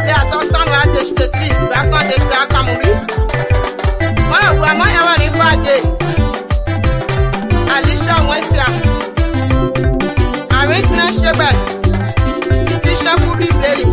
Kambleh à son sang là de ch'tetri, à son de ch'tetri à Kambleh. Voilà, vraiment, il y a une fagée. Alisha Wensia. Avec une chebelle. Il fait chien pour lui plaire.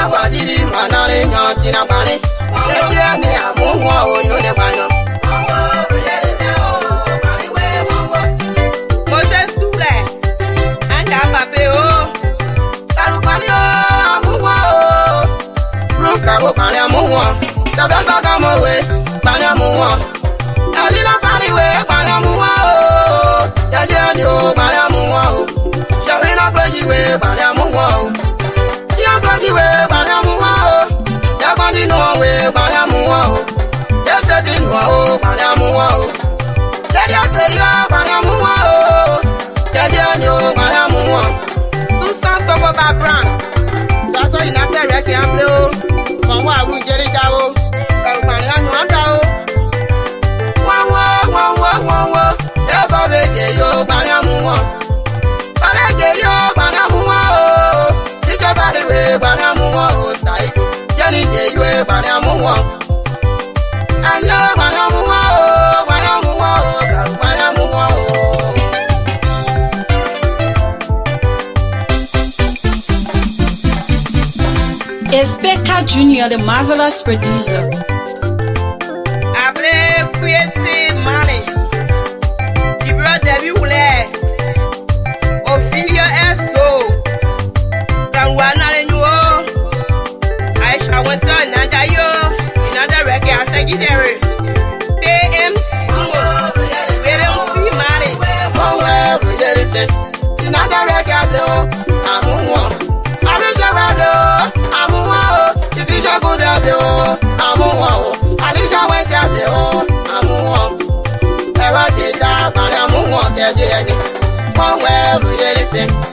Sabadiri manare nyoti na bani. Jeje ni amuwa o no le bano. Moses Tule. Anda pape o. Kalu bani o amuwa o. Ruka o bani amuwa. Sabaka kamo we bani amuwa. Alila bani we bani amuwa o. Jeje ni o bani amuwa o. Shavina pleji we bani amuwa o. We banamuwa o, yakwandi no we banamuwa o, yeseti no o banamuwa o, jadi ateliwa banamuwa o, jadi anyo banamuwa. Susan soko babran, saso inate reki amble o, konwa awunjeri ga o, kawumani anyo anda o. Wanwo, yebo bege yo banamuwa, babege yo banamuwa o. Bani we banamuwa o saiko, jani je we banamuwa. Ayo banamuwa o, banamuwa o. It's Becca Jr., the marvelous producer. I play creative money. The brother we will Ophelia Esco. I was done, and I another record. I said, get there. PMC, we don't see money. Oh, we get it. Another record, I'm one. I'm a shabby, I'm one. If you shall go there, I'm one. Alicia went there, I'm one. Never did that, but I'm one. One way, we get it.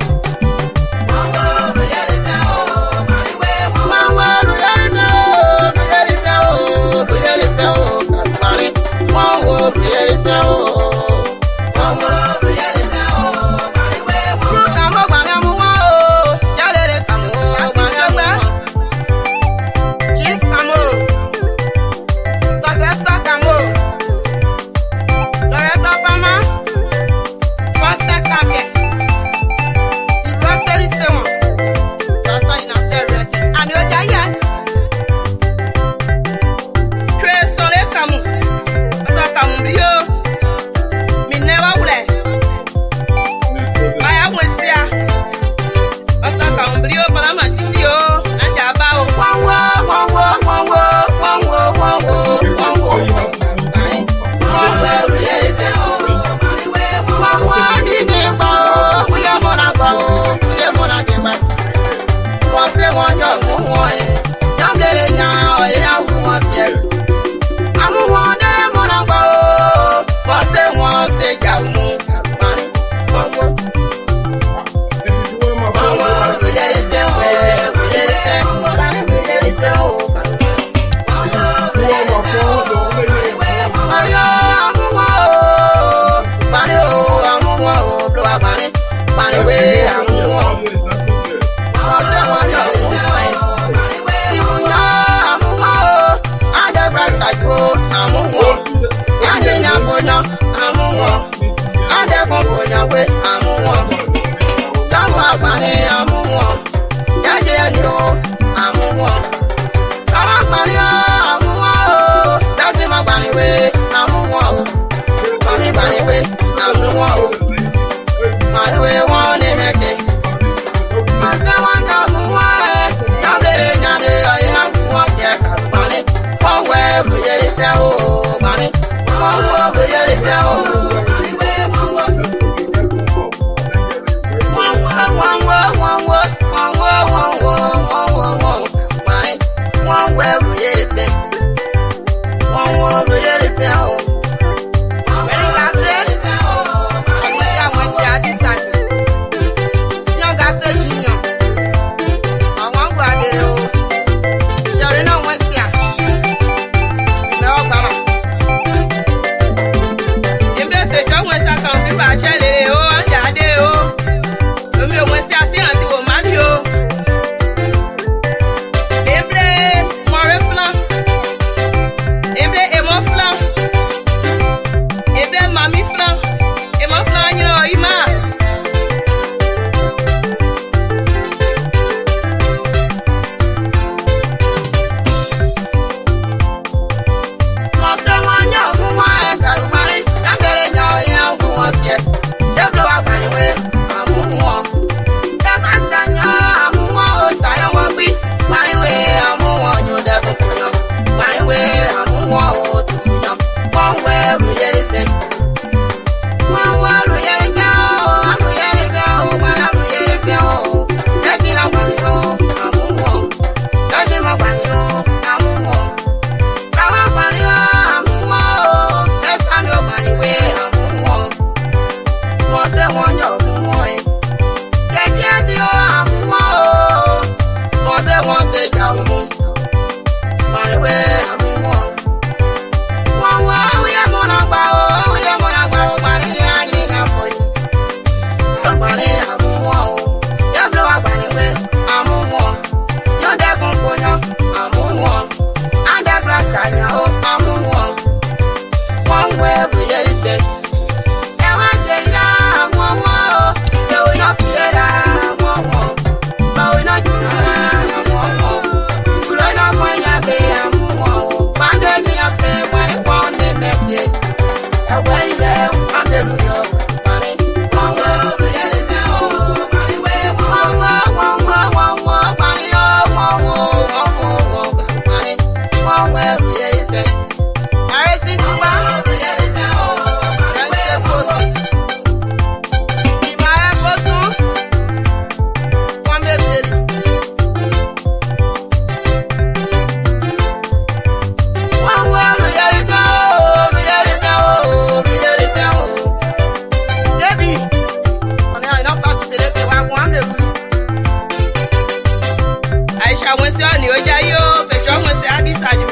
Alisha Wensi Oni Ojayo, Fejo Wensi Adisaju.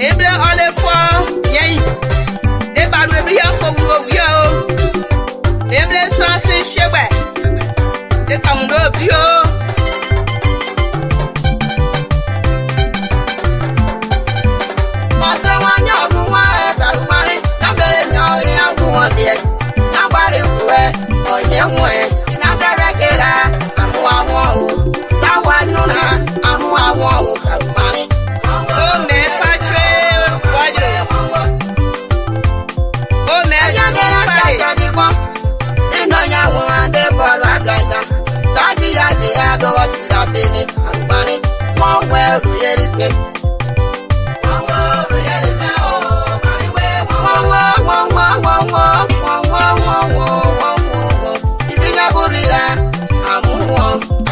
Eble ole fo yei. Ebalu ebri anko wo yo. Eble sanse shebe. E kamundo bio. Mose wanya ogunwa e barumare. Nambele nyawo ya ogunwa die. Nambale kuwe oye mwe. Inatere kera amuwa wo. Sawa nuna amuwa wo barumare. Oh me patre wajo. Oh me patre. Ino ya wo ande bolu agaida. Tadi ya de ya do wasira sini barumare. Won we ruyelike.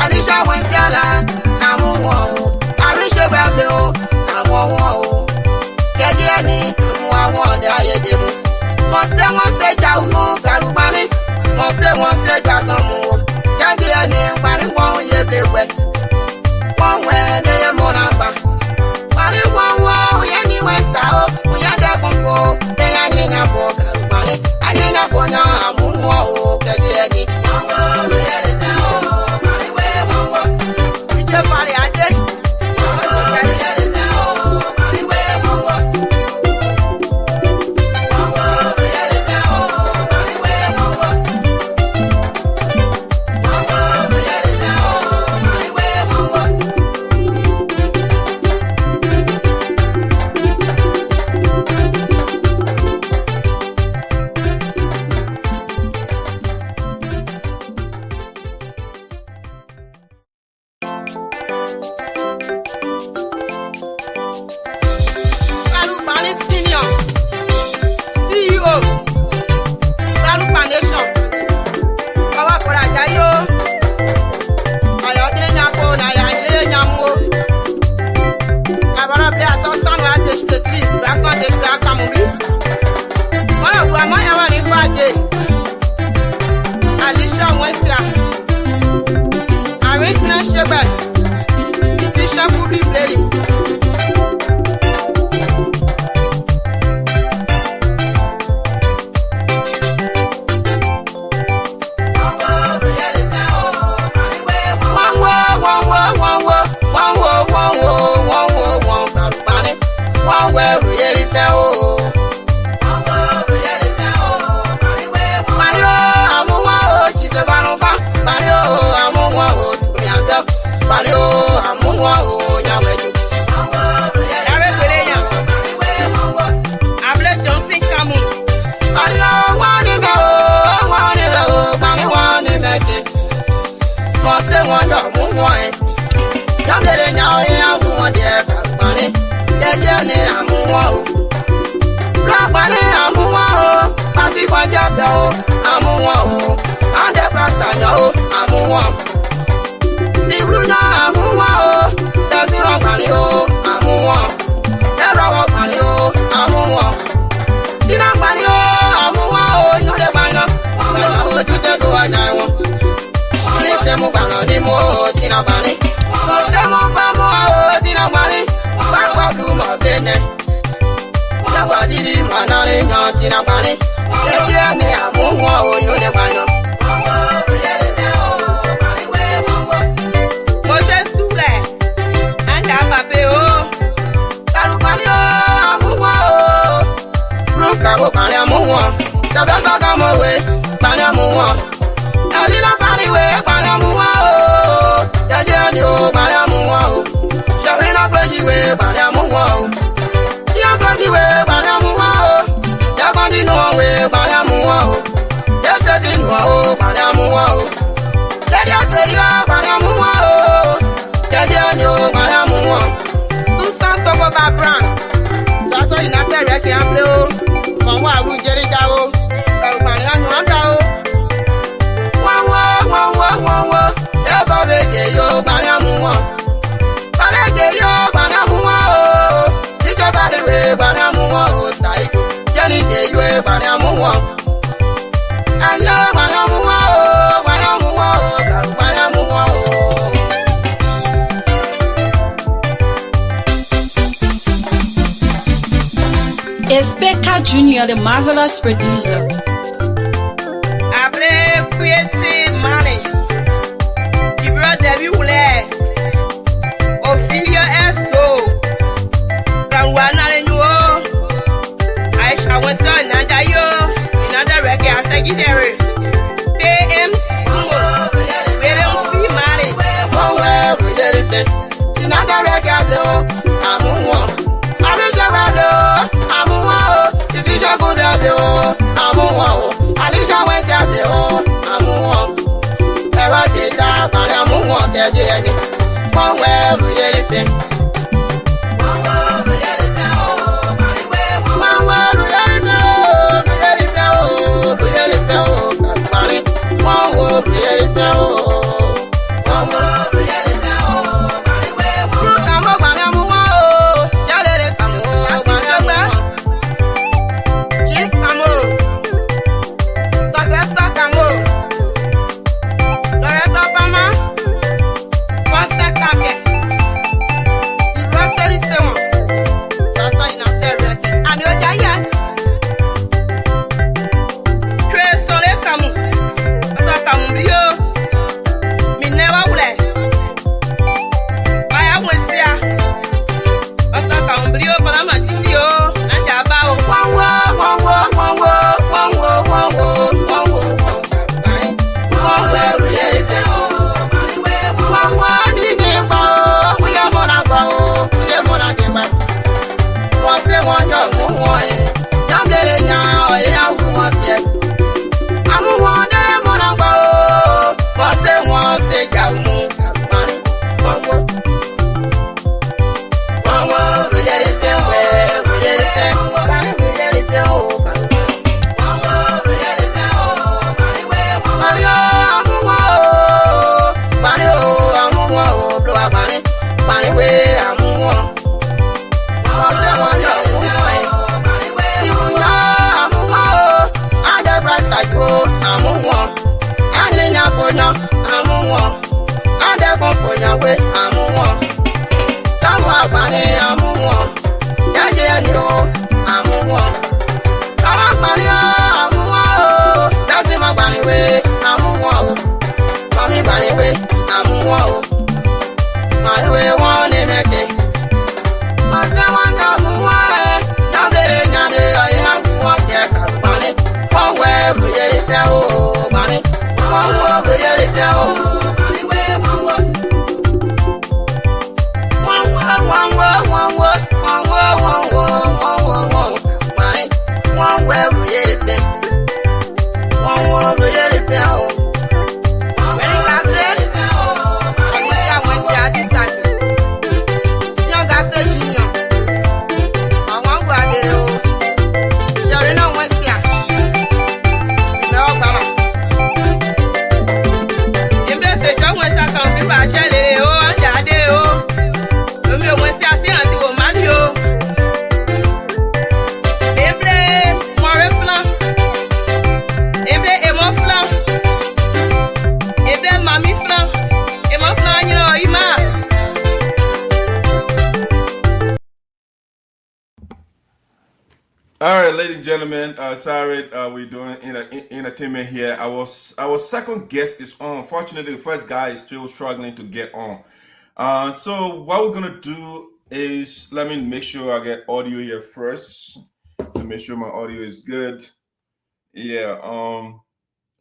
Alisha Wensi ala, amuwo. Arisha bablo, amuwo. Kediani, amuwo de ayedemu. Mose jaumu karubani, mose jasamu. Kediani, bari won yeblewe. Won we de monaba. Bari won yeni wesa o, yende funko, de yani nyabo karubani. Ani nyabo na amuwo kediani. Ayo, It's Becca Jr., the marvelous producer. I play creative money. The brother we will Ophelia Esco. Kanwana Renuo. I shall once done Nanda yo. Another reggae secondary. PM Sinoe. We don't see money. Oh, well, we let it be. Another reggae blow. I'm one. I'm a shabado. I'm one. The vision good of you. I'm one. Alicia went up the hole. I'm one. Ever did that, but I'm one. There's one way we let it be. One way we let it be. One way we let it be. We let it be. We let it be. One way we let it be. One way we let it be. Look, I'm a man. I'm one. Tell it, I'm one. Just come on. Saga, come on. Loretta Pama. Pastor Kabe. The Russell is the one. Just like in a territory. And you're there. Chris Sole Kamu. Pastor Kambleh. Me never will. I will see ya. Pastor Kambleh. Panama Tibio. And Abao. One word, one word, one word, one word, one word, one word. One word, we let it go. One word, we are gonna go. We are gonna get back. What's the one you're going? Young lady, now, I want it. I'm one day, gonna go. What's the one say, move? One word. One word, we let it go. We let it go. We let it go. One word, we let it go. Mario, I'm one. Mario, I'm one. Blow up on it. Anyway, I'm one. What's the one you're going? I'm one. I'm the brass I go. I'm one. I'm in a ponya. I'm one. I'm the componya way. I'm one. Someone funny. I'm one. Yeah, I'm one. Come on, Mario. I'm one. That's in my bunny way. I'm one. Come in bunny way. I'm one. My way one in a day. What's the one you're going? Now I am one there. Money. One way we let it go. Money. One way we let it go. One way, one way, one way, one way, one way, one way, one way. Money. One way we let it go. One way we let it go. All right, ladies and gentlemen, sorry, we're doing entertainment here. Our second guest is on. Unfortunately, the first guy is still struggling to get on. So what we're gonna do is let me make sure I get audio here first to make sure my audio is good. Yeah.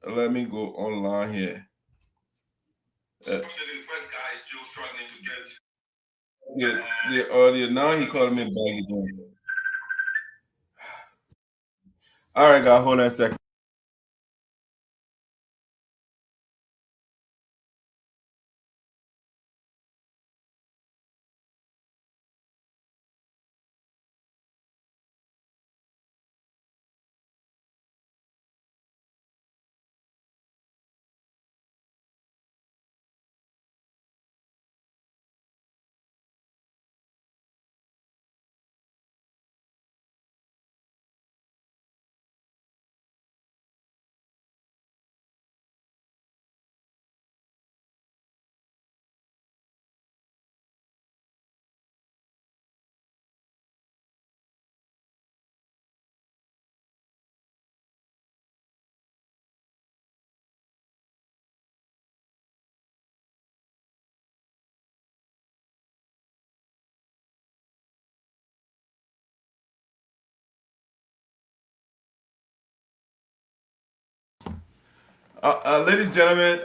Let me go online here. Unfortunately, the first guy is still struggling to get the audio. Now he called me back again. All right, guys, hold on a second. Ladies and gentlemen,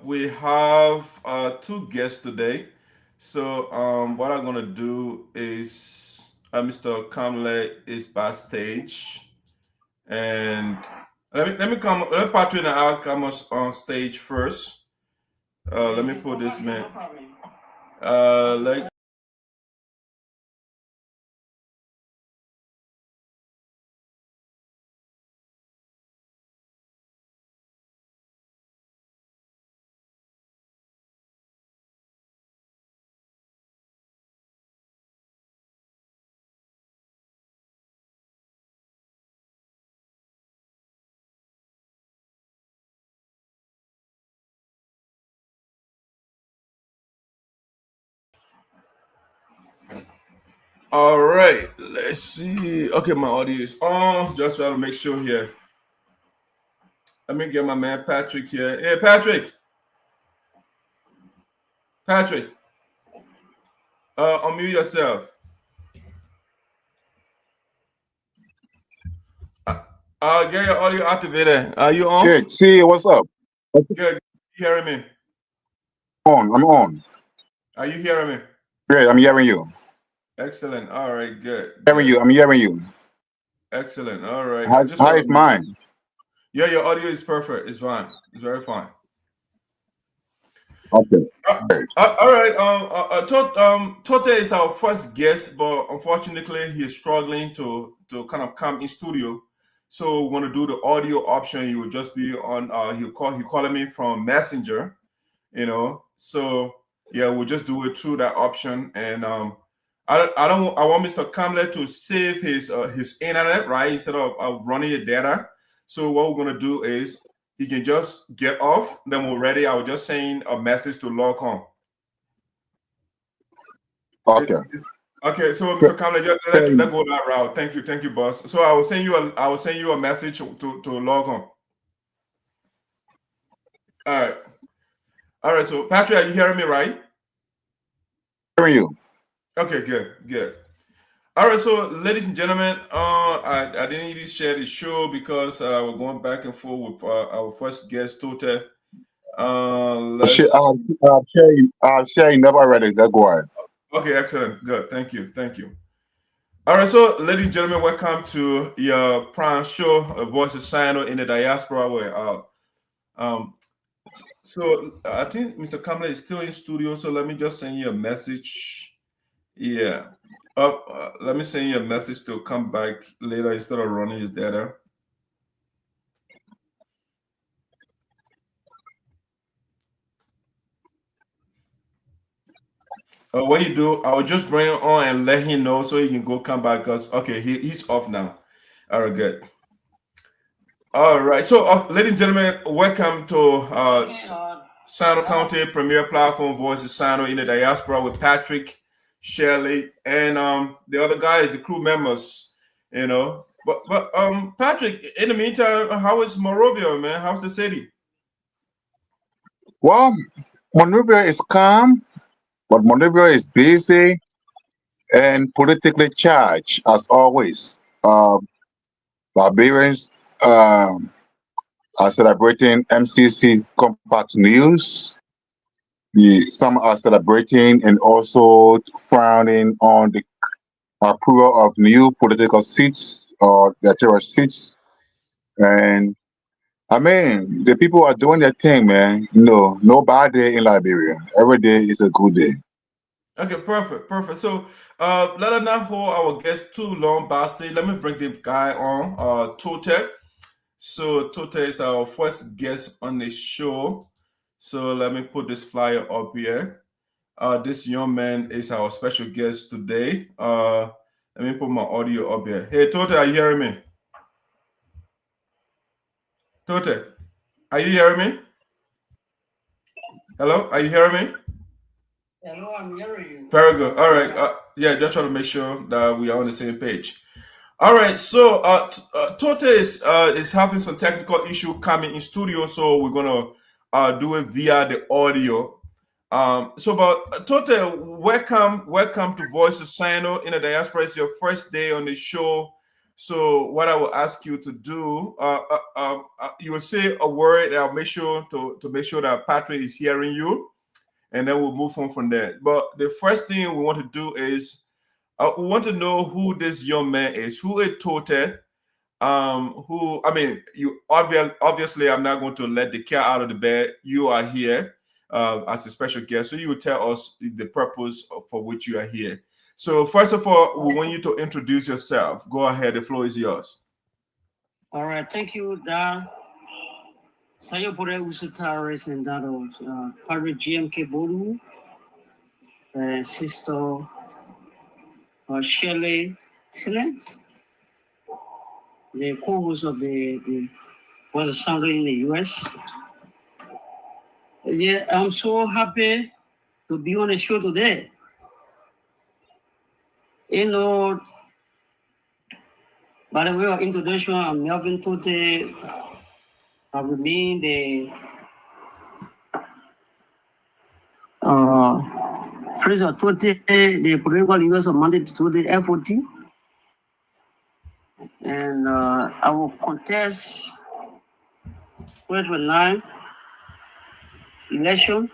we have two guests today. So what I'm gonna do is Mr. Kambleh is backstage, and let Patrick and I come on stage first. Let me put this man. Like. All right, let's see. Okay, my audio is on. Just try to make sure here. Let me get my man Patrick here. Hey, Patrick. Patrick, unmute yourself. Get your audio activated. Are you on? Good. See, what's up? Good. You hearing me? I'm on. Are you hearing me? Great. I'm hearing you. Excellent. All right. Good. Hearing you. I'm hearing you. Excellent. All right. How is mine? Yeah, your audio is perfect. It's fine. It's very fine. Okay. All right. Toteh is our first guest, but unfortunately, he is struggling to kind of come in studio. So we're gonna do the audio option. He will just be on. He calling me from Messenger. So yeah, we'll just do it through that option. And I want Mr. Kambleh to save his internet, right, instead of running your data. So what we're gonna do is he can just get off. Then we're ready. I was just saying a message to log on. Okay. Okay. So Mr. Kambleh, just let go that route. Thank you, boss. So I will send you a message to log on. All right. So Patrick, are you hearing me right? Hearing you. Okay. Good. All right, so ladies and gentlemen, I didn't even share the show because we're going back and forth with our first guest, Toteh. I'll share you never ready. That's why. Okay, excellent. Good. Thank you. All right, so ladies and gentlemen, welcome to your prime show, Voice of Sinoe in the Diaspora. Where, so I think Mr. Kambleh is still in studio, so let me just send you a message. Yeah. Let me send you a message to come back later instead of running his data. What you do, I will just bring him on and let him know so he can go come back because okay, he's off now. All right, good. All right, so ladies and gentlemen, welcome to Sinoe County Premier Platform Voices Sinoe in the Diaspora with Patrick, Shirley, and the other guys, the crew members. But Patrick, in the meantime, how is Monrovia, man? How's the city? Well, Monrovia is calm, but Monrovia is busy and politically charged as always. Barbarians are celebrating MCC Compact News. Some are celebrating and also frowning on the approval of new political seats or electoral seats. And I mean, the people are doing their thing, man. No bad day in Liberia. Every day is a good day. Okay, perfect. So let us not hold our guest too long, Basti. Let me bring the guy on, Toteh. So Toteh is our first guest on the show. So let me put this flyer up here. This young man is our special guest today. Let me put my audio up here. Hey Toteh, are you hearing me? Toteh, are you hearing me? Hello, are you hearing me? Hello, I'm hearing you. Very good. All right. Yeah, just trying to make sure that we are on the same page. All right. So Toteh is having some technical issue coming in studio, so we're gonna do it via the audio. But Toteh, welcome to Voice of Sinoe in the Diaspora. It's your first day on the show. So what I will ask you to do, you will say a word, and I'll make sure to make sure that Patrick is hearing you, and then we'll move on from there. But the first thing we want to do is we want to know who this young man is. Who is Toteh? Who, I mean, you obviously I'm not going to let the cat out of the bed. You are here as a special guest, so you will tell us the purpose for which you are here. So first of all, we want you to introduce yourself. Go ahead, the floor is yours. All right, thank you, Da. Saya boleh usutaris and Dado, Padre GMK Bodu, Sister Shelley Simmons, the co-host of the was assembly in the US. Yeah, I'm so happy to be on the show today. You know, by the way of introduction, I'm Melvin Toteh. I remain the Fraser Toteh, the political leaders of Monday to the F14. And I will contest 2029 election.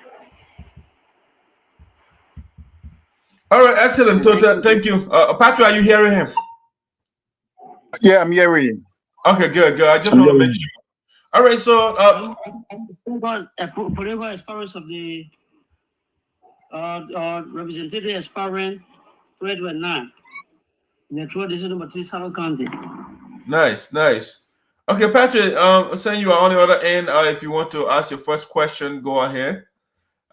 All right, excellent, Toteh. Thank you. Patrick, are you hearing him? Yeah, I'm hearing you. Okay, good. I just want to make sure. All right, so political experience of the representative aspirant 2029. Electoral District No. Saga County. Nice. Okay, Patrick, saying you are on the other end. If you want to ask your first question, go ahead.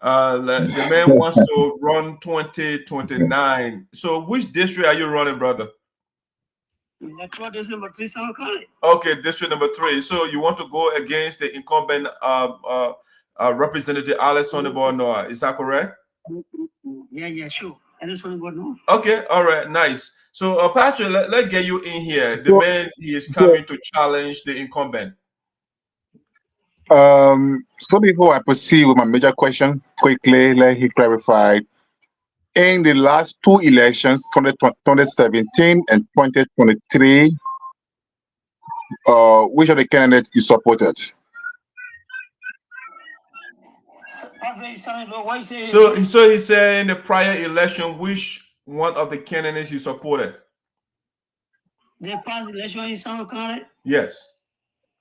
The man wants to run 2029. So which district are you running, brother? Electoral District No. Saga County. Okay, district number 3. So you want to go against the incumbent representative Alex Sonnyboy Noah. Is that correct? Yeah, sure. Alex Sonnyboy Noah. Okay, all right, nice. So Patrick, let's get you in here. The man, he is coming to challenge the incumbent. So before I proceed with my major question, quickly let me clarify. In the last 2 elections, 2017 and 2023, which of the candidates you supported? So he said in the prior election, which one of the candidates you supported? The past election in Saga County? Yes.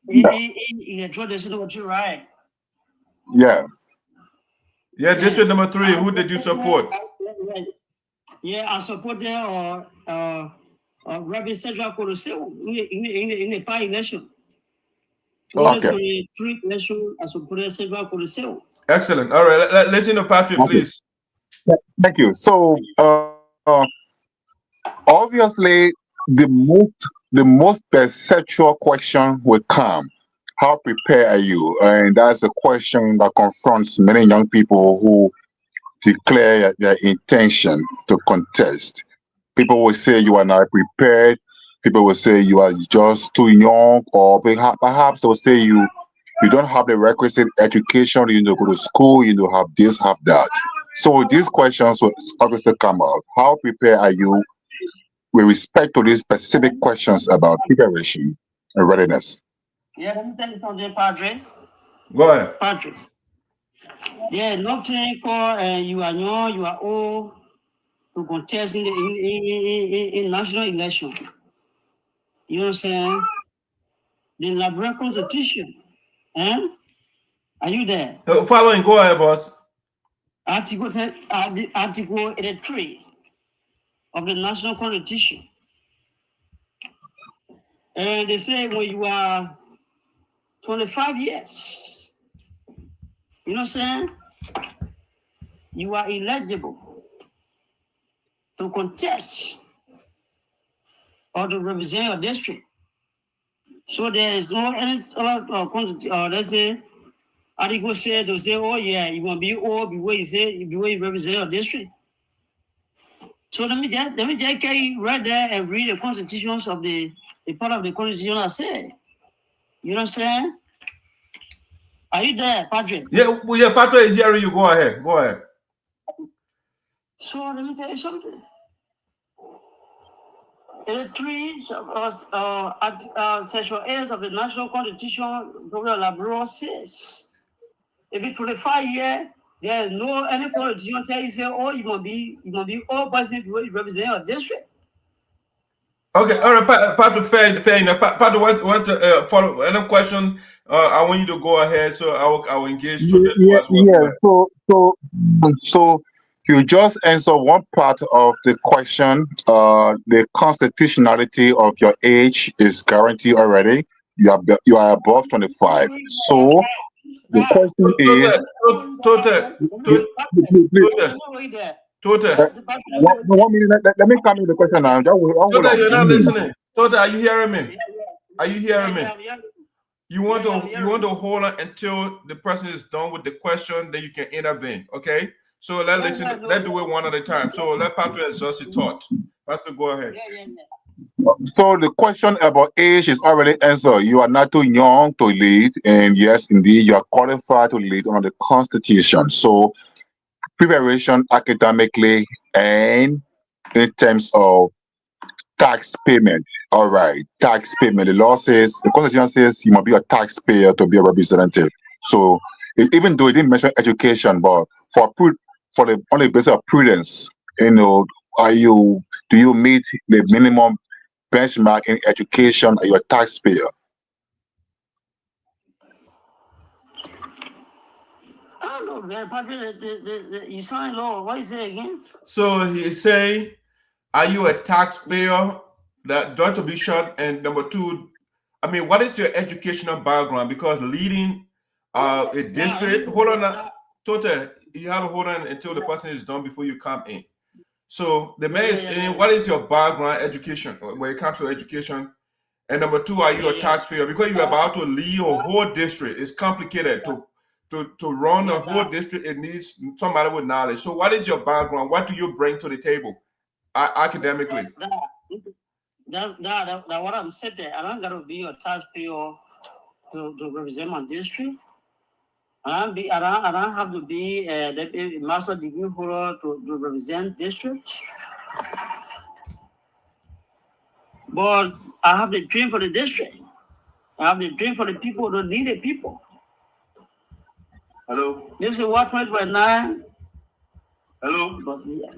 Electoral District No. Right? Yeah. Yeah, district number 3. Who did you support? Yeah, I supported Rabbi Central Colosseum in the prior election. 2023 election, I supported Central Colosseum. Excellent. All right, listen to Patrick, please. Thank you. So obviously the most perceptual question will come. How prepared are you? And that's a question that confronts many young people who declare their intention to contest. People will say you are not prepared. People will say you are just too young, or perhaps they'll say you don't have the requisite education, you need to go to school, you don't have this, have that. So these questions will obviously come out. How prepared are you with respect to these specific questions about preparation and readiness? Yeah, let me tell you something, Padre. Go ahead. Patrick. Yeah, nothing called you are young, you are old to contest in national election. You know what I'm saying? The Liberian Constitution. Are you there? Following, go ahead, boss. Article 83 of the National Constitution. And they say when you are 25 years, you know what I'm saying? You are eligible to contest or to represent your district. So there is no any let's say article said to say, oh yeah, you want to be old before you represent your district. So let me just carry right there and read the constitutions of the part of the constitution I said. You know what I'm saying? Are you there, Patrick? Yeah, Patrick is hearing you. Go ahead. So let me tell you something. the 3 Section 8 of the National Constitution, Governor Labrador says, if it's 25 years, there is no any politician tell you say, oh, you must be all person to represent your district. Okay, all right, Patrick, fair enough. Patrick, what's follow another question? I want you to go ahead, so I will engage to Yeah, as well. so you just answer one part of the question. The constitutionality of your age is guaranteed already. You are above 25. So the question is, Toteh, one minute. Let me come to the question now. Toteh, you're not listening. Toteh, are you hearing me? Are you hearing me? You want to hold on until the person is done with the question, then you can intervene. Okay? So let's do it one at a time. So let Patrick exhaust his thought. Pastor, go ahead. So the question about age is already answered. You are not too young to lead, and yes, indeed, you are qualified to lead under the Constitution. So preparation academically and in terms of tax payment. All right, tax payment. The law says, the Constitution says you must be a taxpayer to be a representative. So even though it didn't mention education, but for the only basis of prudence, do you meet the minimum benchmark in education? Are you a taxpayer? I don't know, man. You sign law. What is it again? So he say, are you a taxpayer? That to be short. And number 2, I mean, what is your educational background? Because leading a district, hold on, Toteh, you have to hold on until the person is done before you come in. So the man is saying, what is your background education when it comes to education? And number 2, are you a taxpayer? Because you're about to lead a whole district. It's complicated to run a whole district. It needs somebody with knowledge. So what is your background? What do you bring to the table academically? That's what I'm saying. I don't gotta be a taxpayer to represent my district. I don't have to be a master degree holder to represent district. But I have the dream for the district. I have the dream for the people, the needed people. Hello. This is what 2029. Hello. Boss me.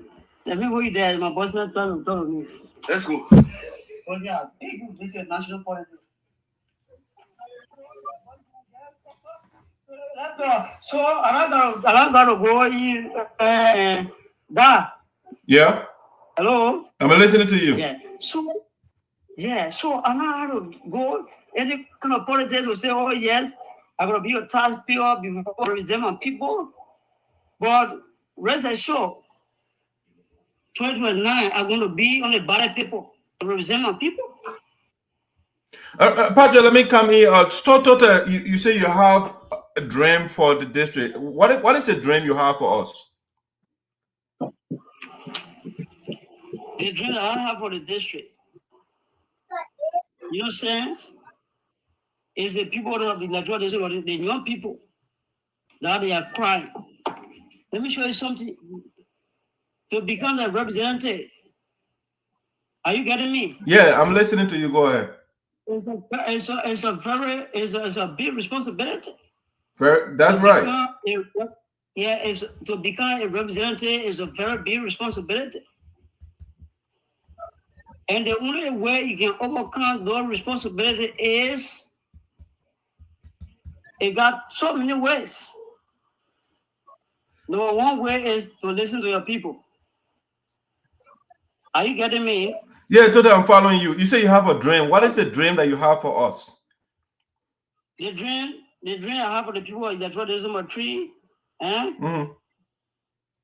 Tell me who you there. My boss man told me. Let's go. But yeah, this is national politics. So I don't gotta go in that. Yeah. Hello. I'm listening to you. So I'm not how to go. Any kind of politics will say, oh yes, I'm gonna be a taxpayer before I represent my people. But rest assured, 2029, I'm gonna be on the ballot people to represent my people. Patrick, let me come here. Toteh, you say you have a dream for the district. What is the dream you have for us? The dream that I have for the district, you know what I'm saying? Is the people that have the electoral district, the young people that they are crying. Let me show you something. To become a representative. Are you getting me? Yeah, I'm listening to you. Go ahead. It's a big responsibility. That's right. To become a representative is a very big responsibility. And the only way you can overcome those responsibility is it got so many ways. Number 1 way is to listen to your people. Are you getting me? Yeah, Toteh, I'm following you. You say you have a dream. What is the dream that you have for us? The dream I have for the people of Electoral District 3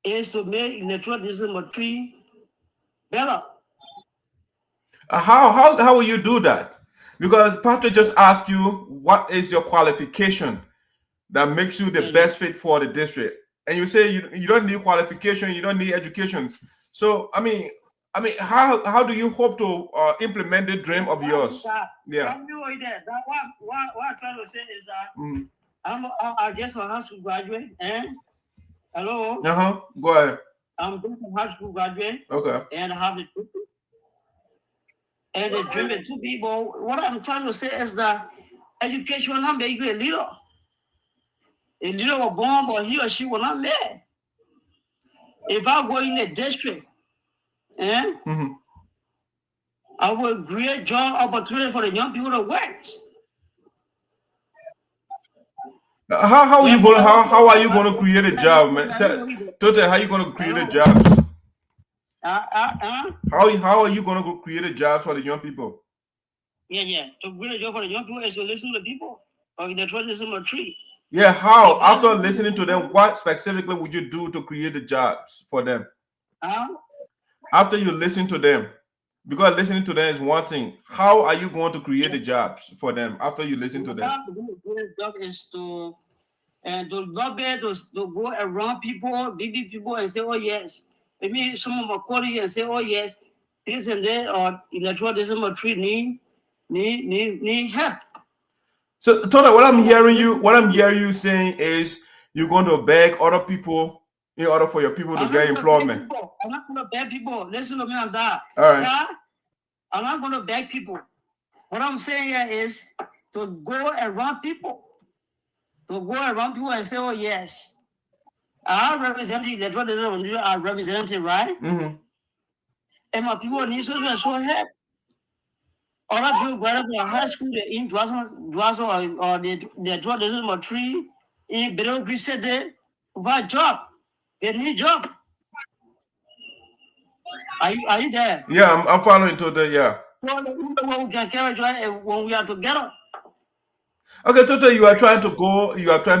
is to make Electoral District 3 better. How will you do that? Because Patrick just asked you, what is your qualification that makes you the best fit for the district? And you say you don't need qualification, you don't need education. So I mean, how do you hope to implement the dream of yours? Yeah. What I'm trying to say is that I just a high school graduate. Hello. Go ahead. I'm going to high school graduate. Okay. And I have the and they dream it to people. What I'm trying to say is that education will not make you a leader. A leader was born, but he or she will not make. If I go in a district, I will create job opportunity for the young people to work. How are you going to create a job, man? Toteh, how are you going to create a job? How are you going to create a job for the young people? Yeah. To create a job for the young people is to listen to people. Or the tradition of tree. Yeah, how? After listening to them, what specifically would you do to create the jobs for them? After you listen to them, because listening to them is one thing. How are you going to create the jobs for them after you listen to them? The job is to lobby, to go around people, big people, and say, oh yes. Maybe someone will call you and say, oh yes, this and that, or electoral district tree need help. So Toteh, what I'm hearing you saying is you're going to beg other people in order for your people to get employment. I'm not going to beg people. Listen to me on that. All right. I'm not going to beg people. What I'm saying here is to go around people. To go around people and say, oh yes, I represent the electoral district, I represent it, right? And my people need to help. Other people go to high school in Dwaso or the electoral district tree in Bedouin City for a job. They need job. Are you there? Yeah, I'm following Toteh, yeah. So we can carry joy when we are together. Okay, Toteh, you are trying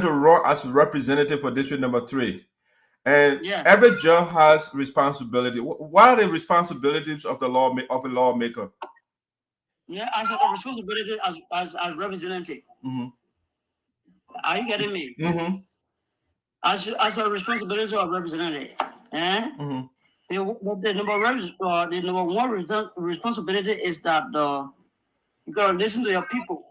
to run as a representative for district number 3. And every job has responsibility. What are the responsibilities of a lawmaker? Yeah, as a responsibility as representative. Are you getting me? As a responsibility of representative. The number one responsibility is that you gotta listen to your people.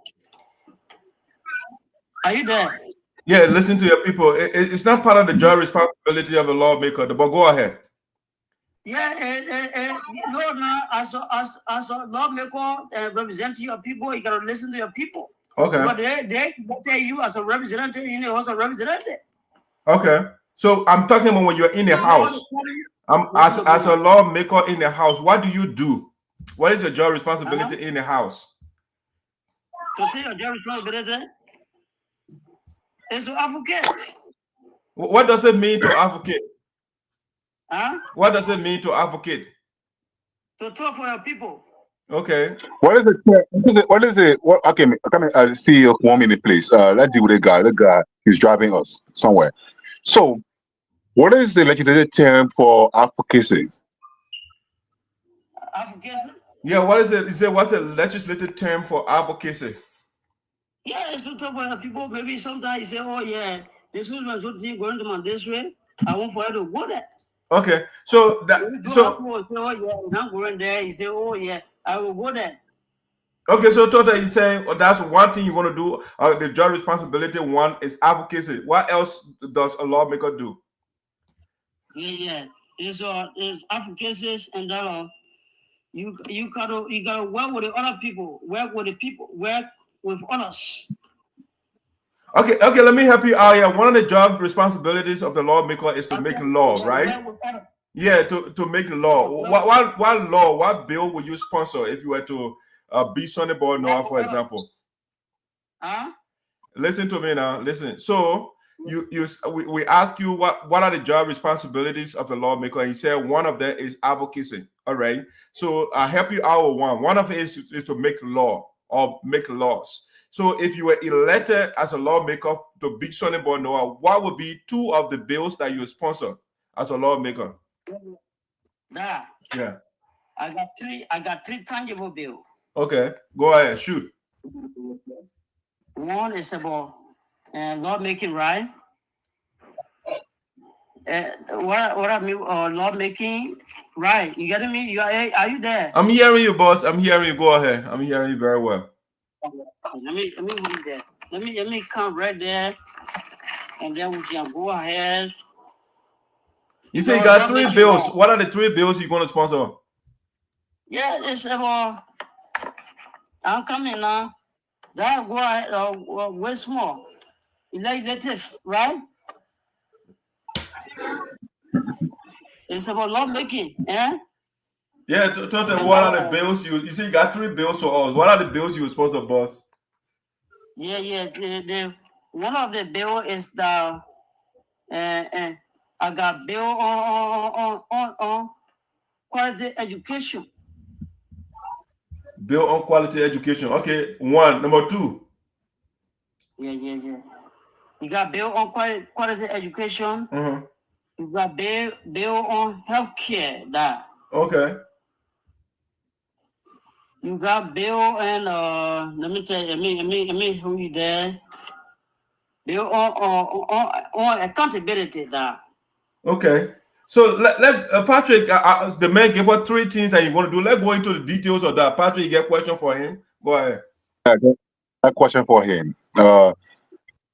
Are you there? Yeah, listen to your people. It's not part of the job responsibility of a lawmaker, but go ahead. Yeah, no, as a lawmaker representing your people, you gotta listen to your people. Okay. But they tell you as a representative, you know, as a representative. Okay. So I'm talking about when you're in the house. As a lawmaker in the house, what do you do? What is your job responsibility in the house? To take your job responsibility is to advocate. What does it mean to advocate? What does it mean to advocate? To talk for your people. Okay. What is it? Okay, I see you 1 minute, please. Let's deal with the guy. The guy is driving us somewhere. So, what is the legislative term for advocacy? Advocacy? Yeah, what is it? What's the legislative term for advocacy? Yeah, it's to talk for your people. Maybe sometimes you say, oh yeah, this was my good thing going to my district. I want for you to go there. Okay, so oh yeah, I'm going there. You say, oh yeah, I will go there. Okay, so Toteh, you saying that's one thing you're going to do. The job responsibility one is advocacy. What else does a lawmaker do? Yeah. It's advocacy, and you gotta work with the other people, work with the people, work with others. Okay, let me help you out here. One of the job responsibilities of the lawmaker is to make law, right? Yeah, to make law. What bill would you sponsor if you were to be Sonnyboy Noah, for example? Listen to me now. Listen. So we ask you what are the job responsibilities of a lawmaker, and you said one of them is advocacy. All right. So I help you out with one. One of it is to make law or make laws. So if you were elected as a lawmaker to be Sonnyboy Noah, what would be 2 of the bills that you sponsor as a lawmaker? Yeah. I got 3 tangible bills. Okay, go ahead, shoot. One is about lawmaking, right? What I mean, lawmaking, right? You getting me? Are you there? I'm hearing you, boss. I'm hearing you. Go ahead. I'm hearing you very well. Let me read that. Let me come right there, and then we can go ahead. You say you got 3 bills. What are the 3 bills you're going to sponsor? Yeah, it's about I'm coming now. That go way small. Elective, right? It's about lawmaking, eh? Yeah, Toteh, what are the bills you see? You got 3 bills for us. What are the bills you supposed to boss? Yeah, yes. The one of the bill is the I got bill on quality education. Bill on quality education. Okay, 1. Number 2. Yeah. You got bill on quality education. You got bill on healthcare. That. Okay. You got bill and let me tell you, let me who you there. Bill on accountability. That. Okay. So let Patrick, the man gave us 3 things that you want to do. Let's go into the details of that. Patrick, you get a question for him? Go ahead. A question for him.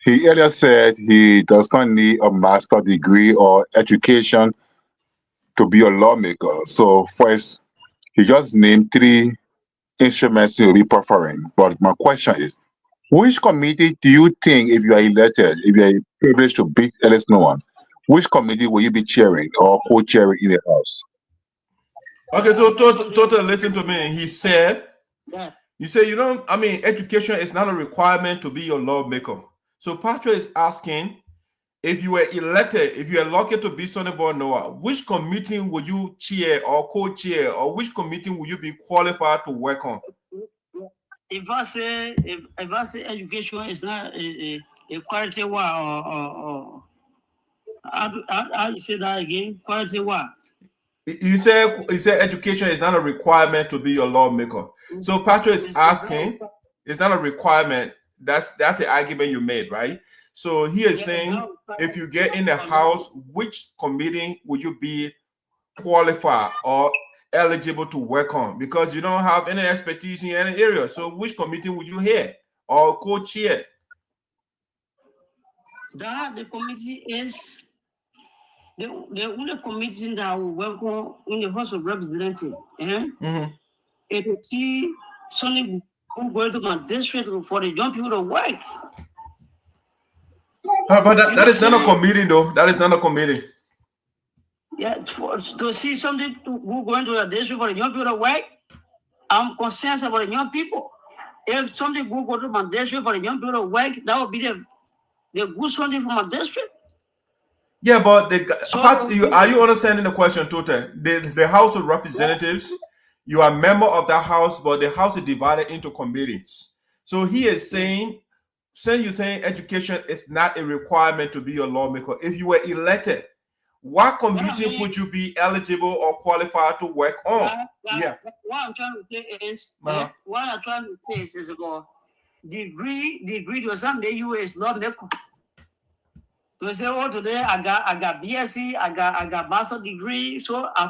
He earlier said he does not need a master degree or education to be a lawmaker. So first, he just named 3 instruments he will be preferring. But my question is, which committee do you think, if you are elected, if you are privileged to beat Alex Noah, which committee will you be chairing or co-chairing in the House? Okay, so Toteh, listen to me. He said, Yeah. you say you don't, education is not a requirement to be your lawmaker. So Patrick is asking, if you were elected, if you are lucky to be Sonnyboy Noah, which committee would you chair or co-chair, or which committee would you be qualified to work on? If I say education is not a quality what or I say that again, quality what? You said education is not a requirement to be your lawmaker. So Patrick is asking, it's not a requirement. That's the argument you made, right? So he is saying, if you get in the House, which committee would you be qualified or eligible to work on? Because you don't have any expertise in any area. So which committee would you head or co-chair? The committee is the only committee that will work on in the House of Representatives. It will see something who going to my district for the young people to work. But that is not a committee, though. That is not a committee. Yeah, to see something who going to the district for the young people to work. I'm concerned about the young people. If something who go to my district for the young people to work, that would be the good something for my district. Yeah, but are you understanding the question, Toteh? The House of Representatives, you are a member of that house, but the house is divided into committees. So he is saying, you're saying education is not a requirement to be a lawmaker. If you were elected, what committee would you be eligible or qualified to work on? What I'm trying to say is, about degree or something you is lawmaker. To say, oh, today I got BSc, I got master degree, so I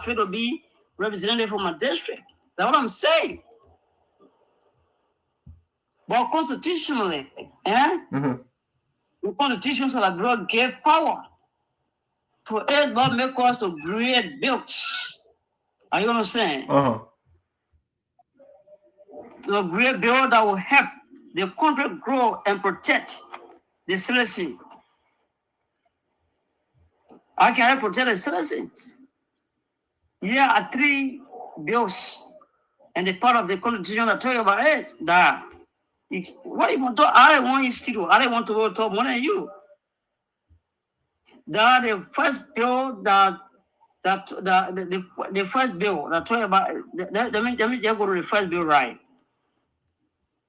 feel to be representative for my district. That's what I'm saying. But constitutionally, the constitution of the gave power to aid lawmakers to create bills. Are you understand? To create bill that will help the country grow and protect the citizens. I can help protect the citizens. Here are 3 bills, and the part of the constitution that talk about it. That what you want to? I want you to do. I don't want to talk more than you. That the first bill the first bill that talk about. Let me just go to the first bill, right?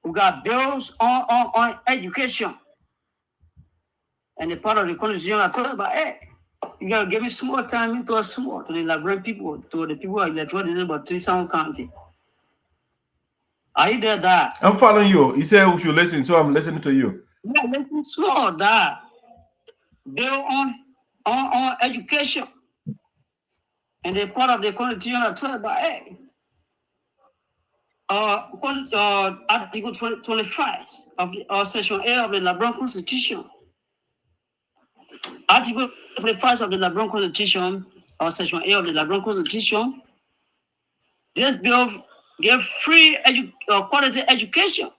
We got bills on education, and the part of the constitution that talk about it. You gotta give me some more time into a small to the Liberian people, to the people of Electoral about 3,000 county. Are you there, Dad? I'm following you. You said we should listen, so I'm listening to you. Yeah, listen small, Dad. Bill on education, and the part of the constitution that talk about it. Article 25 of Section A of the Liberian Constitution. Article 25 of the Liberian Constitution, or Section A of the Liberian Constitution. This bill give free quality education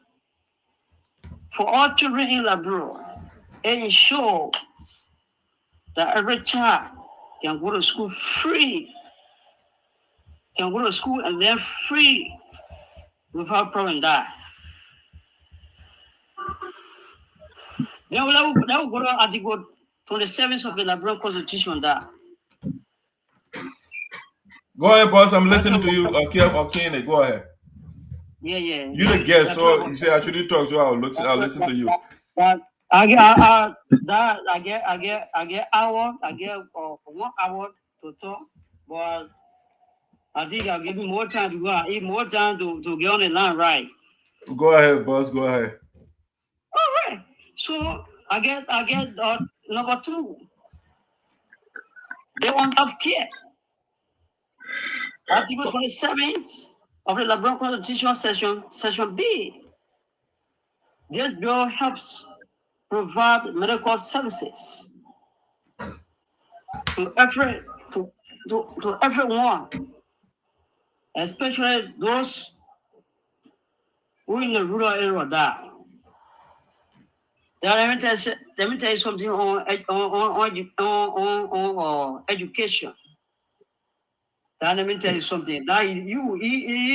for all children in Labrador, and ensure that every child can go to school free, can go to school and learn free without problem die. Then we'll go to Article 27 of the Labrador Constitution that. Go ahead, boss. I'm listening to you. Okay, go ahead. Yeah. You're the guest, so you say I shouldn't talk, so I'll listen to you. I get hour. I get 1 hour to talk, but I think I'll give you more time to go. I need more time to get on the line, right? Go ahead, boss. Go ahead. All right. So I get number 2. They want health care. Article 27 of the Labrador Constitution, Section B. This bill helps provide medical services to everyone, especially those who in the rural area die. Now, let me tell you something on education. Now, let me tell you something. Now, you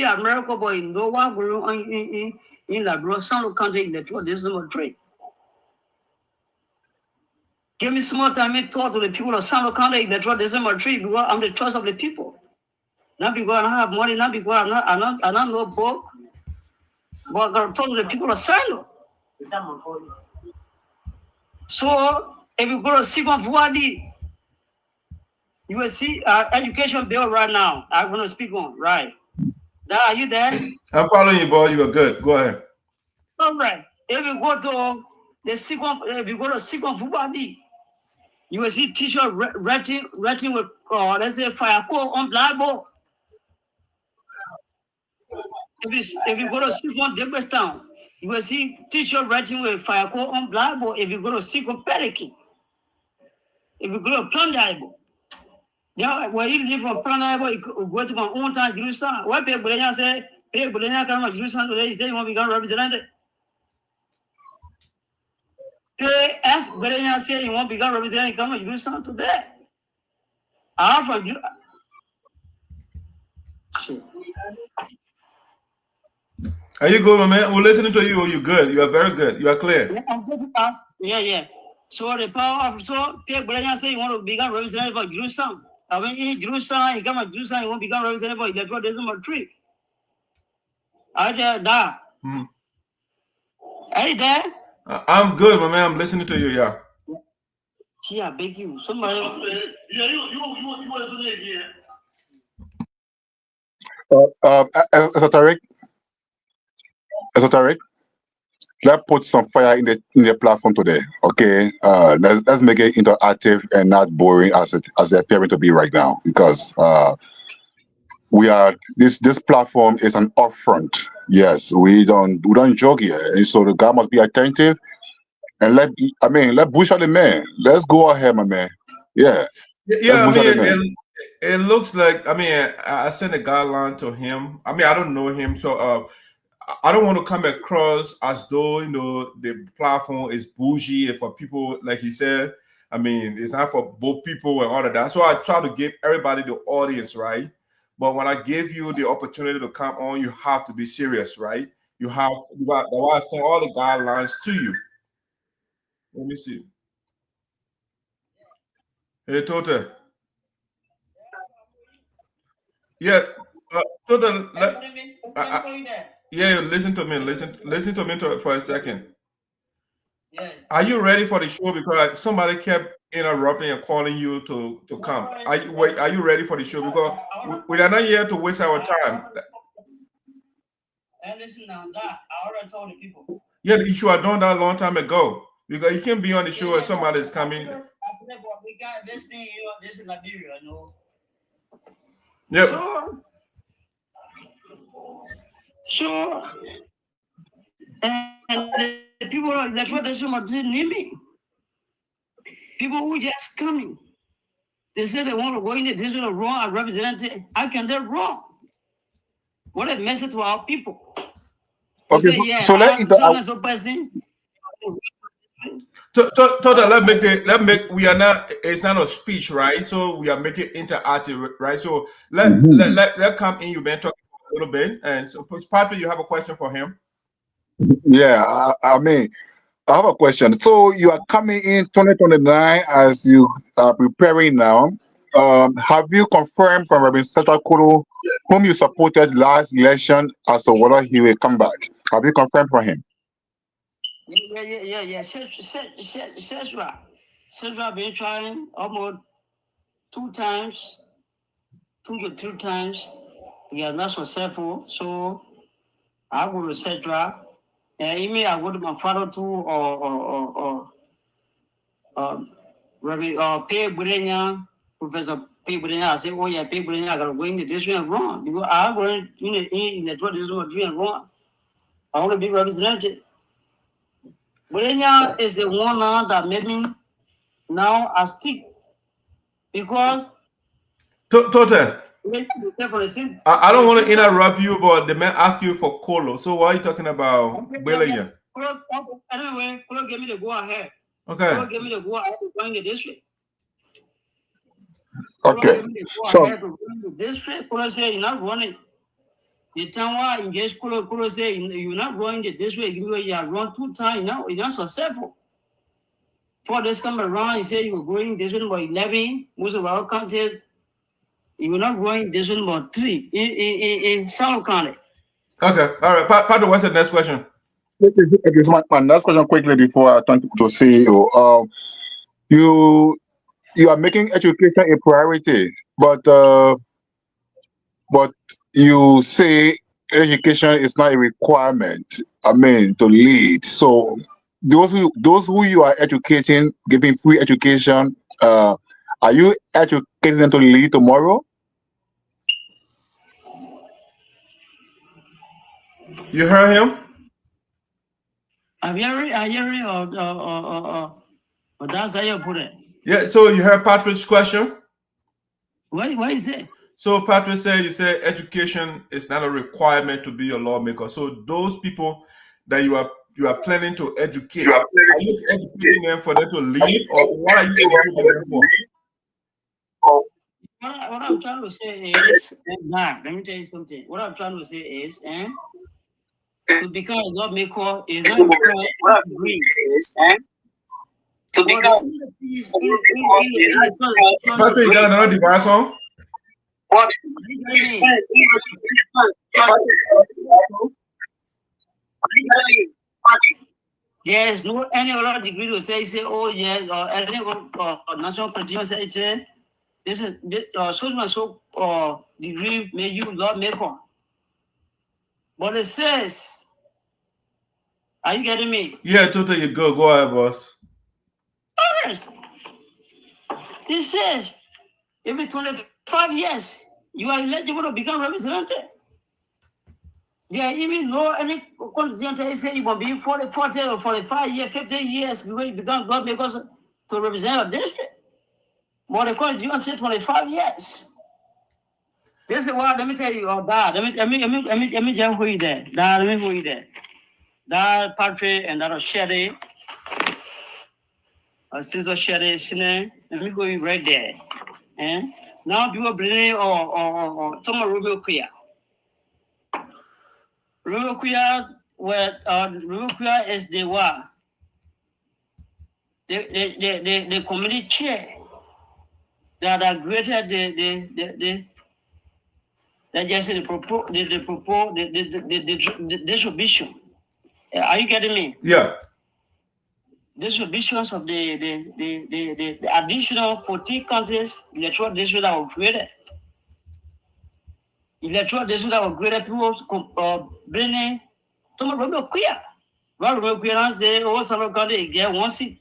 America boy, no one will in Labrador, some country in the truth. This is number 3. Give me some more time to talk to the people of some country in the truth. This is number 3 because I'm the trust of the people. Not because I don't have money, not because I don't know book, but I talk to the people of Sinoe. So, if you go to Seekon VOSD, you will see education bill right now. I'm going to speak on, right? Now, are you there? I'm following you, boy. You are good. Go ahead. All right. If you go to the Seekon, VOSD, you will see teacher writing with, let's say, fire code on blackboard. If you go to Seekon Town, you will see teacher writing with fire code on blackboard. If you go to Seekon Pelican, if you go to Plundable, yeah, where you live from Plundable, you go to my own town, Jerusalem. What people say, people come to Jerusalem today, say you want to become representative. As Belenya say you want to become representative, come to Jerusalem today. I'm from you. Are you good, my man? We're listening to you. You're good. You are very good. You are clear. Yeah. So the power of people say you want to become representative for Jerusalem. I mean, in Jerusalem, you come to Jerusalem, you want to become representative for Electoral District number 3. Are you there? Are you there? I'm good, my man. I'm listening to you, yeah. Gee, I beg you. Somebody else. Yeah, you want to Esoteric, let's put some fire in the platform today, okay? Let's make it interactive and not boring as it's appearing to be right now, because we are this platform is an upfront. Yes, we don't joke here, and so the guy must be attentive and let bush out the man. Let's go ahead, my man. Yeah. Yeah, I mean, it looks like, I mean, I sent a guideline to him. I mean, I don't know him, so I don't want to come across as though, the platform is bougie for people, like he said. I mean, it's not for both people and all of that. So I try to give everybody the audience, right? But when I give you the opportunity to come on, you have to be serious, right? That's why I send all the guidelines to you. Let me see. Hey, Toteh. Yeah, Toteh. Yeah, listen to me. Listen to me for a second. Yeah. Are you ready for the show? Because somebody kept interrupting and calling you to come. Are you ready for the show? Because we are not here to waste our time. And listen now, that I already told the people. Yeah, you should have done that a long time ago. Because you can't be on the show and somebody is coming. We got this thing, this is Liberia, Yep. Sure. And the people that's what they didn't need me. People who just coming. They say they want to go in the district wrong, I represented. How can they wrong? What a message to our people. Okay, Say, yeah, so let me. Let make. We are not. It's not a speech, right? So we are making interactive, right? So let come in. You've been talking a little bit, and so Patrick, you have a question for him. Yeah, I mean, I have a question. So you are coming in 2029 as you are preparing now. Have you confirmed from Reverend Setra Kuru, whom you supported last election, as to whether he will come back? Have you confirmed for him? Yeah. Setra been trying almost 2 to 3 times. He has not successful. So I go to Setra. And even I go to my father too, or Reverend Pay Budenya, Professor Pay Budenya. I say, oh yeah, Pay Budenya, I gotta go in the district wrong. Because I'm going in the district wrong. I want to be represented. Budenya is the one now that made me now I stick. Because Toteh, I don't want to interrupt you, but the man asked you for Kolo. So why are you talking about Budenya? Anyway, Kolo gave me the go ahead. Okay. Kolo gave me the go ahead to go in the district. Okay. So the district, Kolo say you're not running. The time why engage Kolo say you're not running the district. You have run 2 times. You're not successful. For this come around, he said you were going district number 11. Most of our content, you were not going district number 3 in South County. Okay. All right. Patrick, what's the next question? Okay, so my last question quickly before I turn to CEO. You are making education a priority, but you say education is not a requirement. I mean, to lead. So those who you are educating, giving free education, are you educating them to lead tomorrow? You heard him? I'm hearing, or that's how you put it. Yeah. So you heard Patrick's question? What is it? So Patrick said, you said education is not a requirement to be a lawmaker. So those people that you are planning to educate, are you educating them for them to lead, or what are you educating them for? What I'm trying to say is, let me tell you something. What I'm trying to say is, to become a lawmaker is not a degree. To become Patrick, you got another device on? What? There's no any other degree to say, oh yeah, or any national continuous say this is so degree may you lawmaker. But it says, are you getting me? Yeah, Toteh, you go. Go ahead, boss. Others. This says, every 25 years, you are eligible to become representative. There even no any constitution say you will be 40 or 45 years, 50 years before you become lawmakers to represent your district. But the constitution say 25 years. This is what let me tell you about that. Let me just who you there. Let me who you there. That Patrick and that Sherry, Sister Sherry, Sinoe. Let me go right there. And now people bring or Thomas Rubio Queer. Rubio Queer, where Rubio Queer is the what? The committee chair that are created that just the distribution. Are you getting me? Yeah. Distributions of the additional 14 counties electoral district that were created. Electoral district that were created people bringing some Romeo Queer. Well, Romeo Queer say, oh, some county get 1 seat.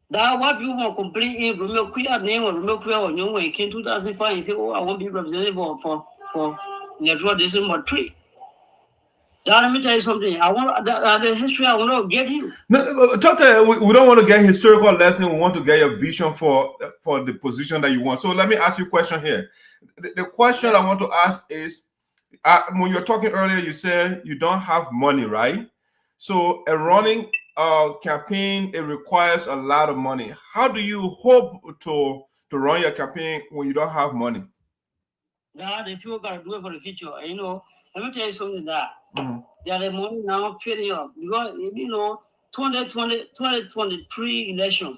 That what you want complete in Romeo Queer name or Romeo Queer or Young in 2005 and say, oh, I won't be representative for electoral district number 3. Now, let me tell you something. I want the history I want to give you. No, Toteh, we don't want to get historical lesson. We want to get your vision for the position that you want. So let me ask you a question here. The question I want to ask is, when you were talking earlier, you said you don't have money, right? So a running campaign, it requires a lot of money. How do you hope to run your campaign when you don't have money? God, the people got to do it for the future. You know, let me tell you something that there are money now trading up because 2023 election.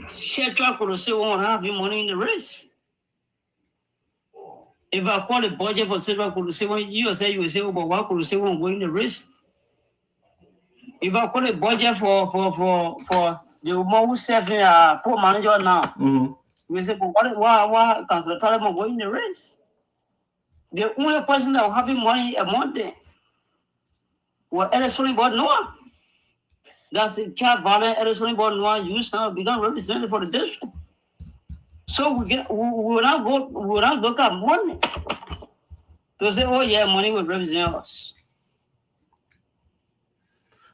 Central could say won't have money in the race. If I call the budget for Central could say you say, but why could say won't go in the race? If I call the budget for the woman who's serving poor manager now, we say, but why Councilor Talema go in the race? The only person that will have money a month was Alex Sonnyboy Noah. That's the cat violent Alex Sonnyboy Noah used to become representative for the district. So we will not look at money to say, oh yeah, money will represent us.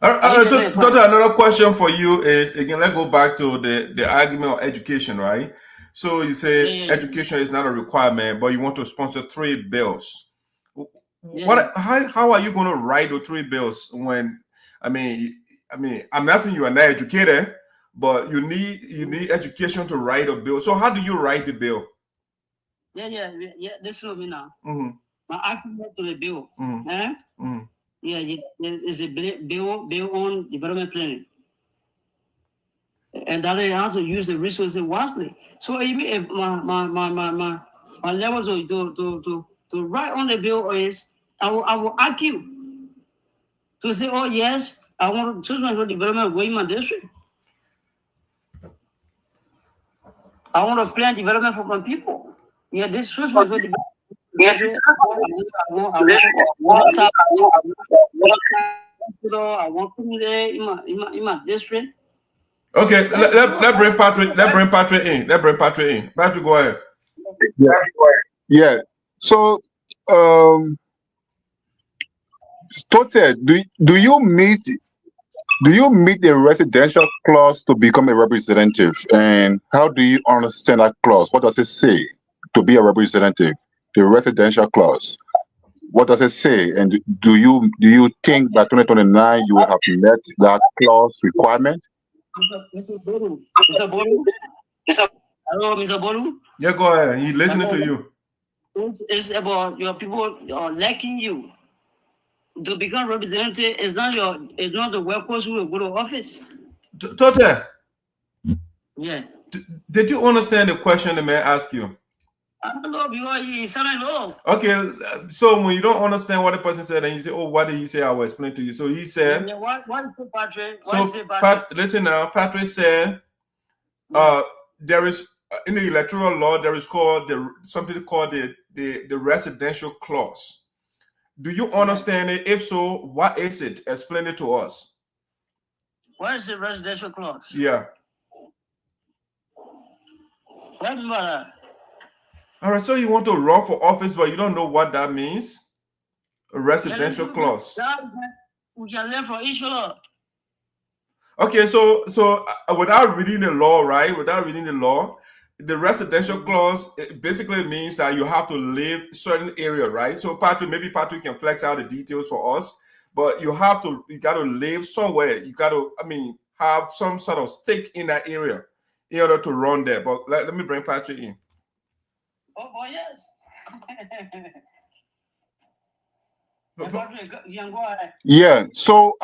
Toteh, another question for you is, again, let's go back to the argument of education, right? So you say education is not a requirement, but you want to sponsor 3 bills. How are you going to write the 3 bills when, I mean, I'm not saying you are not educated, but you need education to write a bill. So how do you write the bill? Yeah. Listen to me now. My argument to the bill. It's a bill on development planning. And that I have to use the resources wisely. So even if my level to write on the bill is, I will argue to say, oh yes, I want to choose my development in my district. I want to plan development for my people. Yeah, this choose my development. I want community in my district. Okay, let's bring Patrick. Let's bring Patrick in. Patrick, go ahead. Yeah. So, Toteh, do you meet the residential clause to become a representative? And how do you understand that clause? What does it say to be a representative? The residential clause. What does it say? And do you think by 2029 you will have met that clause requirement? Mr. Bolu? Hello, Mr. Bolu? Yeah, go ahead. He's listening to you. It's about your people lacking you. To become representative, it's not the workers who will go to office. Toteh. Yeah. Did you understand the question the man asked you? I don't know, because he said I know. Okay, so when you don't understand what the person said, and you say, "Oh, what did he say?" I will explain to you. So he said, Yeah, what is it, Patrick? Listen now, Patrick said, there is in the electoral law there is called something called the residential clause. Do you understand it? If so, what is it? Explain it to us. What is the residential clause? Yeah. What do you mean by that? All right, so you want to run for office, but you don't know what that means? A residential clause. We can learn from each other. Okay, so without reading the law, right? Without reading the law, the residential clause basically means that you have to live certain area, right? So maybe Patrick can flex out the details for us, but you got to live somewhere. You got to, have some sort of stake in that area in order to run there. But let me bring Patrick in. Oh boy, yes. Yeah. So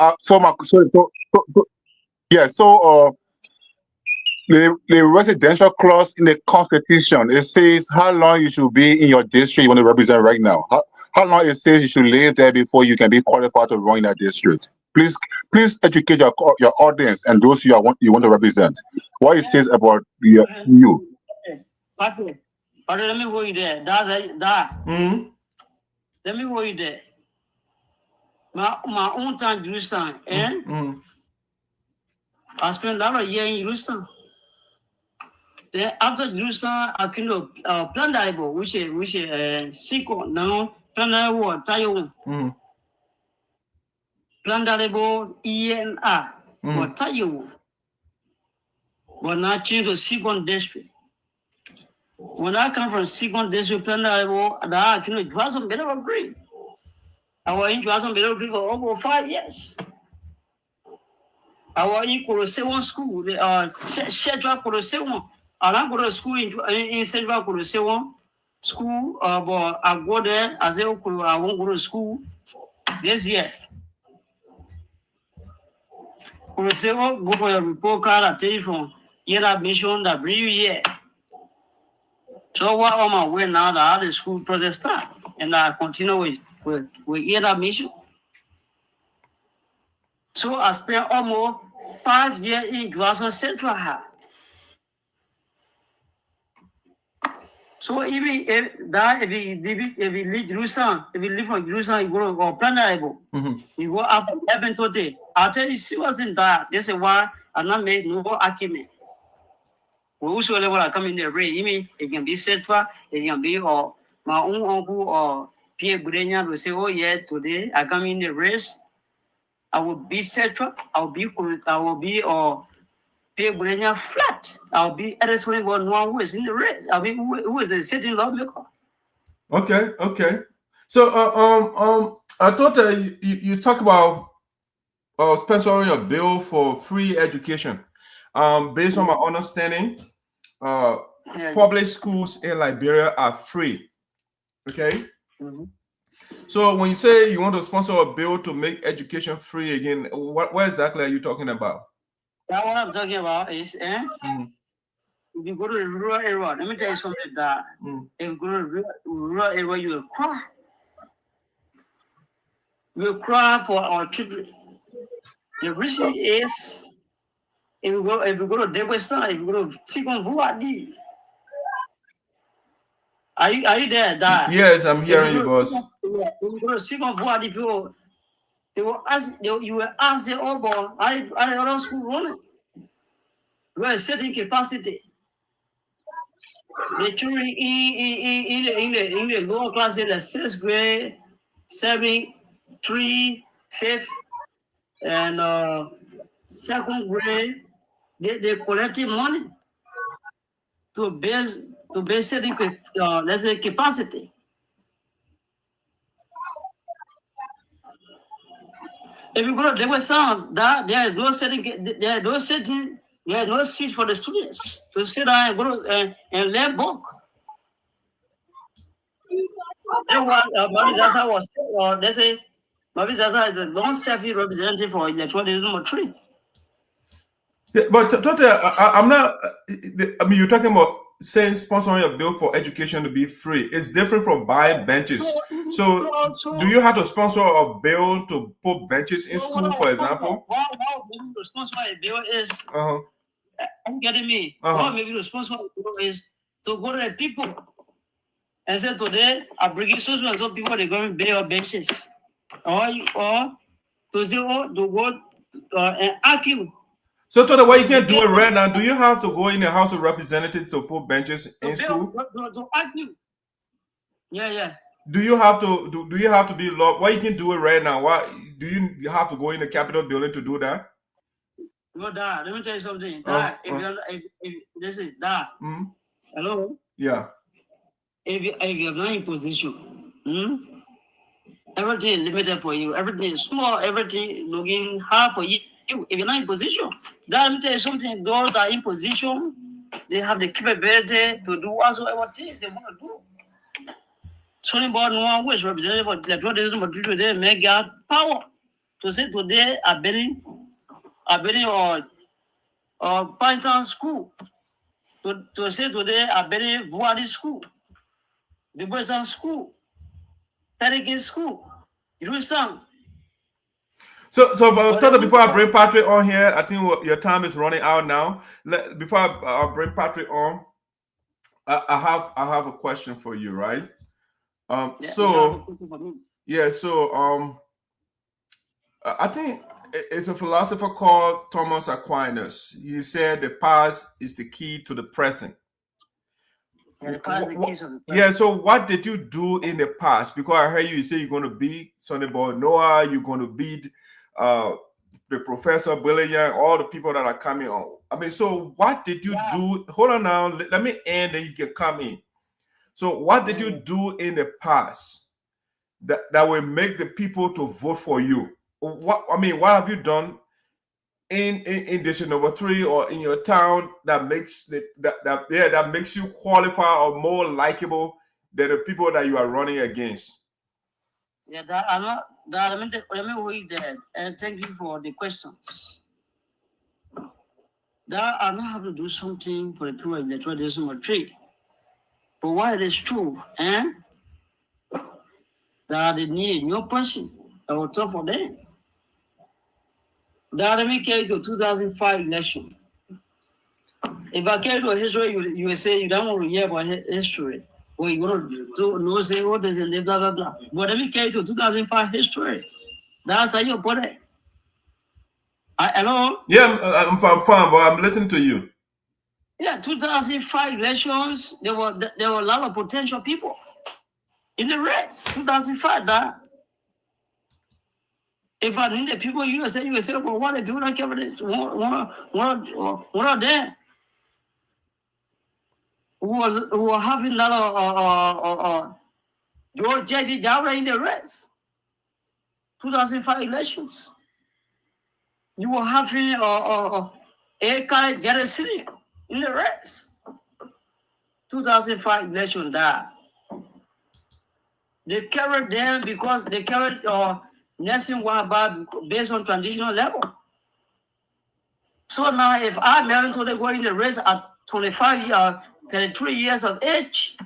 the residential clause in the Constitution, it says how long you should be in your district you want to represent right now. How long it says you should live there before you can be qualified to run in that district. Please educate your audience and those you want to represent. What it says about you. Patrick, let me go you there. That's that. Let me go you there. My own time Jerusalem, I spent a lot of years in Jerusalem. Then after Jerusalem, I came to Plan Bible, which is Seekon now Plandarebo Tayo. Plandarebo ENR. Or Tayo. When I change to Seekon district. When I come from Seekon district, Plandarebo, I can draw some better agree. I was in draw some better agree for over 5 years. I was in Colosseum school, Central Colosseum. I don't go to school in Central Colosseum school, but I go there as I won't go to school this year. Colosseum, go for your report card, I tell you from year admission that bring you here. So while on my way now, the school process start, and I continue with year admission. So I spent almost 5 years in Johnson Central High. So even if you leave Jerusalem, if you live from Jerusalem, you go to Plandarebo, you go up Melvin Toteh. I'll tell you seriously that this is why I'm not made no argument. Whosoever I come in the race, it can be Central, it can be or my own uncle or Pierre Boudenia will say, oh yeah, today I come in the race, I will be Central, I will be or Pierre Boudenia flat. I'll be elsewhere one who is in the race. I'll be who is the sitting lawmaker. Okay. So I thought you talk about sponsoring a bill for free education. Based on my understanding, public schools in Liberia are free. Okay. So when you say you want to sponsor a bill to make education free again, what exactly are you talking about? That what I'm talking about is, if you go to the rural area, let me tell you something that if you go to the rural area, you will cry. You will cry for our children. The reason is, if you go to DIASPORA, if you go to Seekon VOSD, are you there? That yes, I'm hearing you, boss. If you go to Seekon VOSD, people, you will ask the old boy, are the other school running? We are setting capacity. The children in the lower class, in the 6th grade, 7th, 3, 5th, and 2nd grade, they collecting money to build setting, let's say, capacity. If you go to the Western, that there is no setting. There is no seat for the students to sit down and go and learn book. That's what Melvin Toteh was saying. They say Melvin Toteh is a non-serving representative for Electoral District No 3. Yeah, but Toteh, I'm not. I mean, you're talking about saying sponsoring a bill for education to be free. It's different from buying benches. So do you have to sponsor a bill to put benches in school, for example? What maybe to sponsor a bill is, I'm getting me. What maybe to sponsor a bill is to go to the people and say today I'm bringing so and so people, they're going to build benches, or to say to go and argue. So Toteh, why you can't do it right now? Do you have to go in the House of Representatives to put benches in school? To argue. Yeah. Do you have to do you have to be law? Why you can't do it right now? Why do you have to go in the Capitol building to do that? No, Dad. Let me tell you something. Dad, if listen, Dad. Hello. Yeah. If you're not in position, everything is limited for you. Everything is small. Everything looking hard for you. If you're not in position, Dad, let me tell you something. Those that are in position, they have the capability to do whatsoever things they want to do. Sonnyboy Noah, who is representative of the Electoral District No today, may get power to say today are building or Python school. To say today are building VOSD school, the Western school, Pelican school, Jerusalem. So Toteh, before I bring Patrick on here, I think your time is running out now. Before I bring Patrick on, I have a question for you, right? So I think it's a philosopher called Thomas Aquinas. He said the past is the key to the present. Yeah, so what did you do in the past? Because I heard you say you're going to beat Sonnyboy Noah, you're going to beat the Professor Brilliant, all the people that are coming on. I mean, so what did you do? Hold on now, let me end and you can come in. So what did you do in the past that will make the people to vote for you? What have you done in district number 3 or in your town that makes that makes you qualify or more likable than the people that you are running against? Yeah, let me read that, and thank you for the questions. That I not have to do something for the people in the Electoral District number 3. But what it is true, that they need a new person that will talk for them. That let me carry to 2005 election. If I carry to history, you will say you don't want to hear about history. Or you want to know, say what is in the blah, blah, blah. But let me carry to 2005 history. That's how you put it. Hello? Yeah, I'm fine, but I'm listening to you. Yeah, 2005 elections, there were a lot of potential people in the race. 2005, that. If I need the people, you will say, well, what if people don't care about it? One of them who are having a lot of George J.D. Dowry in the race. 2005 elections. You were having A. Jealousy in the race. 2005 election that. They carried them because they carried nursing one based on traditional level. So now if I Melvin Toteh go in the race at 33 years of age,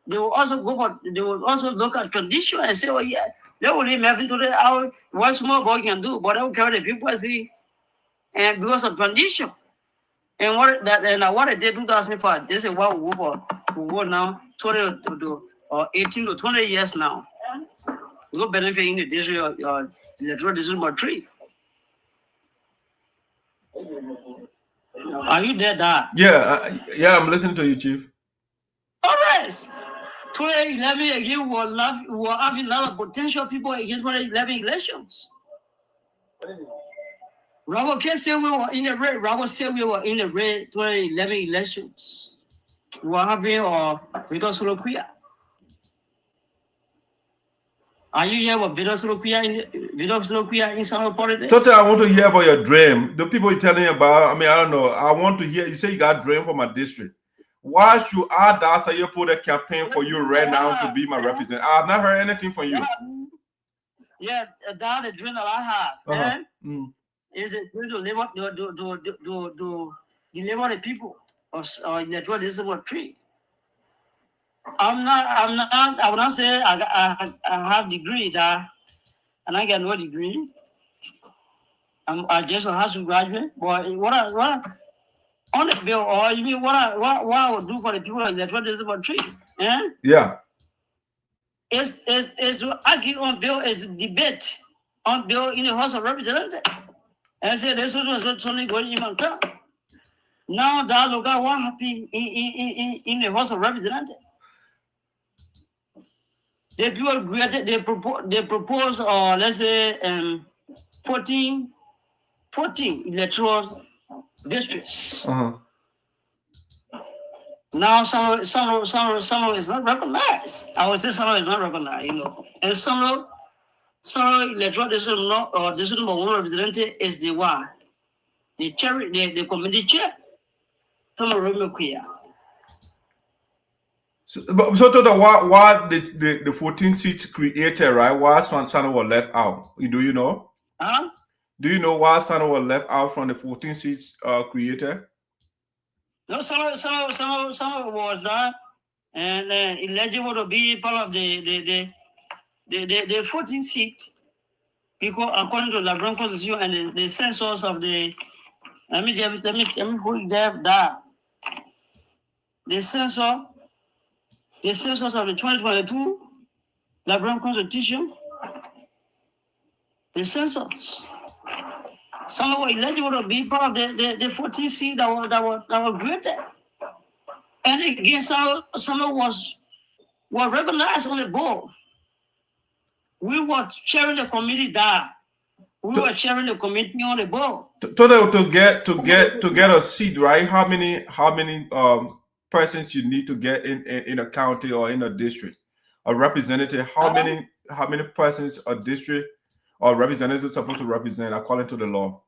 they will also look at condition and say, oh yeah, they will leave Melvin Toteh out. What small boy can do, but they will carry the people see, and because of condition. And what I did 2005, this is what we go now 20 to 18 to 20 years now. We go benefit in the district of Electoral District number 3. Are you there, Dad? Yeah, I'm listening to you, Chief. All right. 2011 again, we were having a lot of potential people against 2011 elections. Robert can't say we were in the red. Robert said we were in the red 2011 elections. We were having Victor Soloquia. Are you here with Victor Soloquia in Sinoe politics? Toteh, I want to hear about your dream. The people you're telling about, I don't know. I want to hear, you say you got a dream for my district. Why should I DIASPORA put a campaign for you right now to be my representative? I have not heard anything from you. Yeah, that's the dream that I have. Is it going to deliver the people of Electoral District number 3? I will not say I have degree that, and I got no degree. I just a high school graduate. But what on the bill, or you mean what I would do for the people of Electoral District number 3? Yeah. Is to argue on bill, is debate on bill in the House of Representatives. And say this was only going in town. Now that look at what happened in the House of Representatives. The people created, they propose let's say 14 electoral districts. Now some is not recognized. I would say Sinoe is not recognized, And some Electoral District No or District number 1 representative is the one. The committee chair. Some of them queer. So Toteh, why the 14 seats created, right? Why Sinoe was left out? Do you know? Do you know why Sinoe was left out from the 14 seats created? No, some was that and eligible to be part of the 14 seat, because according to the Labrador Constitution and the census of the let me hold that the census of the 2022 Labrador Constitution, the census. Some were eligible to be part of the 14 seat that were created. And again, Sinoe was recognized on the board. We were chairing the committee that we were chairing the committee on the board. To get a seat, right? How many persons you need to get in a county or in a district? A representative, how many persons a district or representative supposed to represent according to the law?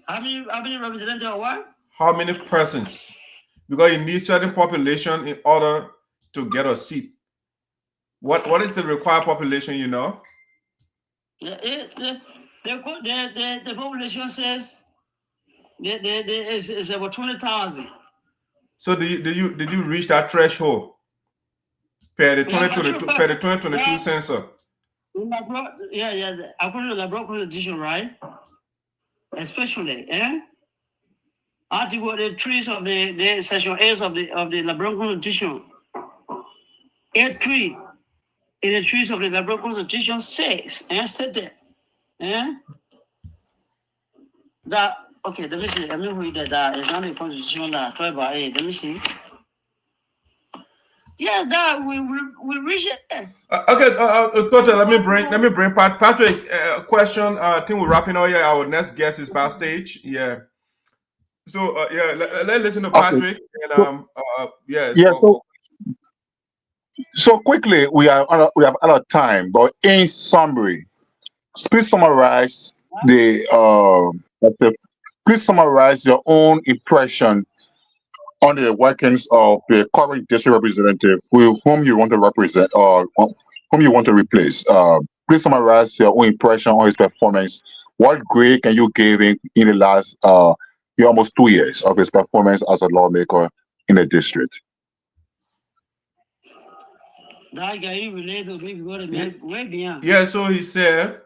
How many representatives or what? How many persons? Because you need certain population in order to get a seat. What is the required population, you know? The population says is about 20,000. So did you reach that threshold per the 2022 census? Yeah. According to the Labrador Constitution, right? Especially, Article 3 of the Section 8 of the Labrador Constitution. 8.3 in the trees of the Labrador Constitution says stated, that okay. Let me see. Let me read that. It's not the Constitution that 12/8. Let me see. Yes, that we reach it. Okay, Toteh, let me bring Patrick. Question. I think we're wrapping up here. Our next guest is backstage. Yeah. So let's listen to Patrick. Okay. So quickly, we have a lot of time, but in summary, please summarize please summarize your own impression on the workings of the current district representative whom you want to represent or whom you want to replace. Please summarize your own impression on his performance. What grade can you give him in the last almost 2 years of his performance as a lawmaker in the district? That guy related to me way beyond. Yeah, so he said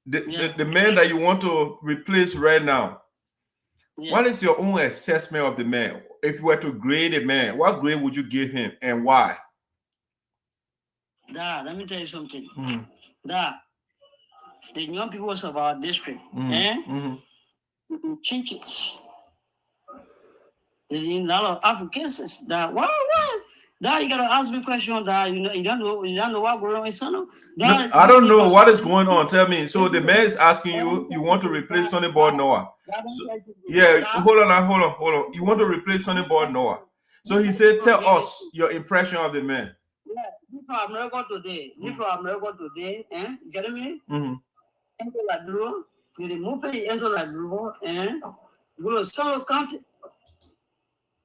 the man that you want to replace right now. Yeah. What is your own assessment of the man? If you were to grade a man, what grade would you give him and why? Let me tell you something. The young people of our district, chinches, in a lot of Africans, what? You gotta ask me a question that you don't know what going on in Sinoe. I don't know what is going on. Tell me. So the man is asking you want to replace Sonnyboy Noah. Hold on. You want to replace Sonnyboy Noah. So he said, tell us your impression of the man. Yeah, this from America today. You get me? Enter la blue, you remove it, enter la blue, and go to Sinoe County.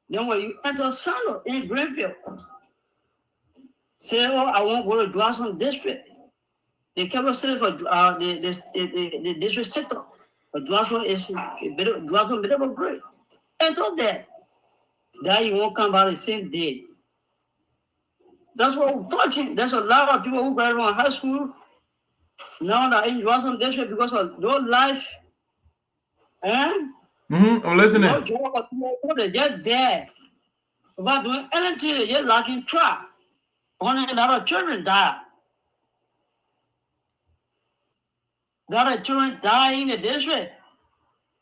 Then when you enter Sinoe in Greenfield, say, I won't go to Dawson District. They can't say for the district sector. But Dawson is Dawson bit of a grade. Enter there. That you won't come by the same day. That's what we're talking. There's a lot of people who graduate from high school now that in Dawson District because of no life. I'm listening. No job, they're just there. Without doing anything, they're just locking trap. Only a lot of children die. A lot of children die in the district.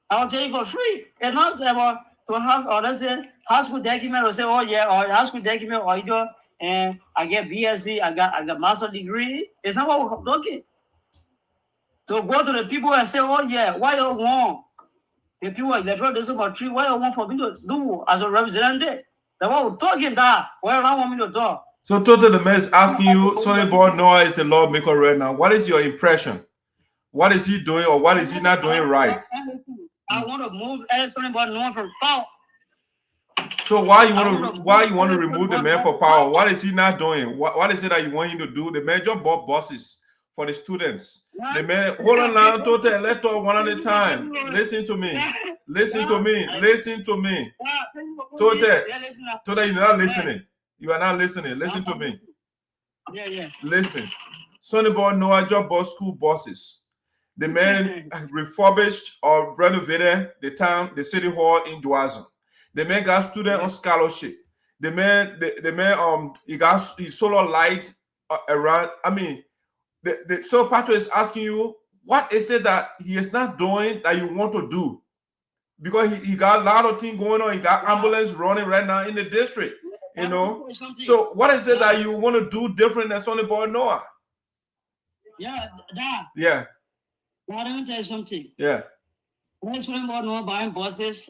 I'll tell you for free. It's not about to have, or let's say, high school document, or say, or high school document, or and I get BSc, I got master's degree. It's not what we're talking. To go to the people and say, why you want? The people are Electoral District 3, why you want for me to do as a representative? That's what we're talking that. Why don't want me to talk? So Toteh, the man is asking you, Sonnyboy Noah is the lawmaker right now. What is your impression? What is he doing or what is he not doing right? I want to move Sonnyboy Noah from power. So why you want to remove the man from power? What is he not doing? What is it that you want him to do? The man just bought buses for the students. The man, hold on now, Toteh, let's talk one at a time. Listen to me. Toteh, you're not listening. You are not listening. Listen to me. Listen. Sonnyboy Noah just bought school buses. The man refurbished or renovated the city hall in Dawson. The man got students on scholarship. The man, he got his solar light around. I mean, so Patrick is asking you, what is it that he is not doing that you want to do? because he got a lot of things going on. He got ambulance running right now in the district, you know. So what is it that you want to do different than Sonnyboy Noah? Yeah, that. Yeah. Let me tell you something. Yeah. When Sonnyboy Noah buying buses,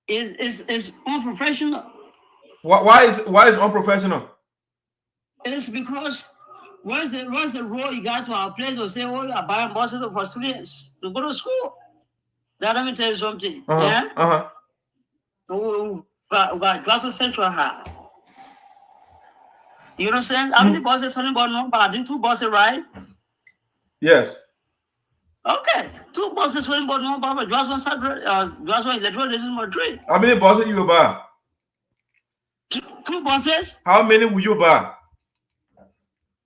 is unprofessional. Why is unprofessional? It is because what's the role you got to our place to say, oh, you are buying buses for students to go to school? That let me tell you something. Glasgow Central High. You understand? How many buses Sonnyboy Noah? I think 2 buses, right? Yes. Okay, 2 buses Sonnyboy Noah, but Glasgow Electoral District No. 3. How many buses you buy? 2 buses. How many will you buy?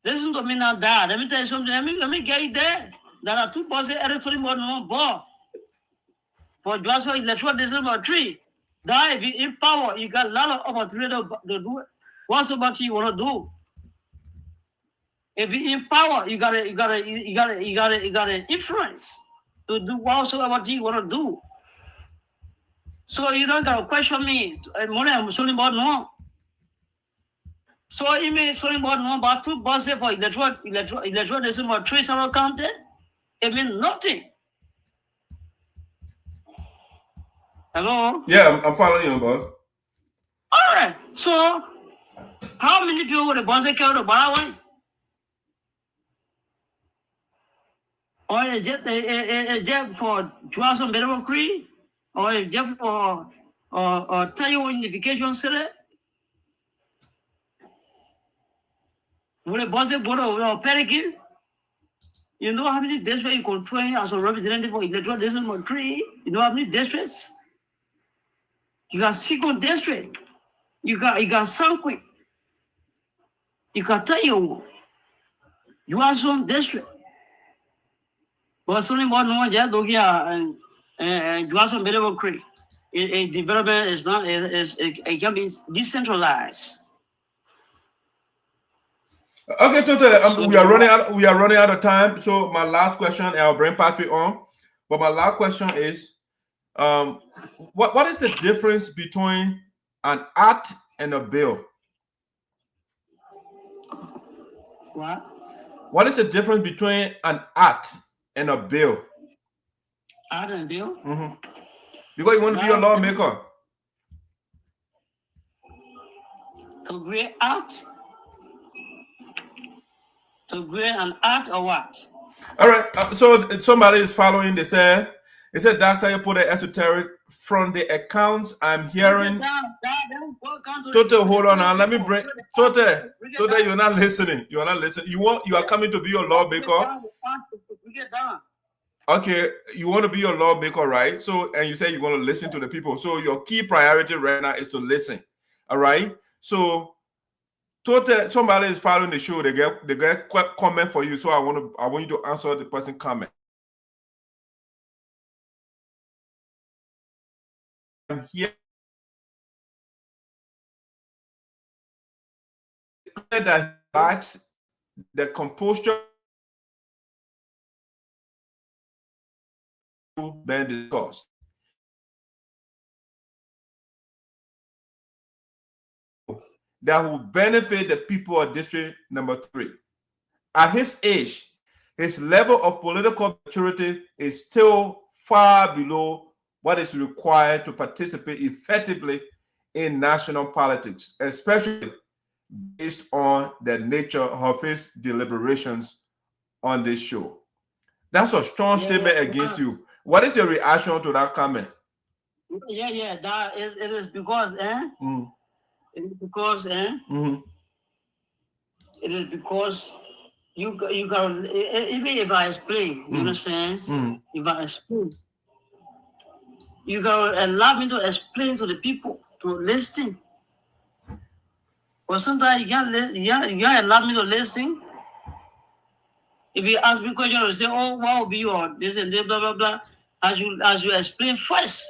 Listen to me now, Dad. Let me tell you something. Let me get it there. There are 2 buses at Sonnyboy Noah bought for Glasgow Electoral District No. 3. That if you in power, you got a lot of opportunity to do it. What's about you want to do? If you in power, you gotta influence to do whatsoever you want to do. So you don't gotta question me. I'm Sonnyboy Noah. So you may Sonnyboy Noah about 2 buses for electoral district No. 3 Sinoe County. It means nothing. Hello? Yeah, I'm following you, boss. All right. So how many people would the buses carry to Balawan? Or is it for Johnson Bedrock Creek? Or is it for Tayo Unification City? Will the bus go to Pelican? You know how many districts you control as a representative for Electoral District No. 3? You know how many districts? You got Seekon district. You got Sanqui. You got Tayo. You have some district. But Sonnyboy Noah just look here and Johnson Bedrock Creek. Development is not it can be decentralized. Okay, Toteh, we are running out of time. So my last question, and I'll bring Patrick on. But my last question is, what is the difference between an act and a bill? What? What is the difference between an act and a bill? Act and bill? Because you want to be a lawmaker. To create act? To create an act or what? All right. So somebody is following. They said Darkside put an esoteric from the accounts I'm hearing. Toteh, hold on now. Let me bring Toteh. Toteh, you're not listening. You are not listening. You are coming to be a lawmaker. Okay, you want to be a lawmaker, right? So, and you say you want to listen to the people. So your key priority right now is to listen. All right. So Toteh, somebody is following the show. They get comment for you. So I want you to answer the person comment. I'm here. That lacks the composure been discussed. That will benefit the people of District No. 3. At his age, his level of political maturity is still far below what is required to participate effectively in national politics, especially based on the nature of his deliberations on this show. That's a strong statement against you. What is your reaction to that comment? Yeah, that is it is because it is because it is because you got even if I explain, you understand? If I explain, you gotta allow me to explain to the people to listen. But sometimes you can't allow me to listen. If you ask me a question, you say, "Oh, what will be your this and blah blah blah," as you explain first.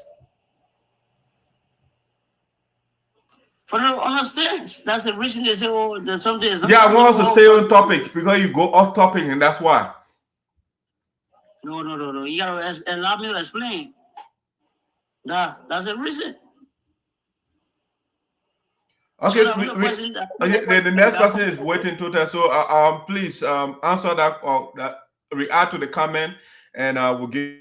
For no understand, that's the reason they say, "Oh, there's something." Yeah, I want us to stay on topic because you go off topic, and that's why. No. You gotta allow me to explain. That's the reason. Okay, So the next person is waiting to so please answer that react to the comment, and we'll give.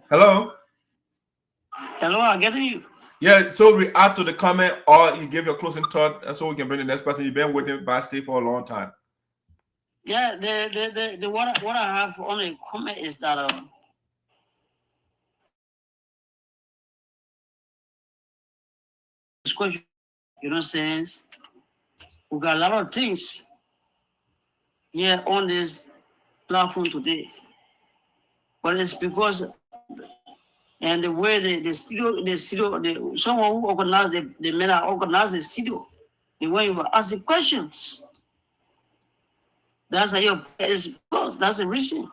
Hello. Hello, I'm getting you. Yeah, so react to the comment, or you give your closing thought, so we can bring the next person. You've been waiting backstage for a long time. Yeah, the what I have on a comment is that this question, you know, says we got a lot of things here on this platform today, but it's because and the way the studio, someone who organized the men that organized the studio, the way you ask the questions. That's how that's the reason.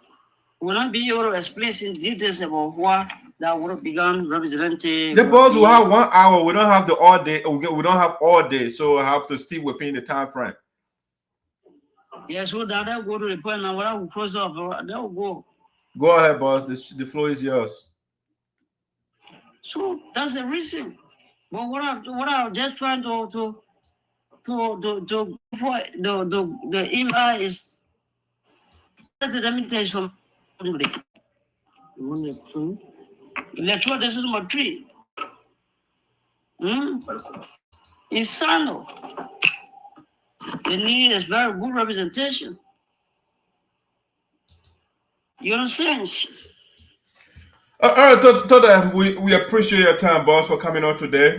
We'll not be able to explain in details about what that would have begun representing. The boss will have 1 hour. We don't have the all day. We don't have all day, so I have to stick within the time frame. Yeah, so that will go to the point now. What I will cross off, that will go. Go ahead, boss. The floor is yours. So that's the reason. But what I'm just trying to for the email is. Let me tell you something. Electoral District No. 3. In Sinoe, the need is very good representation. You understand? All right, Toteh, we appreciate your time, boss, for coming on today.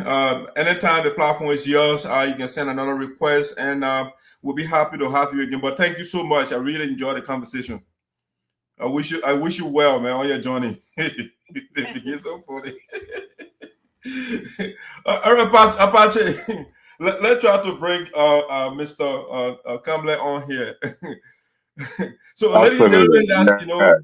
Anytime the platform is yours, you can send another request, and we'll be happy to have you again. But thank you so much. I really enjoyed the conversation. I wish you well, man, on your journey. It's so funny. All right, Apache. Let's try to bring Mr. Kambleh on here. So, ladies and gentlemen,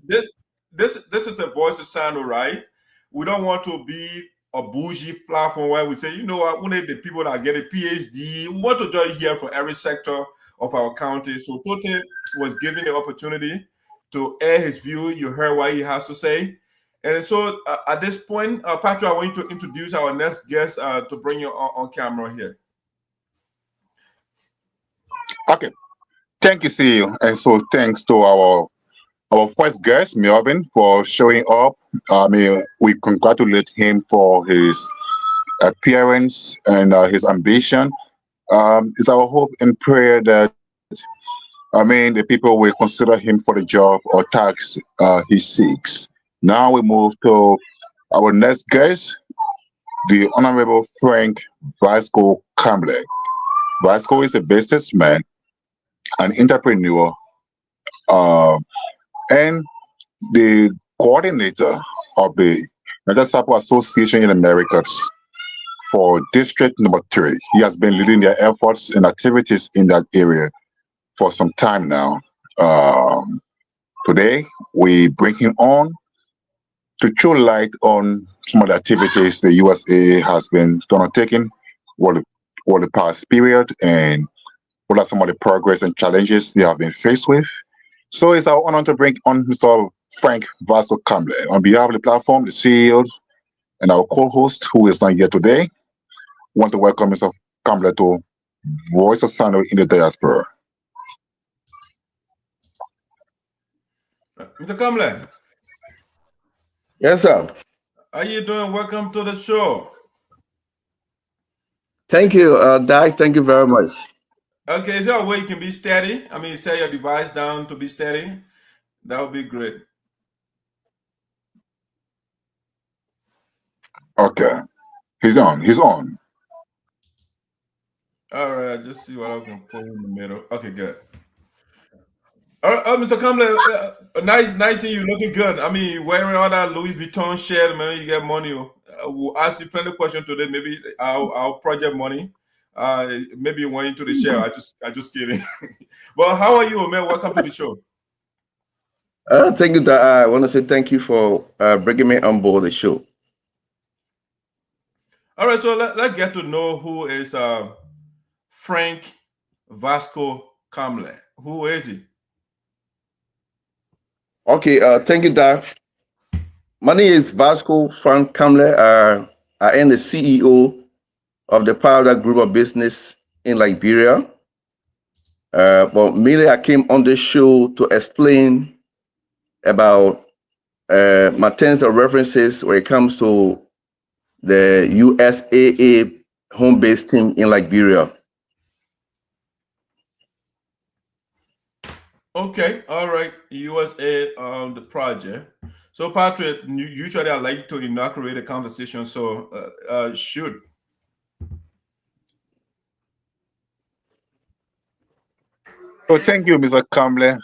that's this is the voice of Sinoe, right? We don't want to be a bougie platform where we say, we need the people that get a PhD. We want to just hear from every sector of our county. So Toteh was given the opportunity to air his view. You heard what he has to say. And so at this point, Patrick, I want you to introduce our next guest to bring you on camera here. Okay. Thank you, CEO. And so thanks to our first guest, Melvin, for showing up. We congratulate him for his appearance and his ambition. It's our hope and prayer that the people will consider him for the job or task he seeks. Now we move to our next guest, the Honorable Frank Vasco Kambleh. Vasco is a businessman, an entrepreneur, and the coordinator of the DIASPORA Association in Americas for District No. 3. He has been leading their efforts and activities in that area for some time now. Today, we bring him on to throw light on some of the activities the USA has been undertaking over the past period and what are some of the progress and challenges they have been faced with. So it's our honor to bring on Mr. Frank Vasco Kambleh. On behalf of the platform, the CEO, and our co-host, who is not here today, I want to welcome Mr. Kambleh to Voice of Sinoe in the Diaspora. Mr. Kambleh. Yes, sir. How you doing? Welcome to the show. Thank you, Dak. Thank you very much. Okay, is there a way you can be steady? Set your device down to be steady. That would be great. Okay. He's on. All right, just see what I can pull in the middle. Okay, good. All right, Mr. Kambleh, nice seeing you. Looking good. Wearing all that Louis Vuitton shirt, man, you get money. We'll ask you plenty of questions today. Maybe our project money. Maybe you went into the share. I just kidding. Well, how are you, man? Welcome to the show. Thank you. I want to say thank you for bringing me on board the show. All right, so let's get to know who is Frank Vasco Kambleh. Who is he? Okay, thank you, Doc. My name is Vasco Frank Kambleh. I am the CEO of the Powder Group of Business in Liberia. But mainly I came on this show to explain about my terms of references when it comes to the USAA home-based team in Liberia. Okay, all right. USA the project. So Patrick, usually I like to inaugurate a conversation. So shoot. So thank you, Mr. Kambleh.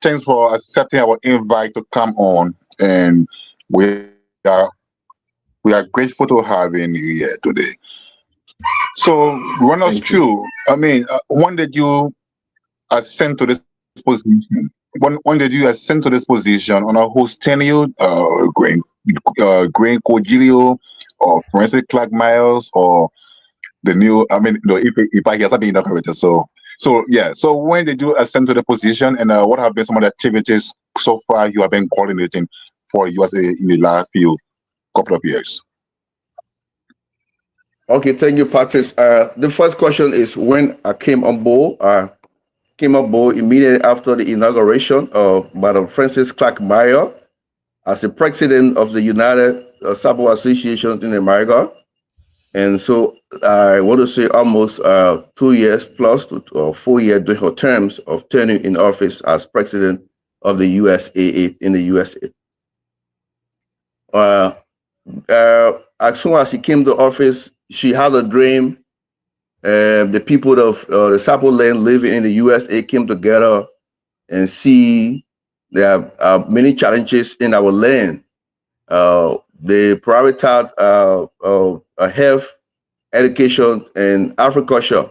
Thanks for accepting our invite to come on, and are we are grateful to having you here today. So run us Thank you. through. I mean, when did you ascend to this position? When did you ascend to this position? On a whose tenure, Grain Cogilio, or Forensic Clark Miles, or the new? I mean, no, if I hear something inaccurate, so yeah. So when did you ascend to the position, and what have been some of the activities so far you have been coordinating for USA in the last few couple of years? Okay, thank you, Patrice. The first question is when I came on board. I came on board immediately after the inauguration of Madam Frances Clark Meyer as the president of the United Sabo Association in America. And so I want to say almost 2 years plus or 4 years during her terms of tenure in office as president of the USAA in the USA. As soon as she came to office, she had a dream. The people of the Sapo land living in the USA came together and see there are many challenges in our land. They prioritize health, education, and agriculture.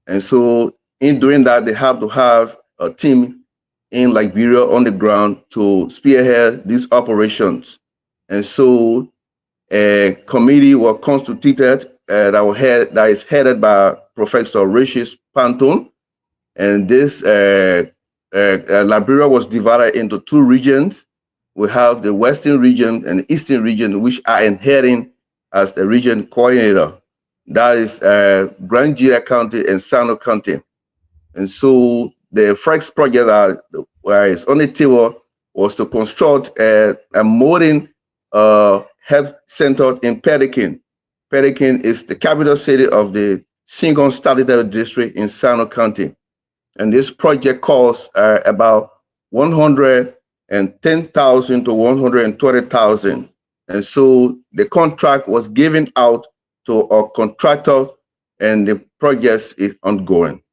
And so in doing that, they have to have a team in Liberia on the ground to spearhead these operations. And so a committee was constituted that is headed by Professor Rishis Pantone. And this Liberia was divided into 2 regions. We have the Western region and the Eastern region, which I am heading as the region coordinator. That is Grand Gia County and Sinoe County. And so the first project that is on the table was to construct a modern health center in Pelican. Pelican is the capital city of the Seekon Statutory District in Sinoe County. And this project costs about $110,000 to $120,000. And so the contract was given out to our contractor, and the project is ongoing.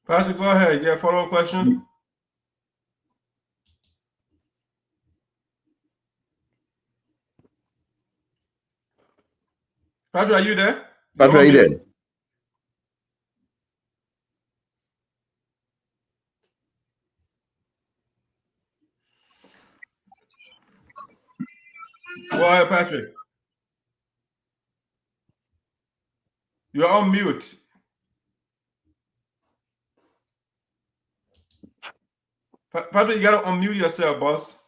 Pastor, go ahead. Yeah, follow-up question. Patrick, are you there? Patrick, are you there? Go ahead, Patrick. You're on mute. Patrick, you gotta unmute yourself, boss.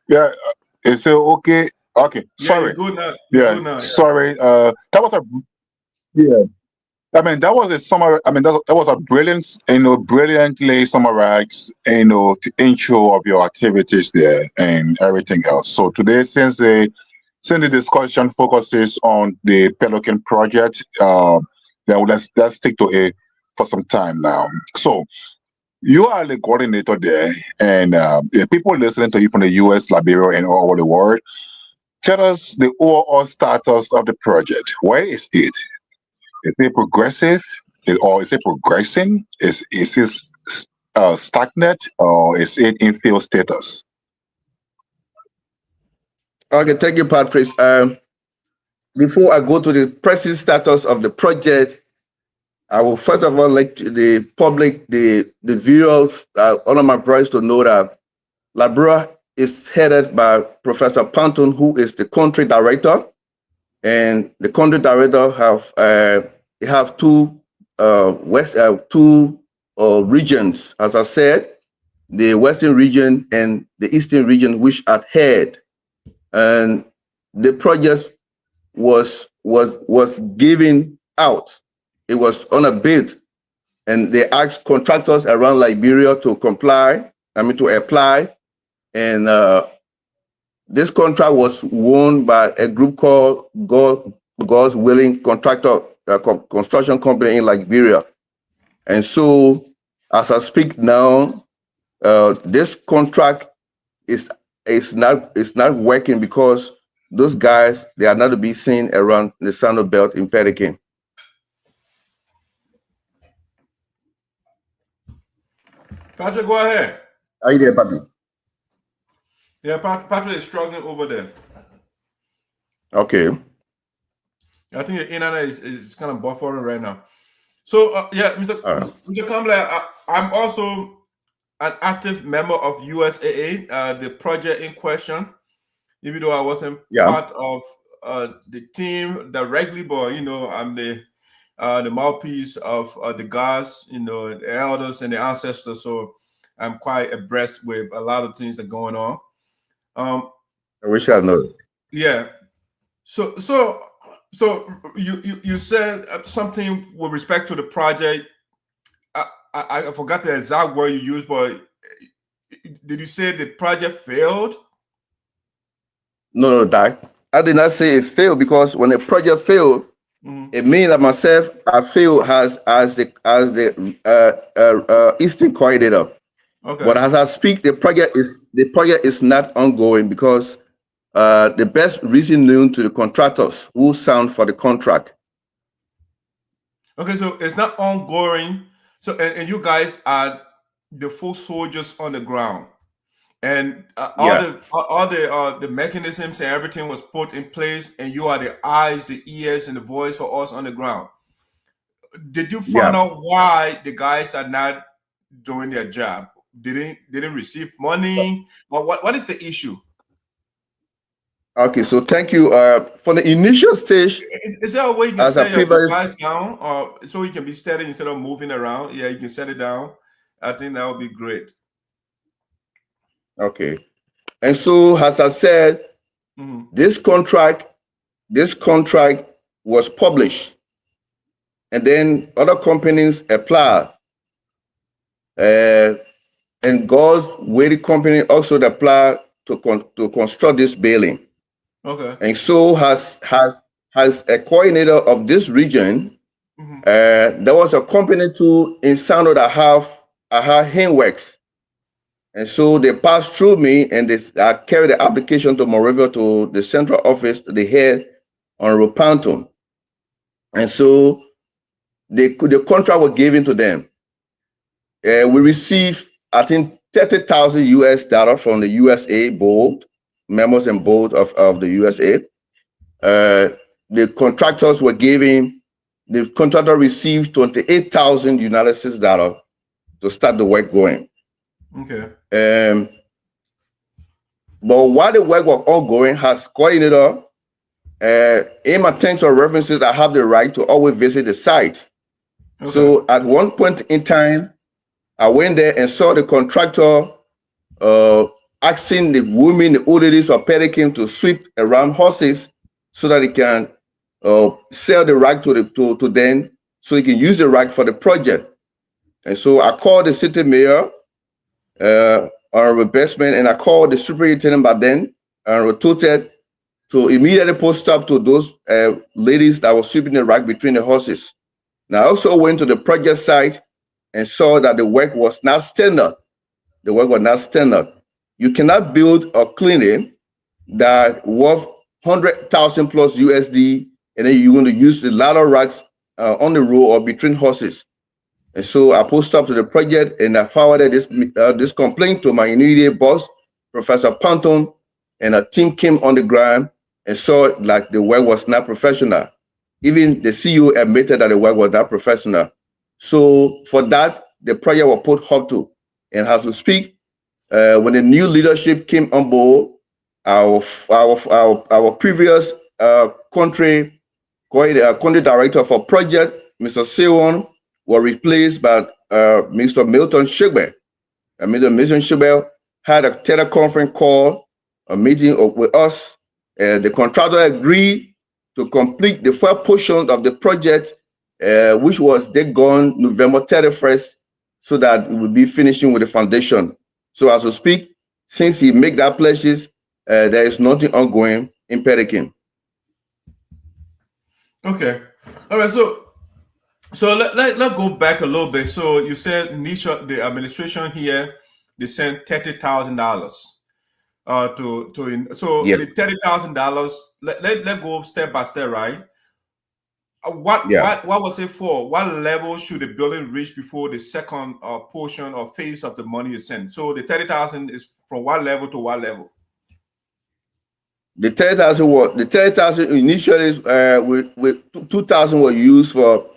Yeah, is it okay? Okay, Yeah, sorry. you're good now. Yeah, Good now. sorry. That was a yeah. I mean, that was a summary. I mean, that was a brilliant, brilliantly summarized, the intro of your activities there and everything else. So today, since the discussion focuses on the Pelican project, then let's stick to it for some time now. So you are the coordinator there, and people listening to you from the U.S., Liberia, and all over the world, tell us the overall status of the project. Where is it? Is it progressive, or is it progressing? Is it stagnant, or is it in field status? Okay, thank you, Patrice. Before I go to the present status of the project, I will first of all like the public, the viewers, all of my viewers to know that Liberia is headed by Professor Panton, who is the country director, and the country director have two regions, as I said, the Western region and the Eastern region, which are head, and the project was given out. It was on a bid, and they asked contractors around Liberia to comply. To apply, and this contract was won by a group called God's Willing Contractor Construction Company in Liberia. And so, as I speak now, this contract is not working because those guys, they are not to be seen around the Sinoe belt in Pekin. Patrick, go ahead. Are you there, Patrick? Yeah, Patrick is struggling over there. Okay. I think the internet is kind of buffering right now. So, yeah, Mr. Kambleh, I'm also an active member of USAA, the project in question, even though I wasn't part of the team directly, but, I'm the mouthpiece of the gods, the elders and the ancestors. So I'm quite abreast with a lot of things that are going on. I wish I know. Yeah. So you said something with respect to the project. I forgot the exact word you used, but did you say the project failed? No, Doc. I did not say it failed, because when a project failed, it means that myself, I failed as the Eastern coordinator. Okay. But as I speak, the project is not ongoing because the best reason known to the contractors who signed for the contract. Okay, so it's not ongoing. So and you guys are the full soldiers on the ground, and all the mechanisms and everything was put in place, and you are the eyes, the ears, and the voice for us on the ground. Did you find out why the guys are not doing their job? Didn't receive money? Or what is the issue? Okay, so thank you. For the initial stage, is there a way you can set your guys down, or so he can be steady instead of moving around? Yeah, you can set it down. I think that would be great. Okay, and so as I said, this contract was published, and then other companies applied, and God's Willing Company also applied to construct this building. Okay. And so has a coordinator of this region, there was a company too in Sinoe that have handworks. And so they passed through me, and they carried the application to Monrovia, to the central office, to the head, Honorable Panton. And so the contract was given to them. We received, I think, $30,000 from the USA board, members and board of the USA. The contractors were giving, the contractor received $28,000 United States to start the work going. Okay. But while the work was ongoing, as coordinator, in my terms of references, I have the right to always visit the site. Okay. So at one point in time, I went there and saw the contractor asking the women, the old ladies of Pekin, to sweep around horses so that they can sell the rag to them, so they can use the rag for the project. And so I called the city mayor, Honorable Bestman, and I called the superintendent by then, Honorable Toteh, to immediately put stop to those ladies that were sweeping the rag between the horses. Now I also went to the project site and saw that the work was not standard. The work was not standard. You cannot build a clinic that worth 100,000 plus USD, and then you're going to use the ladder racks on the road or between horses. And so I posted up to the project, and I forwarded this complaint to my immediate boss, Professor Panton, and a team came on the ground and saw like the work was not professional. Even the CEO admitted that the work was not professional. So for that, the project was put up to, and how to speak, when the new leadership came on board, our previous country director for project, Mr. Seekon, was replaced by Mr. Milton Shigbe. Mr. Milton Shigbe had a teleconference call, a meeting with us. The contractor agreed to complete the first portion of the project, which was gone November 31st, so that we will be finishing with the foundation. So as we speak, since he made that pledges, there is nothing ongoing in Pelican. Okay. All right. So let's go back a little bit. So you said initial the administration here, they sent $30,000 so Yes. the $30,000. Let go step by step, right? What was it for? What level should the building reach before the second portion or phase of the money is sent? So the 30,000 is from what level to what level? The 30,000 initially with 2,000 were used for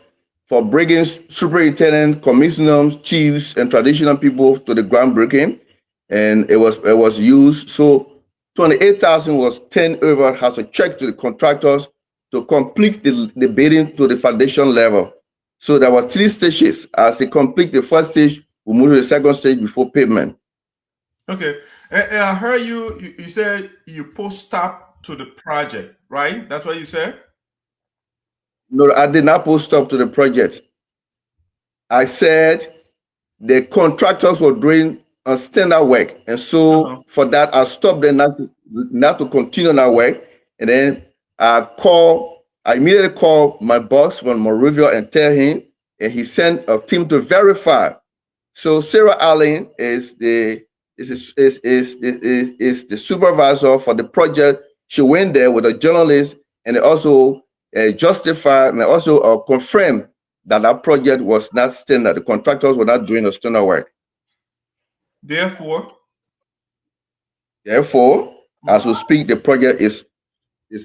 bringing superintendent, commissioners, chiefs, and traditional people to the groundbreaking, and it was used. So 28,000 was turned over as a check to the contractors to complete the bidding to the foundation level. So there were 3 stages. As they complete the first stage, we move to the second stage before payment. Okay, and I heard you said you post stop to the project, right? That's what you said? No, I did not post stop to the project. I said the contractors were doing a standard work, and so for that, I stopped them not to continue that work. And then I immediately called my boss from Monrovia and tell him, and he sent a team to verify. So Sarah Allen is the supervisor for the project. She went there with a journalist, and they also justified and also confirmed that project was not standard. The contractors were not doing a standard work. Therefore, as we speak, the project is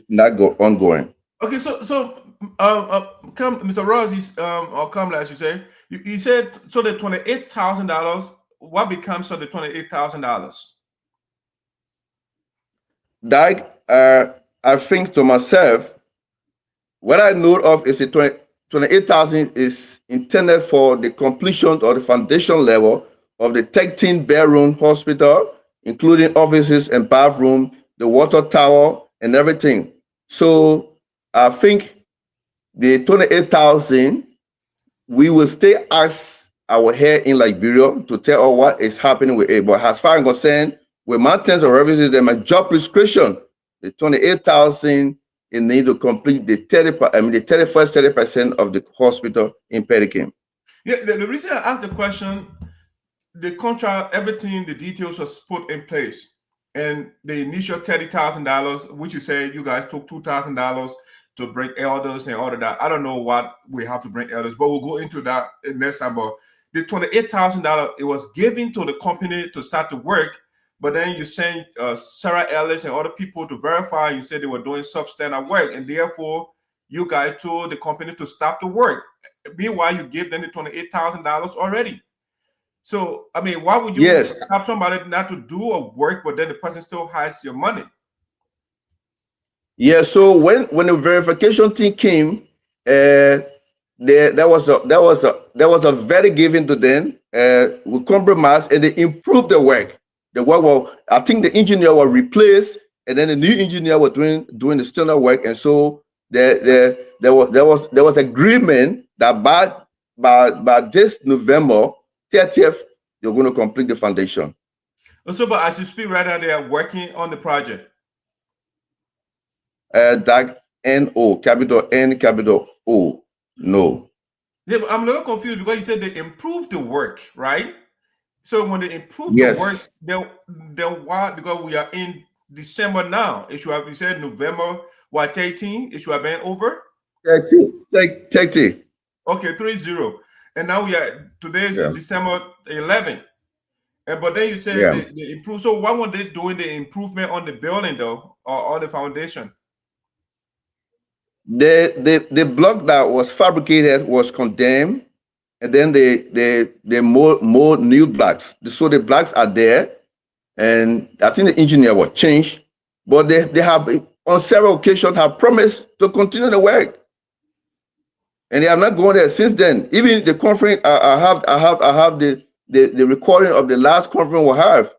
not ongoing. Okay, so Mr. Ross, or Kambleh, as you say, you said so the $28,000. What becomes of the $28,000? That I think to myself, what I know of is the 28,000 is intended for the completion of the foundation level of the 13-bedroom hospital, including offices and bathroom, the water tower, and everything. So I think the 28,000, we will stay as our head in Liberia to tell us what is happening with it. But as far as I'm concerned, with mountains of refugees, they my job prescription, the 28,000 it need to complete the 30% of the hospital in Pelican. Yeah, the reason I asked the question, the contract, everything, the details was put in place, and the initial $30,000, which you said you guys took $2,000 to bring elders and all of that. I don't know what we have to bring elders, but we'll go into that next time. But the $28,000, it was given to the company to start the work. But then you sent Sarah Ellis and other people to verify. You said they were doing substandard work, and therefore you guys told the company to stop the work. Meanwhile, you gave them the $28,000 already. So, I mean, why would you stop somebody not to do a work, but then the person still has your money? Yeah. So when the verification team came, there was a verdict given to them. We compromised and they improved the work. The work was, I think the engineer was replaced, and then the new engineer was doing the standard work, and so there was agreement that by this November 30th they're going to complete the foundation. So, but as you speak right now, they are working on the project. That N-O, capital N, capital O, no. Yeah, but I'm a little confused because you said they improved the work, right? So when they improve the work, then why? Because we are in December now. It should have, you said November, 13? It should have been over? 30. Okay, 30. And now we are, today's December 11. But then you said they improve. So why weren't they doing the improvement on the building though, or on the foundation? The block that was fabricated was condemned. And then they more new blocks. So the blocks are there. and I think the engineer was changed, but they have on several occasions have promised to continue the work, and they have not gone there since then. Even the conference, I have the recording of the last conference we have.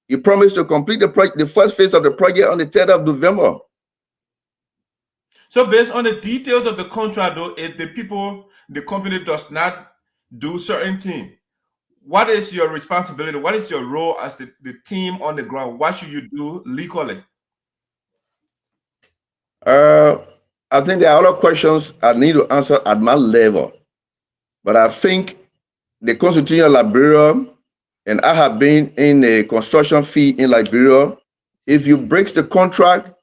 He promised to complete the first phase of the project on the 3rd of November. So based on the details of the contract, though, if the company does not do certain things, what is your responsibility? What is your role as the team on the ground? What should you do legally? I think there are other questions I need to answer at my level, but I think the Constitution of Liberia, and I have been in a construction field in Liberia. If you break the contract,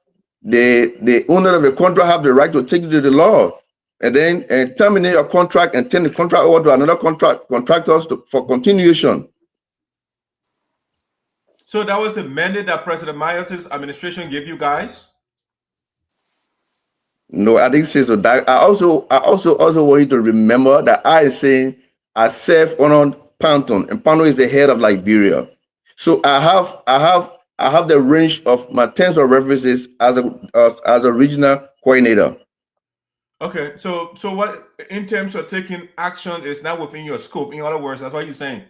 the owner of the contract have the right to take you to the law, and then terminate your contract and turn the contract over to another contractors for continuation. So that was the mandate that President Myers' administration gave you guys? No, I didn't say so. That I also want you to remember that I serve on Panton, and Panton is the head of Liberia. So I have the range of my terms of references as a regional coordinator. Okay, so what in terms of taking action is not within your scope? In other words, that's what you're saying.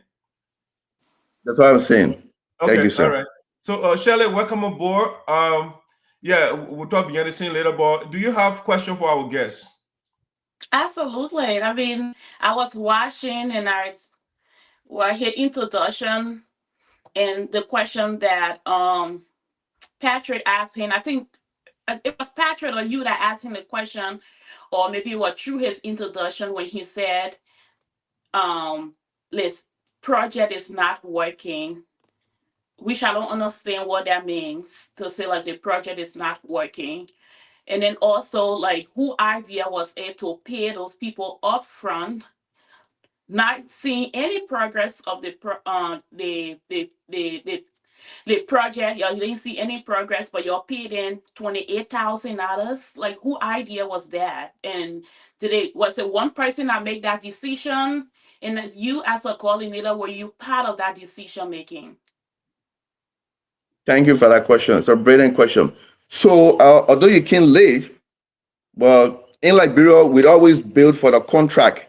That's what I'm saying. Okay, thank you, sir. All right. So Shirley, welcome aboard. Yeah, we'll talk behind the scene later, but do you have question for our guests? Absolutely. I mean, I was watching and I heard introduction and the question that Patrick asked him. I think it was Patrick or you that asked him the question, or maybe it was through his introduction when he said, this project is not working. Which I don't understand what that means, to say like the project is not working. And then also like who idea was it to pay those people up front, not seeing any progress of the project. You didn't see any progress, but you're paid in $28,000. Like who idea was that? And was it one person that made that decision? And you as a coordinator, were you part of that decision making? Thank you for that question. It's a brilliant question. So although you came late, but in Liberia, we'd always bid for the contract.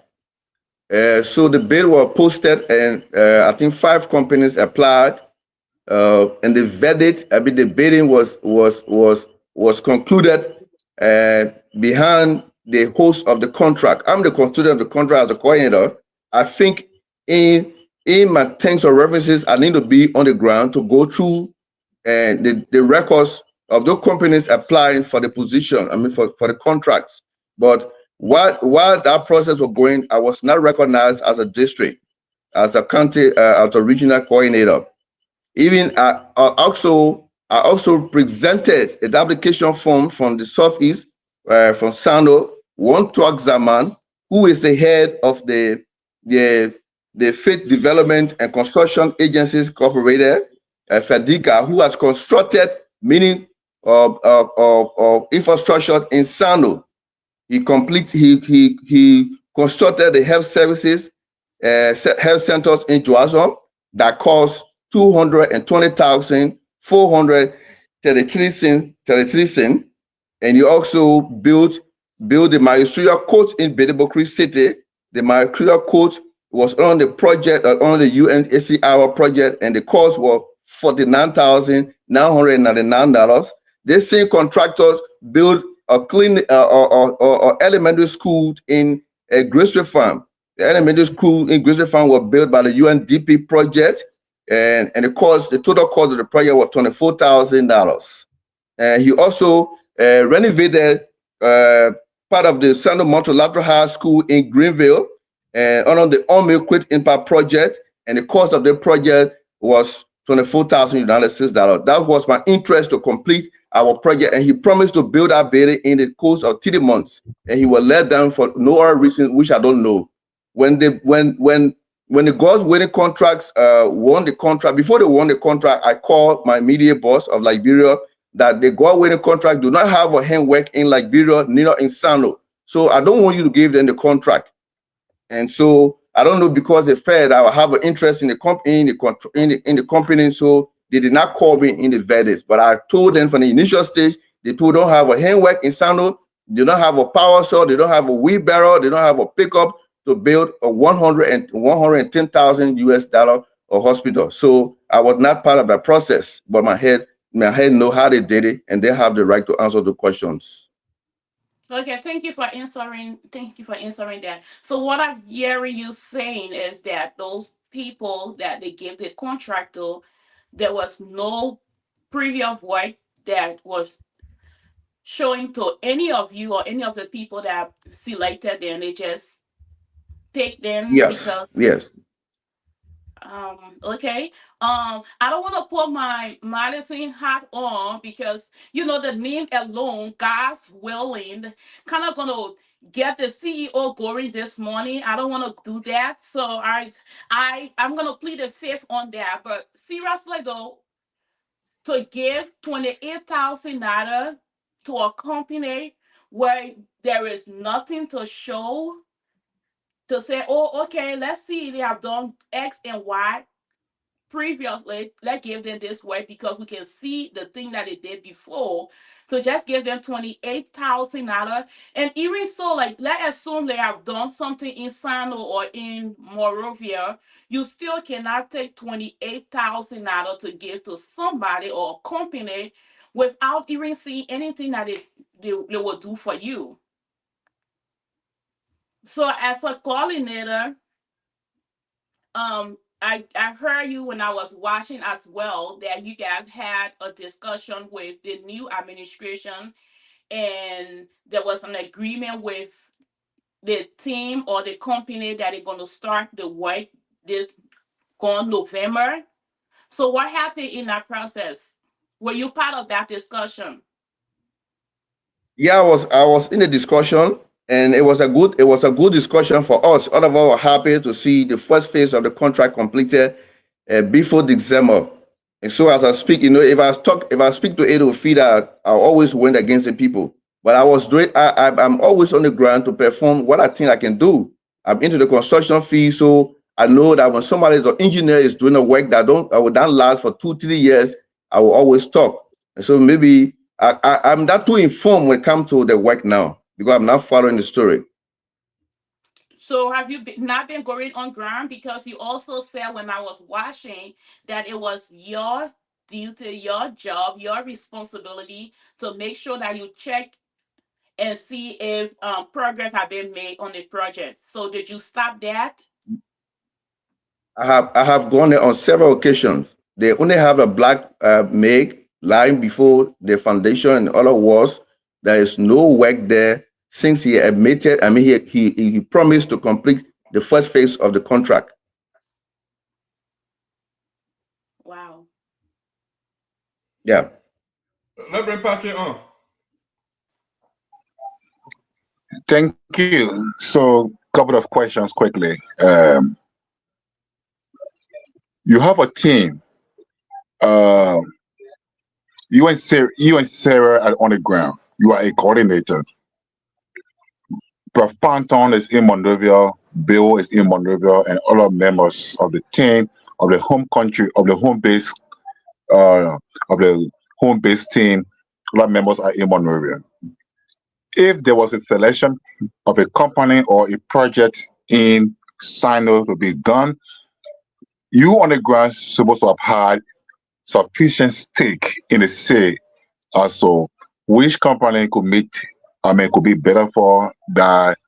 So the bid was posted, and I think 5 companies applied, and the verdict, I mean, the bidding was concluded behind the host of the contract. I'm the custodian of the contract as a coordinator. I think in my terms of references, I need to be on the ground to go through the records of those companies applying for the position, I mean, for the contracts. But while that process was going, I was not recognized as a district, as a county, as a regional coordinator. Even I also presented an application form from the Southeast, from Sinoe, one to Zaman, who is the head of the Faith Development and Construction Agencies Incorporated, FEDICA, who has constructed many of infrastructure in Sinoe. He constructed the health services, health centers in Joazon that cost $220,433, and he also built the magisterial court in Bedebokri City. The magisterial court was on the project, on the UNHCR project, and the cost was $49,999. These same contractors built a clinic or elementary school in a grocery farm. The elementary school in grocery farm was built by the UNDP project, and the total cost of the project was $24,000. He also renovated part of the Sinoe Multilateral High School in Greenville, and on the Equip Impact project, and the cost of the project was $24,000. That was my interest to complete our project, and he promised to build our building in the course of 3 months, and he was let down for no other reason, which I don't know. When the God's winning contracts won the contract, before they won the contract, I called my immediate boss of Liberia that the God winning contract do not have a handwork in Liberia, neither in Sinoe. So I don't want you to give them the contract. And so I don't know, because they felt I would have an interest in the company, in the company. So they did not call me in the verdict, but I told them from the initial stage, the people don't have a handwork in Sinoe, they don't have a power saw, they don't have a wheelbarrow, they don't have a pickup to build a 110,000 US dollar a hospital. So I was not part of that process, but my head know how they did it, and they have the right to answer the questions. Okay, thank you for answering. Thank you for answering that. So what I'm hearing you saying is that those people that they gave the contract to, there was no previous work that was showing to any of you or any of the people that selected them. They just picked them Yes, because yes. Okay. I don't want to put my Madison hat on because the name alone, God's willing, kind of gonna get the CEO going this morning. I don't want to do that. So I'm gonna plead the fifth on that. But seriously though, to give $28,000 to a company where there is nothing to show to say, oh, okay, let's see, they have done X and Y previously, let's give them this way because we can see the thing that they did before. So just give them $28,000. And even so, like, let's assume they have done something in Sinoe or in Morovia, you still cannot take $28,000 to give to somebody or a company without even seeing anything that they will do for you. So as a coordinator, I heard you when I was watching as well that you guys had a discussion with the new administration, and there was an agreement with the team or the company that is going to start the work this going November. So what happened in that process? Were you part of that discussion? Yeah, I was in the discussion, and it was a good discussion for us. All of us were happy to see the first phase of the contract completed before December. And so as I speak, if I speak to it, will feel that I always win against the people. But I was doing I'm always on the ground to perform what I think I can do. I'm into the construction field, so I know that when somebody, the engineer, is doing a work that will not last for 2-3 years, I will always talk. And so maybe I'm not too informed when it comes to the work now because I'm not following the story. So have you not been going on ground? Because you also said when I was watching that it was your duty, your job, your responsibility to make sure that you check and see if progress have been made on the project. So did you stop that? I have gone there on several occasions. They only have a black make lying before the foundation and other walls. There is no work there since he admitted. I mean, he promised to complete the first phase of the contract. Wow. Yeah. Let's bring Patrick on. Thank you. So, couple of questions quickly. You have a team. You and Sarah are on the ground. You are a coordinator. Prof. Panton is in Monrovia. Bill is in Monrovia, and other members of the team of the home country of the home base team. Other members are in Monrovia. If there was a selection of a company or a project in Sinoe to be done, you on the ground supposed to have had sufficient stake in the say also which company could could be better for that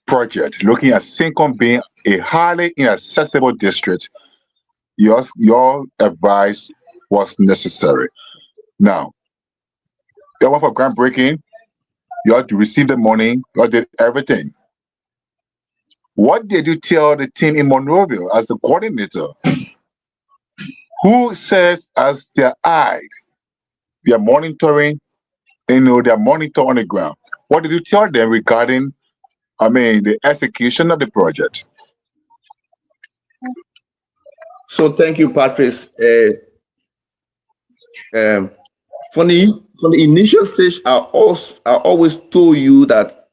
project. Looking at Seekon being a highly inaccessible district, your advice was necessary. Now, you went for groundbreaking, you had to receive the money, you did everything. What did you tell the team in Monrovia as the coordinator? Who says as their eyes, they are monitoring, they are monitoring on the ground. What did you tell them regarding, the execution of the project? So thank you, Patrice. From the initial stage, I always told you that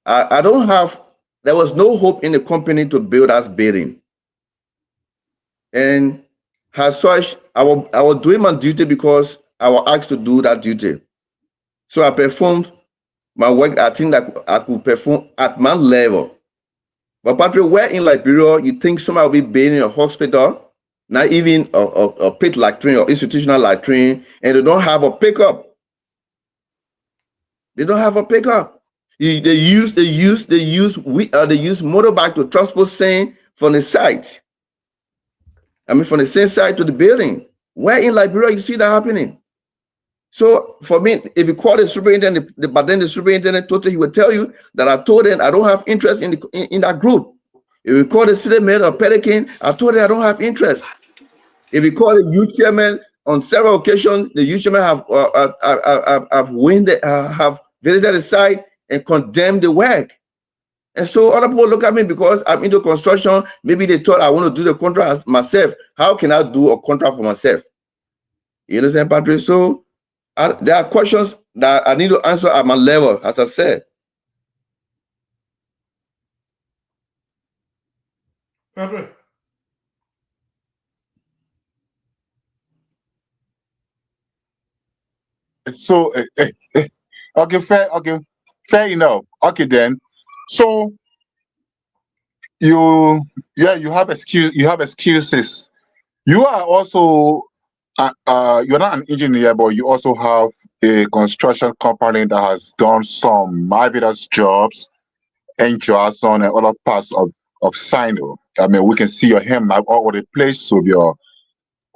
there was no hope in the company to build us building. And As such, I was doing my duty because I was asked to do that duty. So I performed my work. I think that I could perform at my level. But Patrick, where in Liberia you think somebody will be bathed in a hospital, not even a pit latrine or institutional latrine, and they don't have a pickup? They don't have a pickup. They use motorbike to transport sand from the site. I mean, from the same side to the building. Where in Liberia you see that happening? So for me, if you call the superintendent, but then the superintendent Toteh, he will tell you that I told him I don't have interest in that group. If you call the city mayor or Pelican, I told him I don't have interest. If you call the youth chairman, on several occasions, the youth chairman have visited the site and condemned the work. And so other people look at me because I'm into construction. Maybe they thought I want to do the contract myself. How can I do a contract for myself? You understand, Patrick? So there are questions that I need to answer at my level, as I said. Patrick. So, okay, fair enough. Okay, then. So you have excuses. You are also you're not an engineer, but you also have a construction company that has done some marvelous jobs in Johnson and other parts of Sinoe. I mean, we can see your hand all over the place with your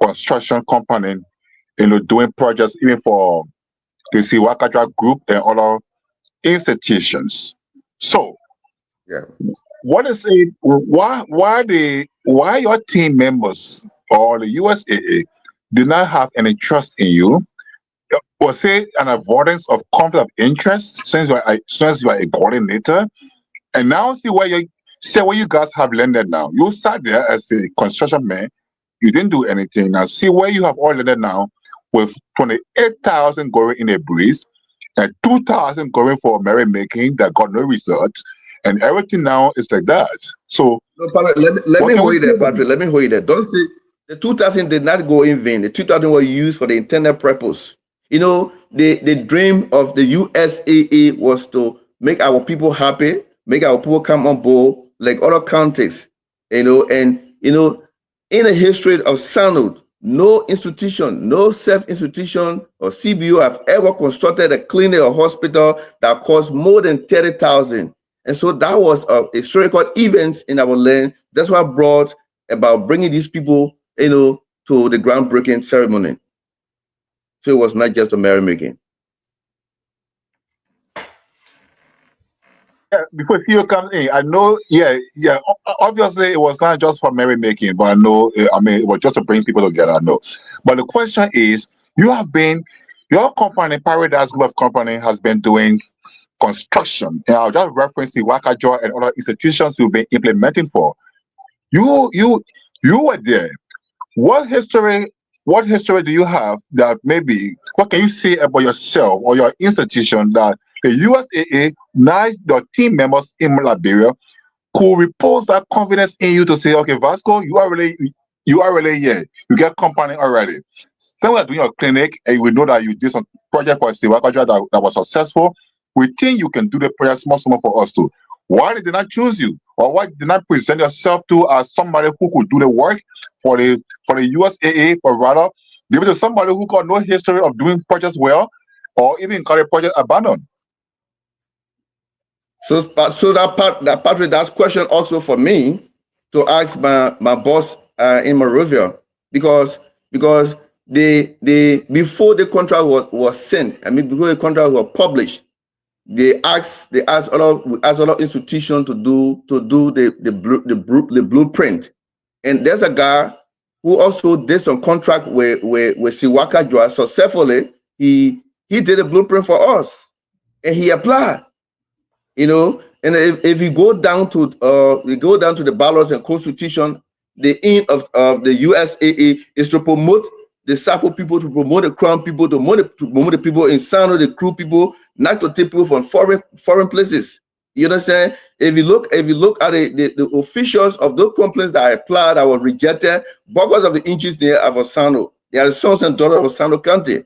construction company, doing projects even for the Siwakajwa group and other institutions. So, yeah, what is it? Why your team members or the USAA did not have any trust in you? Was it an avoidance of conflict of interest since you are a coordinator? And now see where you guys have landed now. You sat there as a construction man, you didn't do anything. Now see where you have all landed now with 28,000 going in a breeze and 2,000 going for merrymaking that got no result, and everything now is like that. So no, Patrick, let me hold you there, Patrick. Let me hold you there. Don't say the 2,000 did not go in vain. The 2,000 were used for the intended purpose. The dream of the USAA was to make our people happy, make our people come on board like other counties. In the history of Sinoe, no institution, no self-institution or CBO have ever constructed a clinic or hospital that cost more than 30,000. And so that was a historical event in our land. That's what brought about bringing these people, to the groundbreaking ceremony. So it was not just a merrymaking. Yeah, before you come in, I know, obviously it was not just for merrymaking, but I know, it was just to bring people together, I know. But the question is, your company, Paradise Group of Company, has been doing construction. And I'll just reference the Wakajo and other institutions you've been implementing for. You were there. What history do you have that maybe, what can you say about yourself or your institution that the USAA, now your team members in Liberia, could repose that confidence in you to say, okay, Vasco, you are really here. You get company already. Then we're doing your clinic and we know that you did some project for Siwakajwa that was successful. We think you can do the project small for us too. Why did they not choose you? Or why did they not present yourself to as somebody who could do the work for the USAA, but rather give it to somebody who got no history of doing projects well, or even got a project abandoned? So that Patrick, that's question also for me to ask my boss in Monrovia, because they before the contract was sent, before the contract was published, they asked other institutions to do the blueprint, and there's a guy who also did some contract with Siwakajwa successfully. He did a blueprint for us, and he applied. And if you go down to the ballot and constitution, the aim of the USAA is to promote the Sapo people, to promote the Crown people, to promote the people in Sinoe, the Crew people, not to take people from foreign places. You understand? If you look at the officials of those complaints that I applied, that were rejected because of the inches there of Sinoe. They are the sons and daughters of Sinoe County.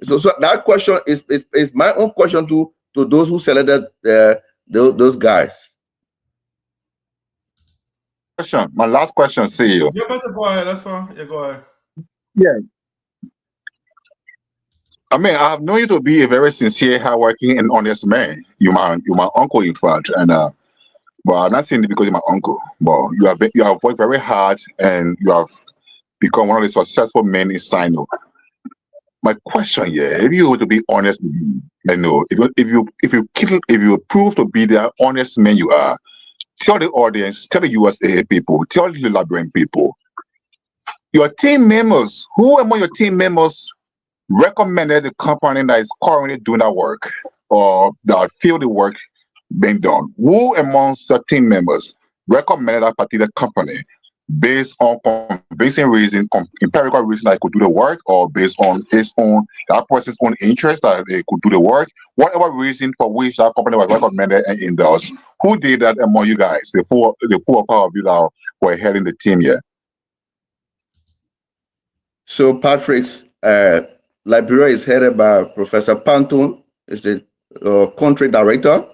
So that question is my own question to those who selected those guys. Question. My last question, CEO. Yeah, go ahead. That's fine. Yeah, go ahead. Yeah. I mean, I have known you to be a very sincere, hardworking, and honest man. You're my uncle, in fact, and but I'm not saying it because you're my uncle. But you have worked very hard, and you have become one of the successful men in Sinoe. My question here, if you were to be honest with me, I know if you prove to be the honest man you are, tell the audience, tell the USA people, tell the Liberian people, your team members, who among your team members recommended the company that is currently doing that work or that feel the work being done? Who amongst your team members recommended that particular company based on convincing reason, empirical reason that it could do the work, or based on that person's own interest that they could do the work? Whatever reason for which that company was recommended and endorsed, who did that among you guys? The four or five of you that were heading the team here. So Patrick's Liberia is headed by Professor Pantone, is the country director.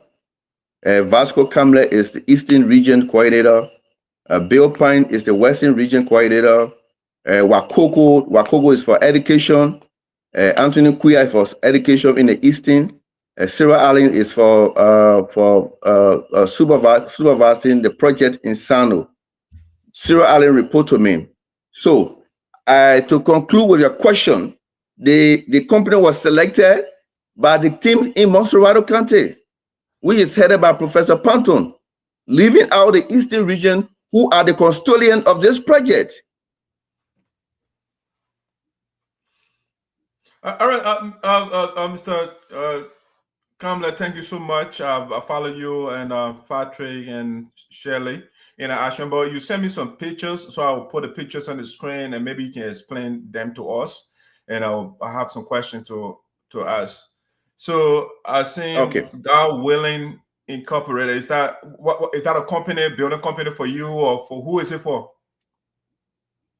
Vasco Kambleh is the Eastern Region Coordinator. Bill Pine is the Western Region Coordinator. Wakoko is for education. Anthony Kuya for education in the Eastern. Cyril Allen is for supervising the project in Sinoe. Cyril Allen report to me. So to conclude with your question, the company was selected by the team in Montserrat County, which is headed by Professor Pantone, leaving out the Eastern Region, who are the custodian of this project. All right, Mr. Kambleh, thank you so much. I follow you and Patrick and Shirley in action. But you sent me some pictures, so I'll put the pictures on the screen and maybe you can explain them to us. And I'll have some questions to ask. So I seen God Willing Incorporated. Is that is that a company, building company for you, or for who is it for?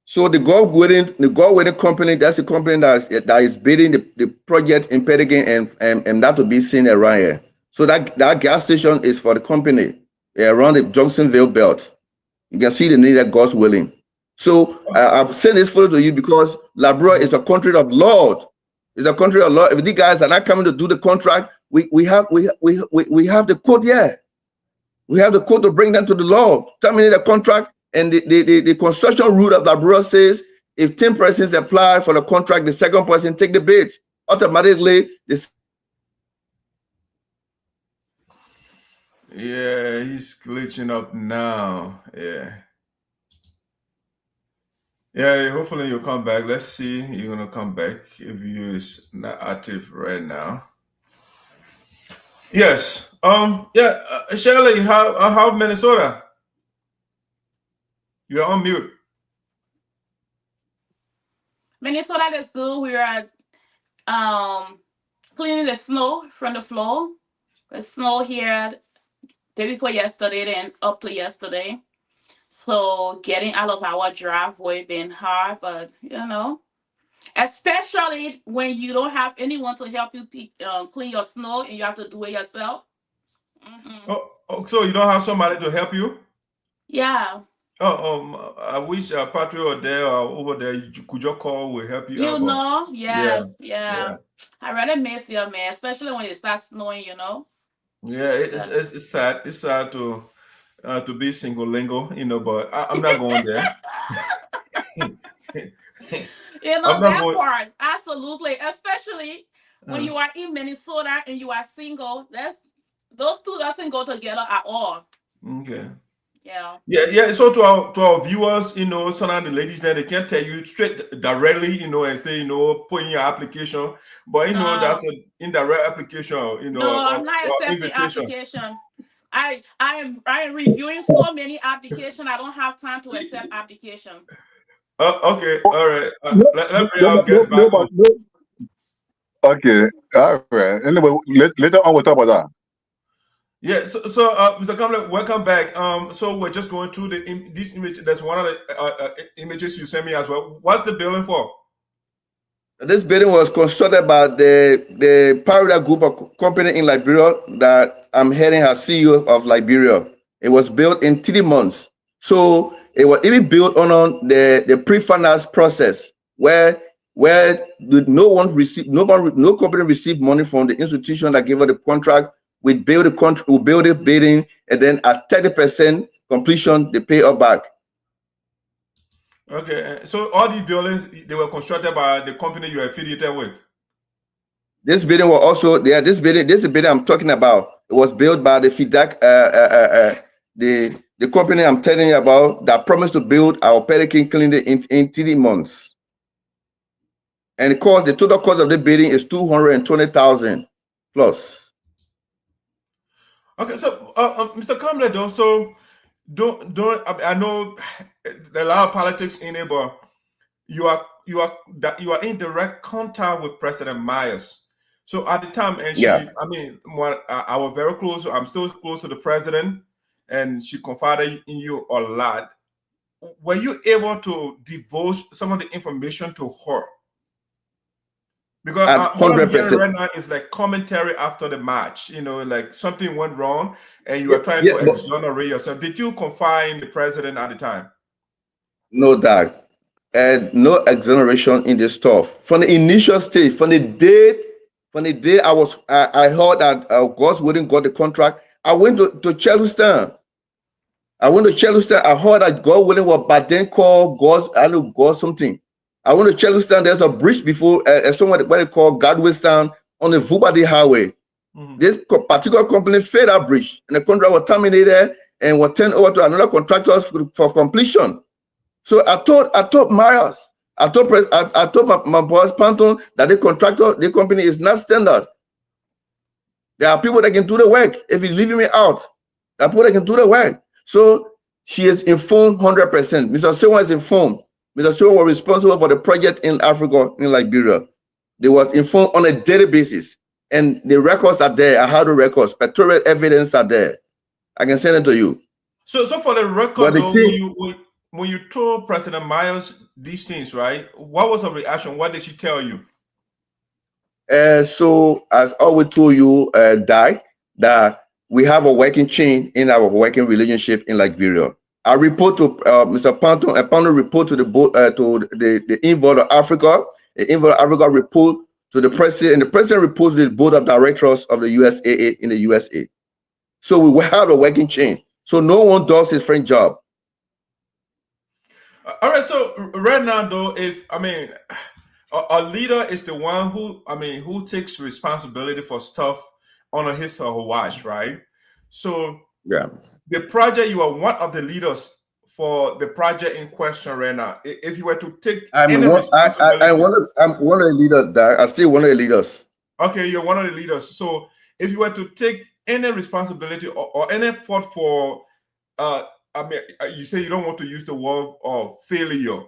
So the God Willing company, that's the company that is building the project in Pedigan and that will be seen around here. So that gas station is for the company around the Johnsonville belt. You can see the name that God's Willing. So I've sent this photo to you because Liberia is a country of Lord. It's a country of Lord. If these guys are not coming to do the contract, we have the code here. We have the code to bring them to the law. Terminate the contract, and the construction rule of Liberia says if 10 persons apply for the contract, the second person take the bids. Automatically, this. Yeah, he's glitching up now. Yeah, hopefully you'll come back. Let's see. You're gonna come back if you is not active right now. Yes. Shirley, how Minnesota? You're on mute. Minnesota is good. We are cleaning the snow from the floor. The snow here day before yesterday and up to yesterday. So getting out of our driveway been hard, but especially when you don't have anyone to help you clean your snow and you have to do it yourself. Oh, so you don't have somebody to help you? Yeah. I wish Patrick or there or over there could you call will help you out. Yes, yeah. I really miss you, man, especially when it starts snowing, Yeah, it's sad. It's sad to be single lingo, but I'm not going there. That part, absolutely. Especially when you are in Minnesota and you are single, those two doesn't go together at all. Okay. Yeah. So to our viewers, some of the ladies there, they can't tell you straight directly, and say, put in your application. But that's an indirect application, No, I'm not accepting application. I am reviewing so many applications. I don't have time to accept application. Okay, all right. Let bring our guest back on. Okay, all right. Anyway, later on we'll talk about that. Yeah, Mr. Kambleh, welcome back. So we're just going through this image. There's one of the images you sent me as well. What's the building for? This building was constructed by the Parida Group of company in Liberia that I'm heading as CEO of Liberia. It was built in 3 months. So it was even built on the pre-finance process where no company received money from the institution that gave us the contract. We build the building, and then at 30% completion, they pay us back. Okay, so all these buildings, they were constructed by the company you are affiliated with. This building was also there. This is the building I'm talking about. It was built by the FIDAC, the company I'm telling you about that promised to build our Pelican clinic in 3 months. And the total cost of the building is 220,000 plus. Okay, so Mr. Kambleh, though, so I know there are a lot of politics in it, but you are in direct contact with President Myers. So at the time, and I was very close. I'm still close to the president, and she confided in you a lot. Were you able to divulge some of the information to her? Because what I'm hearing right now is like commentary after the match. Like something went wrong, and you are trying to exonerate yourself. Did you confide in the president at the time? No, Doug. And no exoneration in this stuff. From the initial stage, from the day I heard that Gos wouldn't got the contract, I went to Charleston. I heard that God willing was but then call Gos, I know Gos something. I went to Charleston. There's a bridge before somewhere what they call Godwistown on the Vubadi Highway. Mm-hmm. This particular company failed that bridge, and the contract was terminated and was turned over to another contractor for completion. So I told Myers, I told my boss Panton that the company is not standard. There are people that can do the work. If you're leaving me out, there are people that can do the work. So she is informed 100%. Mr. Sewa is informed. Mr. Sewa was responsible for the project in Africa, in Liberia. They was informed on a daily basis. And the records are there. I have the records. Pictorial evidence are there. I can send it to you. So for the record, when you told President Myers these things, right? What was her reaction? What did she tell you? So as I always told you, Dai, that we have a working chain in our working relationship in Liberia. I report to Mr. Panton. Panton report to the Envoy of Africa. The Envoy of Africa report to the president, and the president reports to the board of directors of the USAA in the USA. So we have a working chain. So no one does his friend job. All right. So right now, though, a leader is the one who takes responsibility for stuff on his or her watch, right? So yeah, the project, you are one of the leaders for the project in question right now. If you were to take responsibility, I'm one of the leaders. I'm still one of the leaders. Okay, you're one of the leaders. So if you were to take any responsibility or any fault for, you say you don't want to use the word of failure,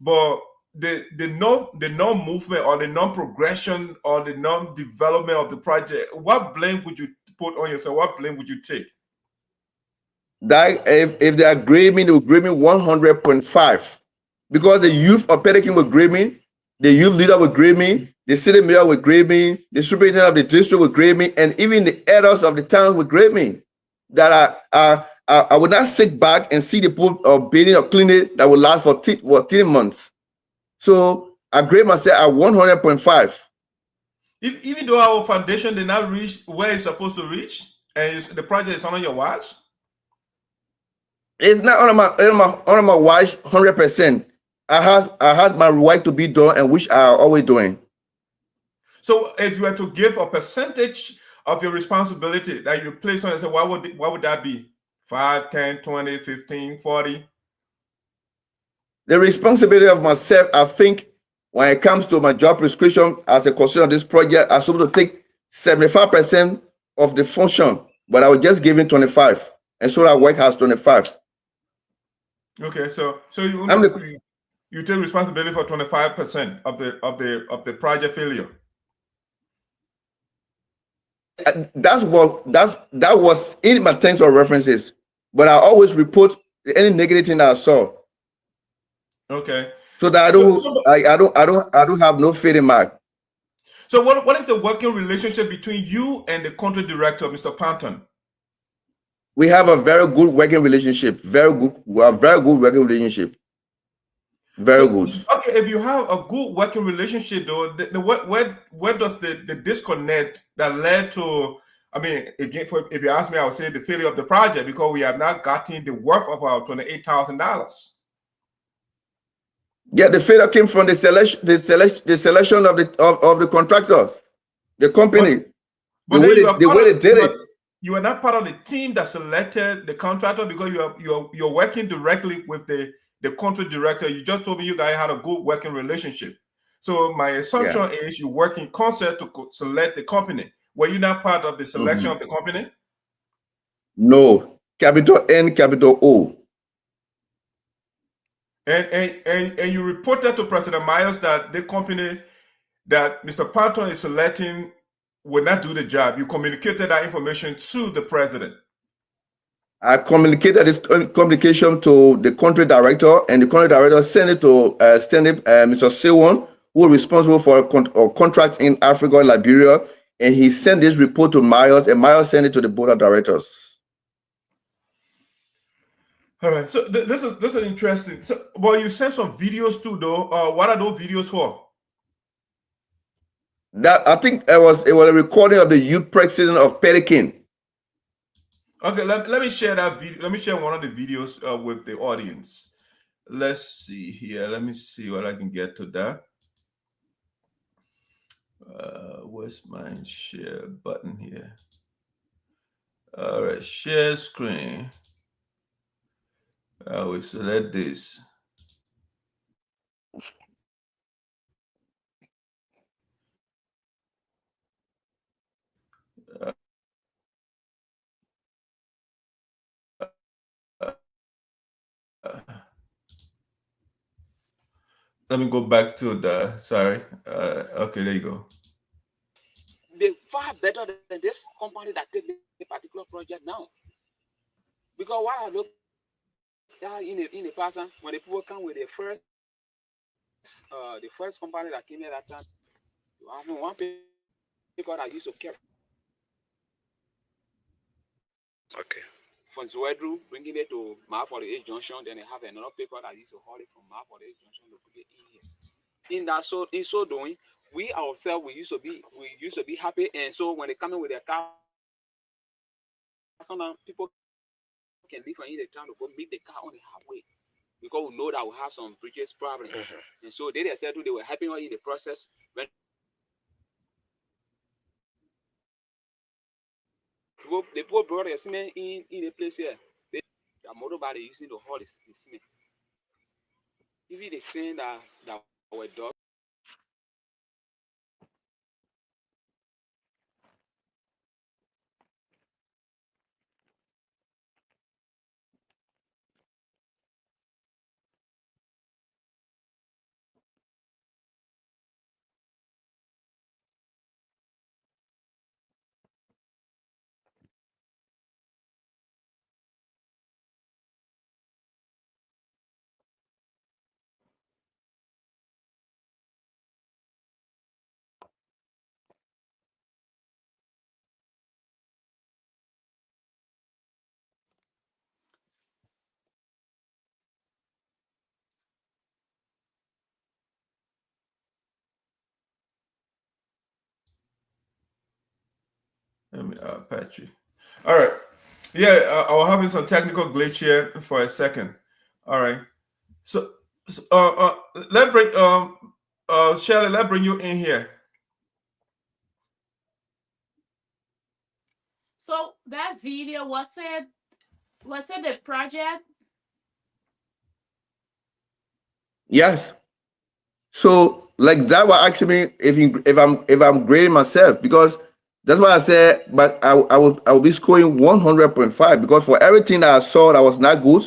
but the non-movement or the non-progression or the non-development of the project, what blame would you put on yourself? What blame would you take? That if they agree me, they will grade me 100.5, because the youth of Pelican will grade me, the youth leader will grade me, the city mayor will grade me, the superintendent of the district will grade me, and even the elders of the town will grade me. That I would not sit back and see the pool of building a clinic that will last for 3 months. So I grade myself at 100.5. Even though our foundation did not reach where it's supposed to reach, and the project is on your watch? It's not on my watch 100%. I had my work to be done, and which I are always doing. So if you were to give a percentage of your responsibility that you place on yourself, what would that be? 5, 10, 20, 15, 40? The responsibility of myself, I think, when it comes to my job prescription as a consultant of this project, I'm supposed to take 75% of the function, but I was just giving 25, and so that work has 25. Okay, so you take responsibility for 25% of the project failure. that was in my terms of references. But I always report any negative thing I saw. Okay. So that I don't have no faith in Mark. So what is the working relationship between you and the country director, Mr. Panton? We have a very good working relationship. Very good. We have very good working relationship. Very good. Okay, if you have a good working relationship, though, where does the disconnect that led to? I mean, again, if you ask me, I would say the failure of the project, because we have not gotten the worth of our $28,000. Yeah, the failure came from the selection of the contractors, the company. But the way they did it. You are not part of the team that selected the contractor, because you're working directly with the country director. You just told me you guys had a good working relationship. So my assumption is you work in concert to select the company. Were you not part of the selection of the company? No. Capital N, capital O. And you reported to President Myers that the company that Mr. Panton is selecting will not do the job. You communicated that information to the president. I communicated this communication to the country director, and the country director sent it to Mr. Seekon, who is responsible for contracts in Africa and Liberia, and he sent this report to Myers, and Myers sent it to the board of directors. All right. So this is interesting. So, well, you sent some videos too, though. What are those videos for? That I think it was a recording of the youth president of Pelican. Okay, let me share that video. Let me share one of the videos with the audience. Let's see here. Let me see what I can get to that. Where's my share button here? All right, share screen. We select this. Let me go back to the, sorry. Okay, there you go. They're far better than this company that take the particular project now. Because what I look in the past, when the people come with the first company that came here that time, you have one people that used to care. Okay. From Zwedru, bringing it to Mouth for the 8 Junction, then they have another paper that used to haul it from Mouth for the 8 Junction to put it in here. In so doing, we ourselves we used to be happy, and so when they come in with their car, sometimes people can leave in the town to go meet the car on the highway because we know that we have some bridges problem. And so they said they were helping us in the process. When the people brought the cement in the place here, the motorbike using to haul the cement. Even the saying that were done. Patrick. All right. Yeah, I was having some technical glitch here for a second. All right. So let's bring Shelley, let's bring you in here. So that video was it the project? Yes. So like that was asking me if I'm grading myself, because that's why I said, but I will be scoring 100.5 because for everything that I saw that was not good,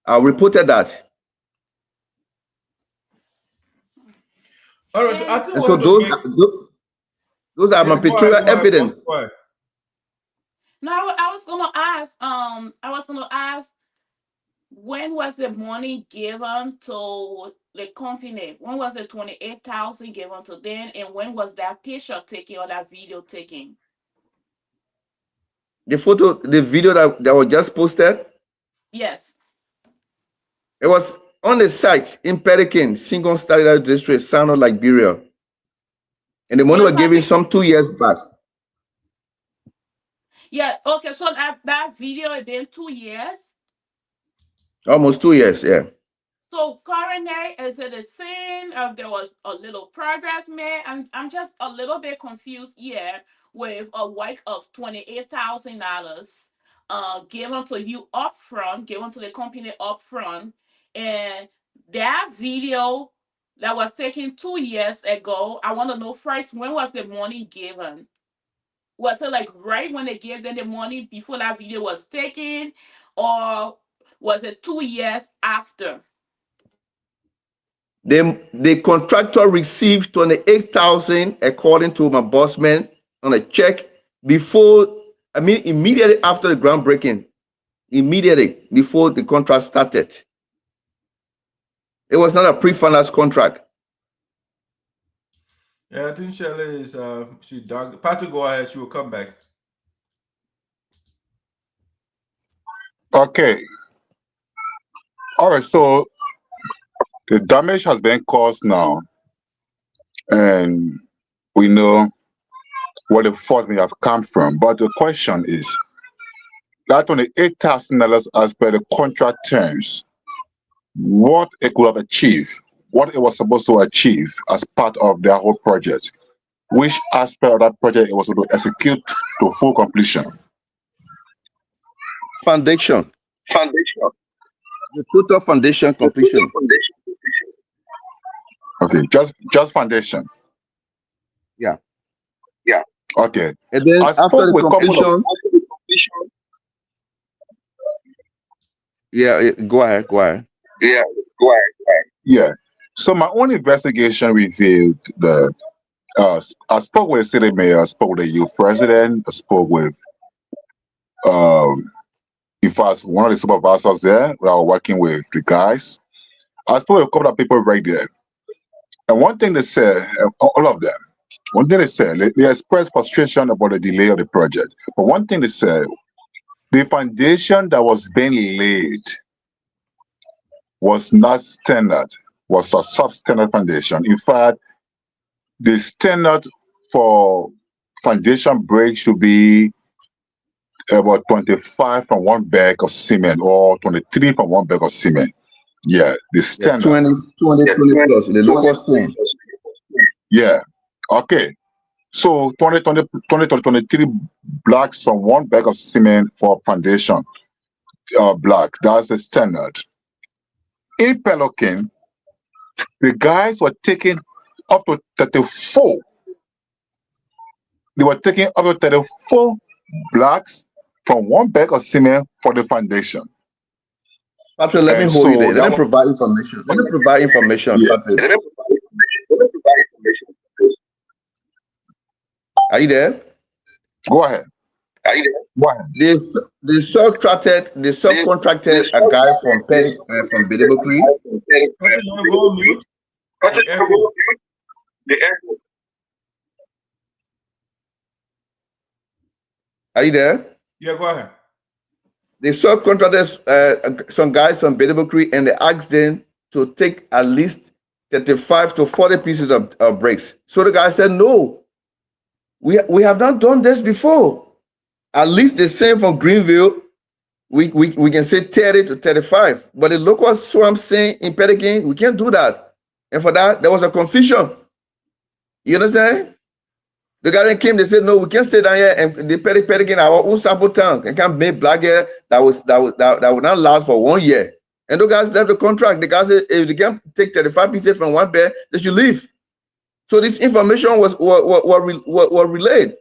I reported that. All right. I think so those are my pictorial evidence. No, I was gonna ask. When was the money given to the company? When was the 28,000 given to them, and when was that picture taken or that video taken? The video that was just posted, Yes. it was on the site in Pelican, Seekon Statutory District, Sinoe, Liberia. And the money Yes, was I given think. some 2 years back. Yeah. Okay. So that video has been 2 years. Almost 2 years, yeah. So currently, is it the same? If there was a little progress made, I'm just a little bit confused here with a wake of $28,000 given to you upfront, given to the company upfront, and that video that was taken 2 years ago. I want to know first, when was the money given? Was it like right when they gave them the money before that video was taken, or was it 2 years after? The contractor received 28,000 according to my boss man on a check immediately after the groundbreaking, immediately before the contract started. It was not a pre-finance contract. Yeah, I think Shelley is she dug. Patrick, go ahead. She will come back. Okay. All right. So the damage has been caused now, and we know where the fault may have come from. But the question is that $28,000 as per the contract terms, what it could have achieved, what it was supposed to achieve as part of their whole project, which aspect of that project it was going to execute to full completion. Foundation. The total foundation completion. Okay, just foundation. Yeah. Okay. And then I after spoke the with a couple of completion. Yeah, go ahead. Yeah. So my own investigation revealed that I spoke with the city mayor, I spoke with the youth president, I spoke with in fact one of the supervisors there where I was working with the guys. I spoke with a couple of people right there. And one thing they said, all of them, one thing they said, they expressed frustration about the delay of the project. But one thing they said, the foundation that was being laid was not standard, was a substandard foundation. In fact, the standard for foundation break should be about 25 from one bag of cement or 23 from one bag of cement. Yeah, the Yeah, standard. 20 plus the local standard. Yeah. Okay. So 20 to 23 blocks from one bag of cement for foundation block. That's the standard. In Pelican, the guys were taking up to 34. They were taking up to 34 blocks from one bag of cement for the foundation. Patrick, let me And hold you so there. Let that me provide information. Yeah. Patrick. Are you there? Go ahead. Go ahead. They subcontracted a guy from Biddable Creek. Patrick, you want to go on mute? The echo. Are you there? Yeah, go ahead. They subcontracted some guys from Biddable Creek, and they asked them to take at least 35 to 40 pieces of bricks. So the guy said, no, we have not done this before. At least the same from Greenville, we can say 30 to 35. But the local swamp saying in Pelican, we can't do that. And for that, there was a confusion. You understand? The guy that came, they said, no, we can't stay down here and the Pelican, our own sample tank, and can't make black air that would not last for 1 year. And those guys left the contract. The guys said, if they can't take 35 pieces from one bed, they should leave. So this information was relayed.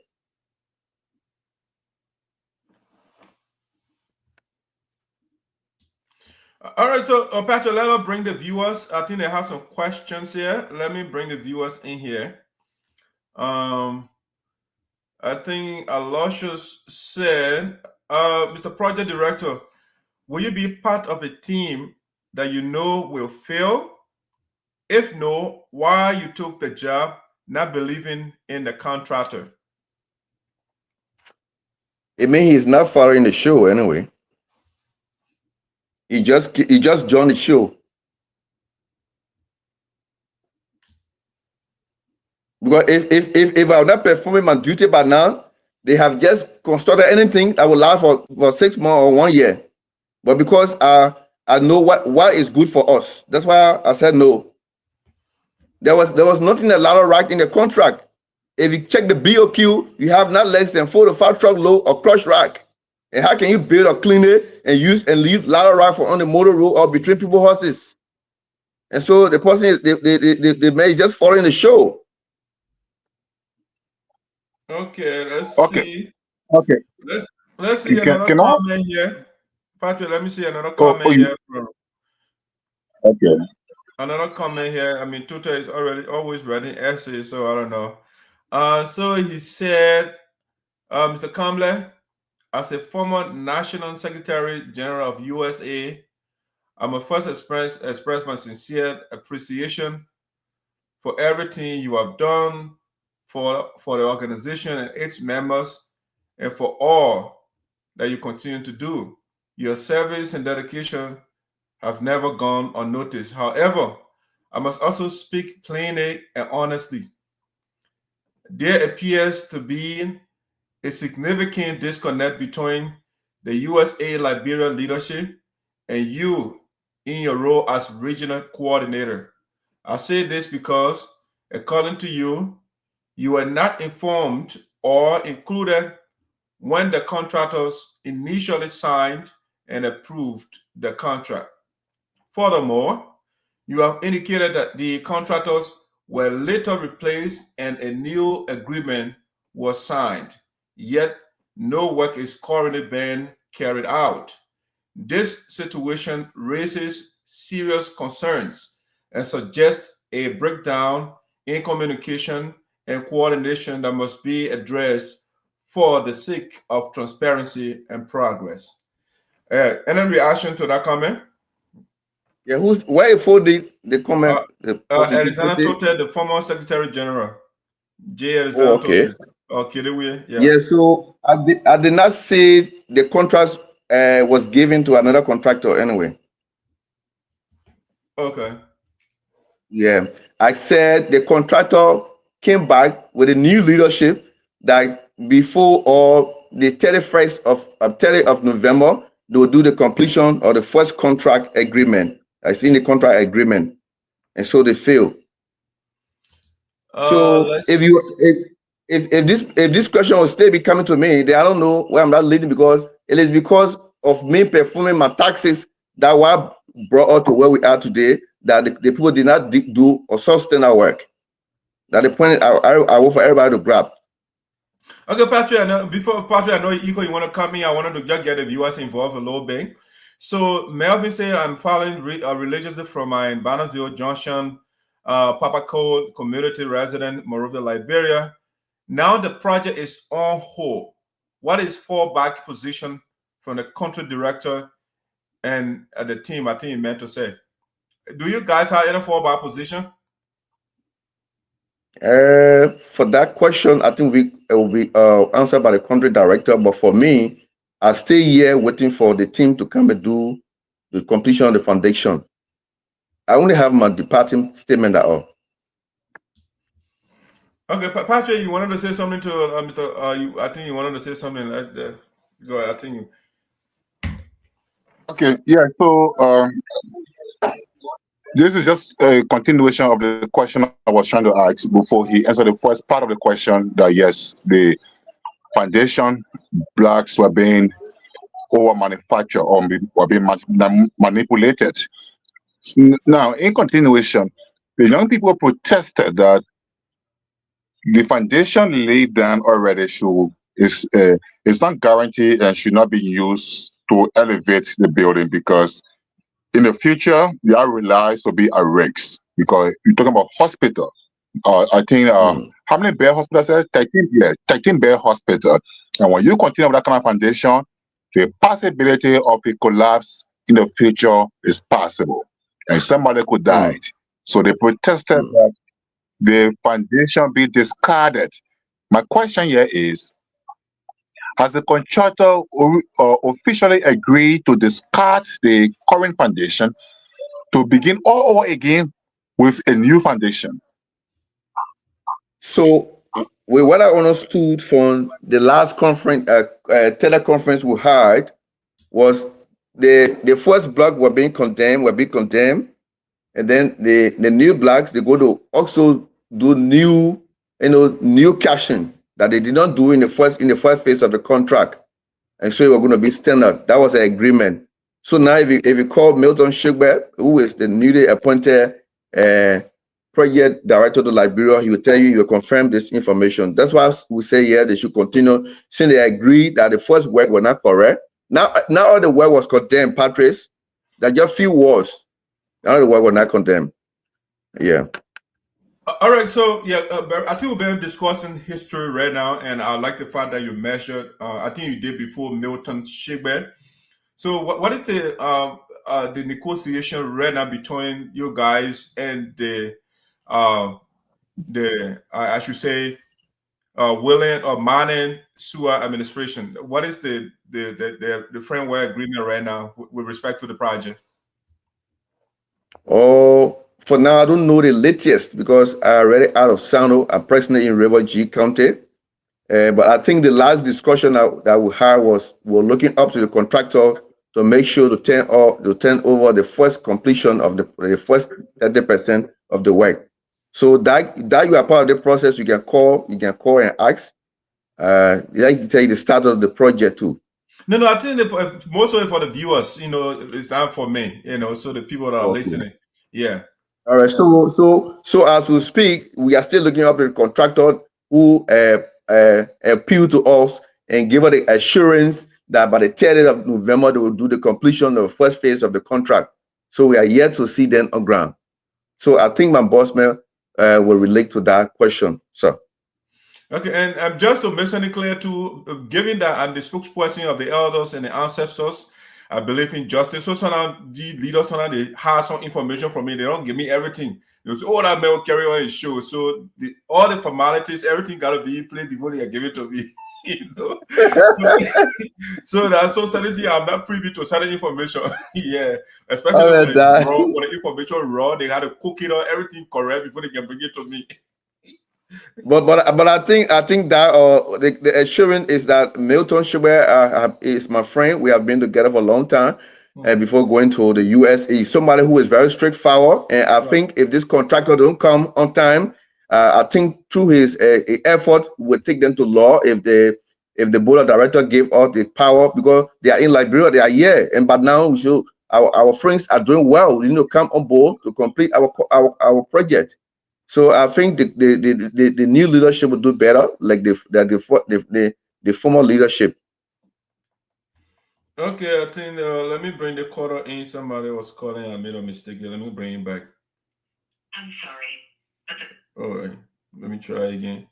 All right, so Pastor, let us bring the viewers. I think they have some questions here. Let me bring the viewers in here. I think Aloysius said, Mr. Project Director, will you be part of a team that you know will fail? If no, why you took the job, not believing in the contractor? It means he's not following the show anyway. He just joined the show. Because if I'm not performing my duty by now, they have just constructed anything that will last for 6 months or 1 year. But because I know what is good for us, that's why I said no. There was nothing a ladder rack in the contract. If you check the BOQ, you have not less than 4 to 5 truck load or crush rack. And how can you build or clean it and use and leave ladder rack for on the motor road or between people horses? And so the person is the man is just following the show. Okay, let's see. Okay. Let's see another Can I? comment here. Patrick, let me see another comment here. Okay. Another comment here. I mean, Toteh is always writing essays, so I don't know. So he said, Mr. Kambleh, as a former National Secretary General of USA, I must first express my sincere appreciation for everything you have done for the organization and its members, and for all that you continue to do. Your service and dedication have never gone unnoticed. However, I must also speak plainly and honestly. There appears to be a significant disconnect between the USA Liberia leadership and you in your role as regional coordinator. I say this because, according to you, you were not informed or included when the contractors initially signed and approved the contract. Furthermore, you have indicated that the contractors were later replaced and a new agreement was signed, yet no work is currently being carried out. This situation raises serious concerns and suggests a breakdown in communication and coordination that must be addressed for the sake of transparency and progress. Any reaction to that comment? Yeah, where for the comment? Alexander Toteh, the former Secretary General. J. Alexander okay. Toteh. Okay, yeah. Yeah, so I did not say the contract was given to another contractor anyway. Okay. Yeah, I said the contractor came back with a new leadership that before or the 31st of 30th of November, they will do the completion of the first contract agreement. I seen the contract agreement, and so they failed. So if this question will still be coming to me, then I don't know where I'm not leading, because it is because of me performing my taxes that were brought us to where we are today, that the people did not do or sustain our work. That the point I want for everybody to grab. Okay, Patrick, I know you want to come in. I wanted to just get the viewers involved a little bit. So Melvin said, I'm following religiously from my Bannersville Junction, Papa Code community resident, Monrovia, Liberia. Now the project is on hold. What is fallback position from the country director and the team? I think he meant to say. Do you guys have any fallback position? For that question, I think it will be answered by the country director. But for me, I stay here waiting for the team to come and do the completion of the foundation. I only have my departing statement at all. Okay, Patrick, you wanted to say something to Mr. I think you wanted to say something. Go ahead. I think. Okay. Yeah. So this is just a continuation of the question I was trying to ask before he answered the first part of the question. That yes, the foundation blocks were being over manufactured or were being manipulated. Now, in continuation, the young people protested that the foundation laid down already is not guaranteed and should not be used to elevate the building, because in the future their lives will be at risk, because you're talking about hospital. I think how many bed hospitals? 13, yeah, 13 bed hospital. And when you continue with that kind of foundation, the possibility of a collapse in the future is possible, and somebody could die. So they protested that the foundation be discarded. My question here is: has the contractor officially agreed to discard the current foundation to begin all over again with a new foundation? So, what I understood from the last conference, teleconference we had, was the first block were being condemned, and then the new blocks they go to also do new, new caching that they did not do in the first phase of the contract, and so it was going to be standard. That was an agreement. So now, if you call Milton Shigbe, who is the newly appointed project director to Liberia, he will tell you, he will confirm this information. That's why we say here they should continue, since they agreed that the first work was not correct. Now all the work was condemned, Patrice. That just few words. Now the work was not condemned. Yeah. All right, so yeah, I think we've been discussing history right now, and I like the fact that you measured. I think you did before Milton Shigbe. So, what is the negotiation right now between you guys and the I should say Willing or Manning Sewer administration? What is the framework agreement right now with respect to the project? Oh, for now, I don't know the latest because I already out of Sinoe. I'm presently in River G County. But I think the last discussion that we had was we're looking up to the contractor to make sure to turn over the first completion of the first 30% of the work. So that you are part of the process, you can call and ask. I can tell you the start of the project too. No, I think most of it for the viewers, it's not for me, so the people that are listening. Yeah. All right. So as we speak, we are still looking up the contractor who appeal to us and give us the assurance that by the 30th of November they will do the completion of the first phase of the contract. So we are yet to see them on ground. So I think my boss man will relate to that question, sir. Okay, and just to make it clear too, given that I'm the spokesperson of the elders and the ancestors, I believe in justice. So sometimes the leaders they have some information from me. They don't give me everything. They say, "Oh, that will carry on his show." So all the formalities, everything got to be played before they give it to me. So that's so certainty. I'm not privy to certain information. Yeah, especially when the information raw, they had to cook it or everything correct before they can bring it to me. But I think that the assurance is that Milton Shigbe is my friend. We have been together for a long time, and before going to the US, he's somebody who is very straightforward. And I think if this contractor don't come on time, I think through his effort, will take them to law if the board of director gave us the power, because they are in Liberia, they are here, and but now we should, our friends are doing well. We need to come on board to complete our project. So I think the new leadership will do better, like the former leadership. Okay, I think let me bring the caller in. Somebody was calling. I made a mistake here. Let me bring him back. I'm sorry. All right, let me try again.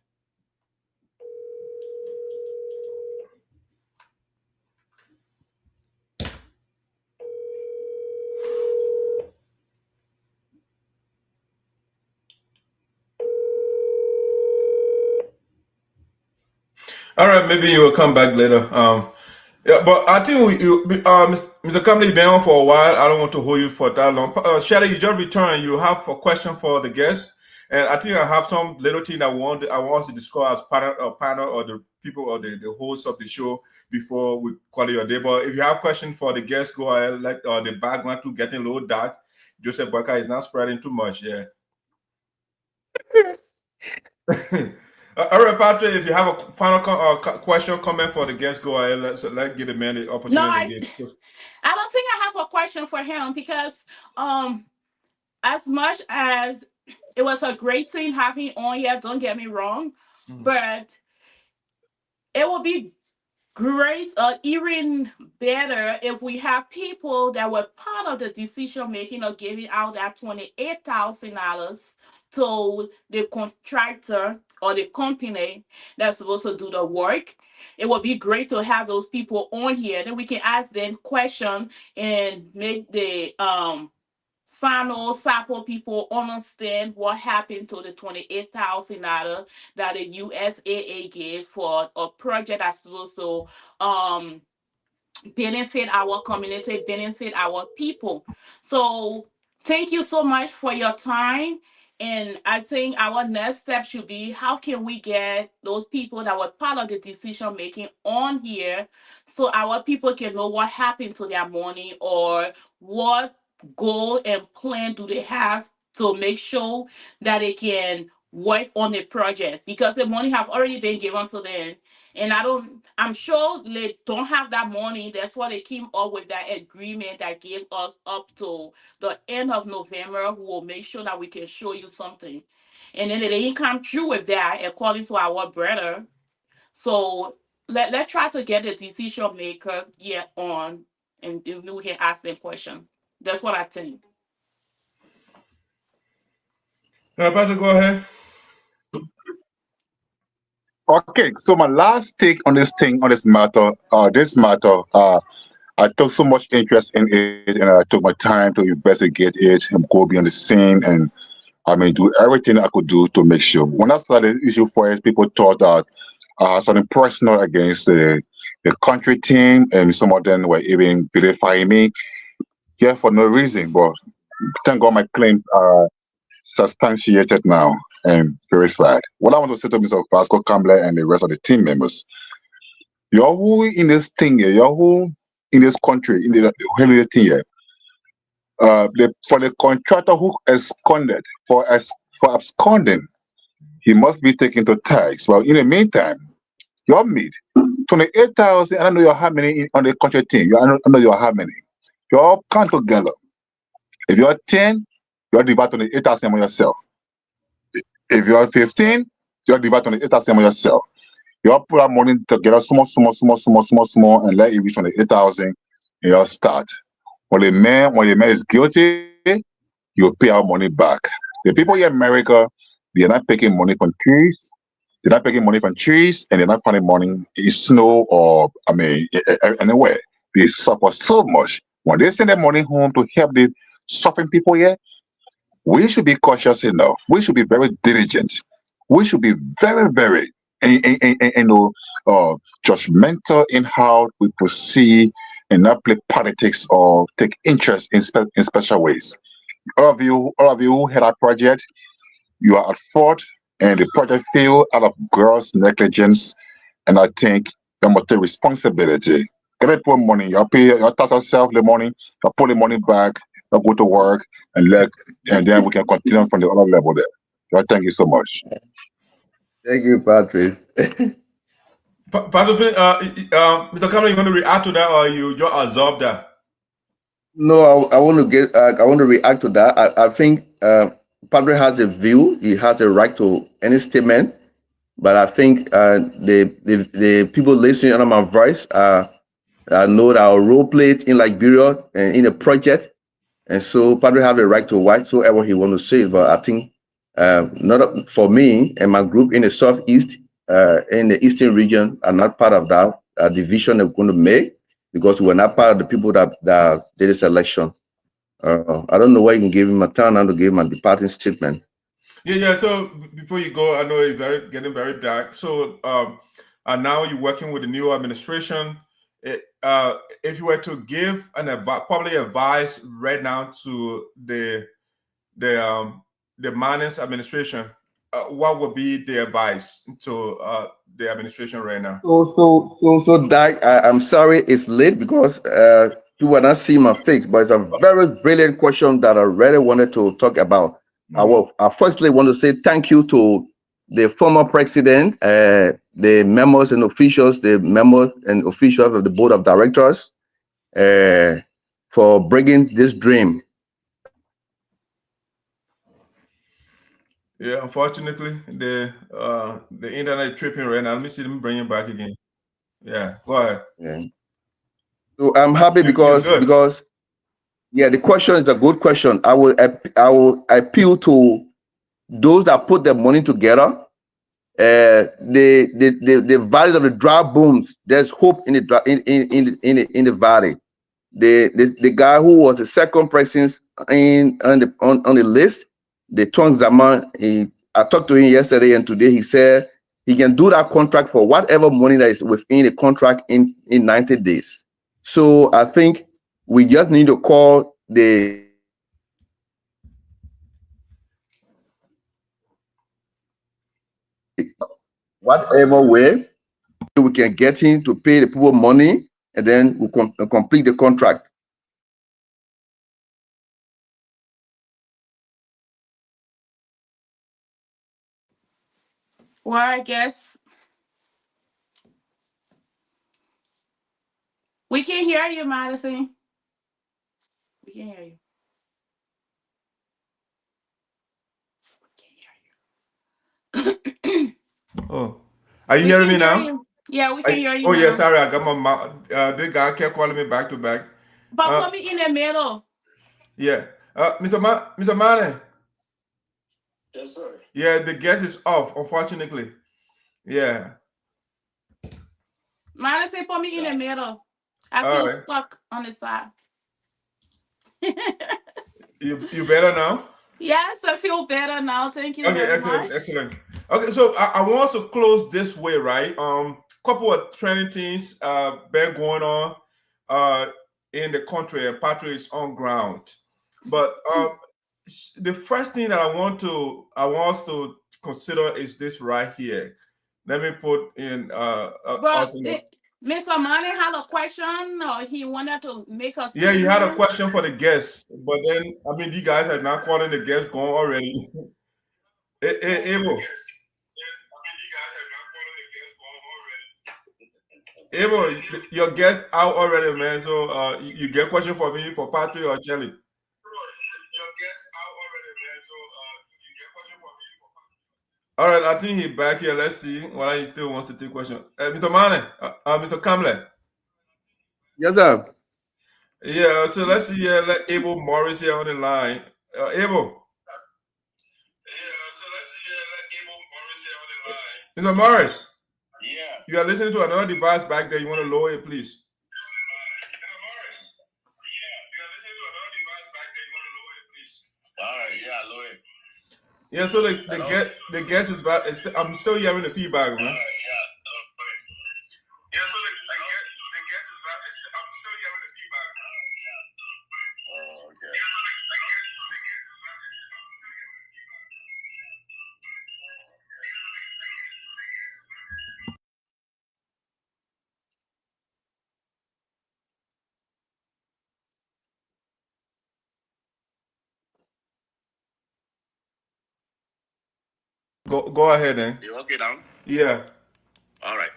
All right, maybe you will come back later. Yeah, but I think Mr. Kambleh, you've been on for a while. I don't want to hold you for that long. Shelly, you just returned. You have a question for the guests, and I think I have some little thing I want us to discuss as panel or the people or the hosts of the show before we call it your day. But if you have questions for the guests, go ahead. Like the background to getting a little dark. Joseph Barker is not spreading too much. Yeah. All right, Patrick, if you have a final question, comment for the guest, go ahead. Let's give the man the opportunity. No, I don't think I have a question for him because as much as it was a great thing having on here, don't get me wrong, but it would be great or even better if we have people that were part of the decision making of giving out that $28,000 to the contractor or the company that's supposed to do the work. It would be great to have those people on here. Then we can ask them questions and make the Sinoe, Sapo people understand what happened to the $28,000 that the USAA gave for a project that's supposed to benefit our community, benefit our people. So thank you so much for your time. And I think our next step should be, how can we get those people that were part of the decision making on here so our people can know what happened to their money, or what goal and plan do they have to make sure that they can work on the project, because the money have already been given to them. And I'm sure they don't have that money. That's why they came up with that agreement that gave us up to the end of November. We will make sure that we can show you something. And then they didn't come through with that, according to our brother. So let's try to get the decision maker here on, and then we can ask them questions. That's what I think. About to go ahead. Okay, so my last take on this thing, on this matter, I took so much interest in it, and I took my time to investigate it and go beyond the scene, and I mean, do everything I could do to make sure. When I started the issue first, people thought that something personal against the country team, and some of them were even vilifying me, yeah, for no reason. But thank God my claims are substantiated now and verified. What I want to say to Mr. Vasco, Kambleh, and the rest of the team members, you're who in this thing here, you're who in this country, in the thing here. For the contractor who absconded, for absconding, he must be taken to tax. Well, in the meantime, you're made 28,000. I don't know you how many on the country team. I don't know you how many. You all count together. If you're 10, you're divided 28,000 on yourself. If you're 15, you're divided 28,000 on yourself. You all put that money together, small, and let it reach 28,000, and you'll start. When the man is guilty, you pay our money back. The people in America, they're not taking money from trees. They're not taking money from trees, and they're not finding money in snow or, I mean, anywhere. They suffer so much. When they send their money home to help the suffering people here, we should be cautious enough. We should be very diligent. We should be very, very judgmental in how we proceed and not play politics or take interest in special ways. All of you who had a project, you are at fault, and the project failed out of gross negligence. And I think you must take responsibility. Get it for money. You pay your tax yourself the money, you put the money back, you go to work, and then we can continue from the other level there. So thank you so much. Thank you, Patrick. Patrick, Mr. Kambleh, you want to react to that, or you just absorb that? No, I want to react to that. I think Patrick has a view. He has a right to any statement, but I think the people listening under my voice know that our role played in Liberia and in a project, and so Patrick have the right to whatsoever he want to say. But I think not for me and my group in the southeast, in the eastern region, are not part of that division they're going to make, because we're not part of the people that did this election. I don't know why you can give him a turn and to give him a departing statement. Yeah. So before you go, I know it's getting very dark. So now you're working with the new administration. If you were to give probably advice right now to the Manus administration, what would be the advice to the administration right now? So Doug, I'm sorry it's late because you will not see my face, but it's a very brilliant question that I really wanted to talk about. I firstly want to say thank you to the former president, the members and officials, of the board of directors, for bringing this dream. Yeah, unfortunately, the internet tripping right now. Let me see them bring it back again. Yeah, go ahead. Yeah. So I'm happy because the question is a good question. I will appeal to those that put their money together, the value of the dry bones, there's hope in the valley. The guy who was the second person on the list, the Tong Zaman, I talked to him yesterday and today. He said he can do that contract for whatever money that is within the contract in 90 days. So I think we just need to call the whatever way we can get him to pay the people money, and then we complete the contract. Well, I guess we can hear you, Madison. We can hear you. Oh, are you hearing me now? Yeah, we can hear you Oh now. yeah, sorry, I got my mouth. The guy kept calling me back to back. But put me in the middle. Yeah, Mr. Mane. Yes, sir. Yeah, the guest is off, unfortunately. Yeah. Madison, put me in the middle. I feel stuck on the side. You better now? Yes, I feel better now. Thank you very much. Excellent. Okay, so I want us to close this way, right? Couple of trending things been going on in the country, and Patrick is on ground. But the first thing that I want us to consider is this right here. Let me put in Mr. Money had a question, or he wanted to make us. Yeah, you had a question for the guests, but then I mean, you guys are not calling the guests gone already. Abel. Abel, your guest out already, man. So you get a question for me, for Patrick or Shelly? All right, I think he's back here. Let's see whether he still wants to take question. Mr. Mane, Mr. Kambleh. Yes, sir. Yeah, so let's see here. Let Abel Morris here on the line. Abel. Mr. Morris. Yeah. You are listening to another device back there. You want to lower it, please? All right, yeah, lower it. Yeah, so the guest is back. I'm still hearing the feedback, man. Yeah, so the guest is back. I'm still hearing the feedback. Oh, okay. Go ahead, then. You okay now? Yeah. All right.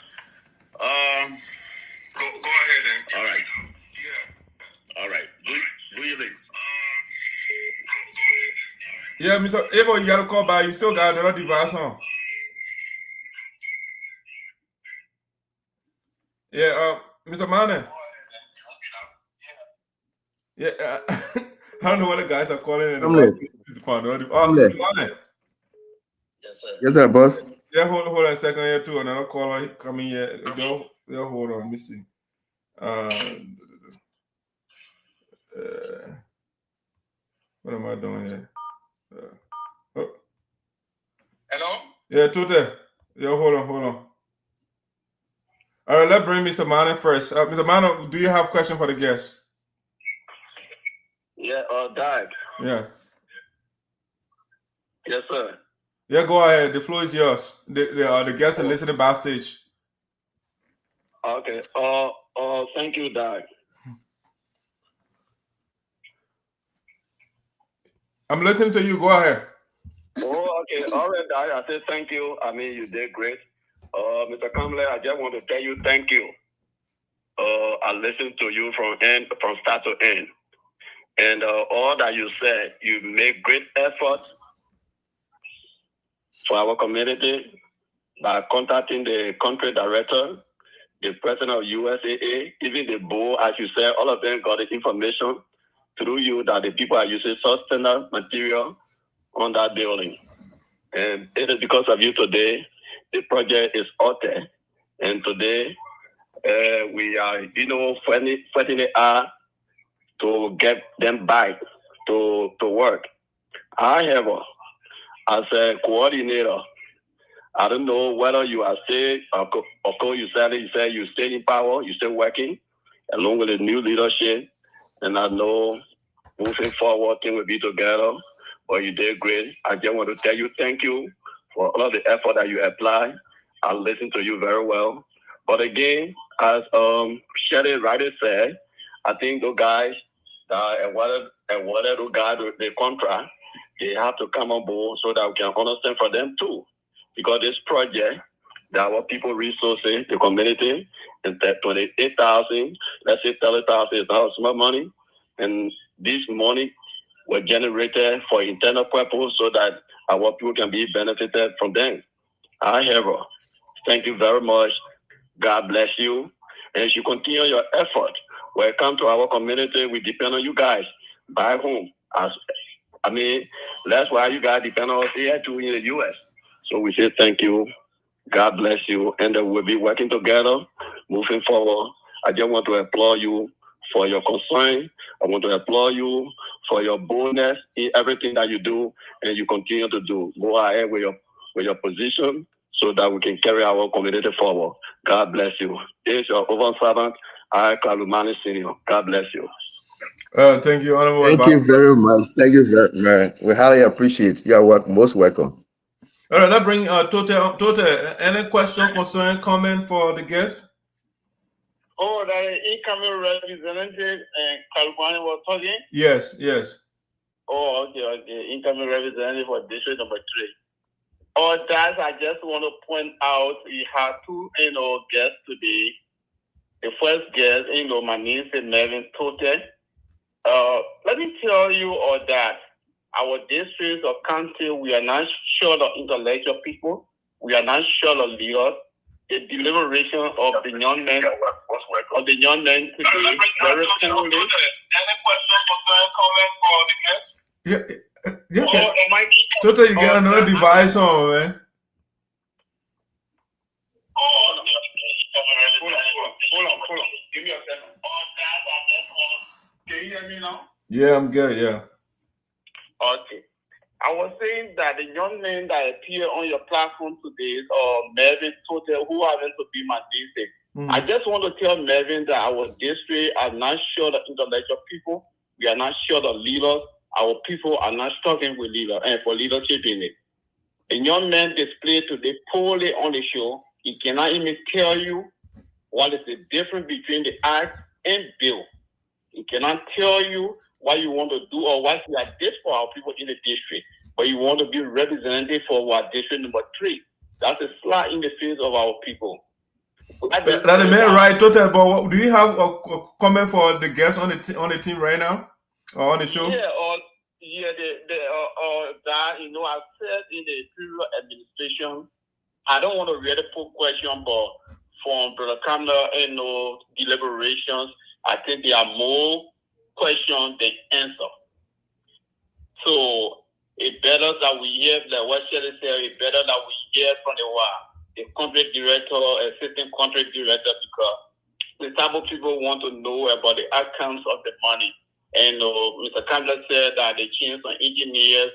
Go ahead, then. All right. Yeah. All right. Do you leave? Yeah, Mr. Abel, you got to call back. You still got another device on. Yeah, Mr. Mane. Yeah, I don't know what the guys are calling in. Mr. Mane. Yes, sir. Yes, sir, boss. Yeah, hold on a second here too. Another caller coming here. They'll hold on. Let me see. What am I doing here? Hello? Yeah, Toteh. Yeah, hold on. All right, let's bring Mr. Mane first. Mr. Mane, do you have a question for the guest? Yeah, Dad. Yeah. Yes, sir. Yeah, go ahead. The floor is yours. The guests are listening backstage. Okay. Thank you, Dad. I'm listening to you. Go ahead. Oh, okay. All right, Dad. I said thank you. I mean, you did great. Mr. Kambleh, I just want to tell you thank you. I listened to you from start to end. And all that you said, you make great effort for our community by contacting the country director, the president of USAA, even the board, as you said, all of them got the information through you that the people are using sustainable material on that building. And it is because of you today, the project is out there. And today, we are, fighting it hard to get them back to work. However, as a coordinator, I don't know whether you are still, of course, you said you stay in power, you still working, along with the new leadership. And I know moving forward, things will be together. But you did great. I just want to tell you thank you for all of the effort that you apply. I listen to you very well. But again, as Shelly Ryder said, I think those guys and whatever those guys the contract, they have to come on board so that we can understand for them too. Because this project, that our people resources, the community, and that 28,000, let's say 30,000 is not small money. And this money were generated for internal purpose so that our people can be benefited from them. However, thank you very much. God bless you. And as you continue your effort, when it comes to our community, we depend on you guys back home. That's why you guys depend on us here too in the U.S. So we say thank you. God bless you. And we'll be working together moving forward. I just want to applaud you for your concern. I want to applaud you for your boldness in everything that you do and you continue to do. Go ahead with your position so that we can carry our community forward. God bless you. This is your over servant, I, Kalumani Senior. God bless you. Thank you, Honorable. Thank you very much. Thank you very much. We highly appreciate your work. Most welcome. All right, that brings Toteh. Toteh, any question, concern, comment for the guests? Oh, the incoming representative and Kalumani was talking? Yes. Oh, okay. Incoming representative for district number 3. Oh, that I just want to point out, we have two, guests today. The first guest, my name is Melvin Toteh. Let me tell you all that our district or county, we are not short of intellectual people. We are not short of leaders. The deliberation of the young men today very poorly. Any question for the guest? Yeah. Toteh, you got another device on, man. Hold on. Give me a second. Can you hear me now? Yeah, I'm good, yeah. Okay. I was saying that the young men that appear on your platform today are Melvin Toteh, who happens to be my district. I just want to tell Melvin that our district are not short of intellectual people. We are not short of leaders. Our people are not struggling with leaders and for leadership in it. A young man displayed today poorly on the show. He cannot even tell you what is the difference between the act and bill. He cannot tell you what you want to do or what you are did for our people in the district, but you want to be representative for our district number 3. That's a slap in the face of our people. That the man right, Toteh, but do you have a comment for the guests on the team right now or on the show? Yeah, that I said in the previous administration, I don't want to really put question, but from Brother Kambleh, deliberations, I think there are more questions than answer. So it's better that we hear, like what Shelly said, it's better that we hear from the contract director, assistant contract director, because the type of people want to know about the outcomes of the money. And Mr. Kambleh said that they changed some engineers,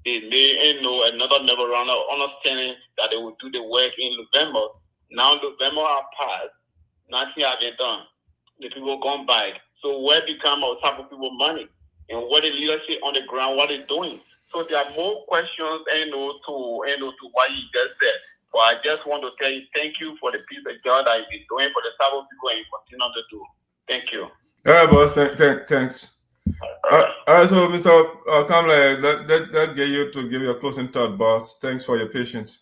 they made another memorandum of understanding that they will do the work in November. Now November has passed, nothing has been done. The people gone back. So where become our type of people money? And what the leadership on the ground, what they're doing? So there are more questions to what you just said. But I just want to tell you thank you for the piece of job that you've been doing for the type of people and you continue to do. Thank you. All right, boss. Thanks. All right, so Mr. Kambleh, that get you to give your closing thought, boss. Thanks for your patience.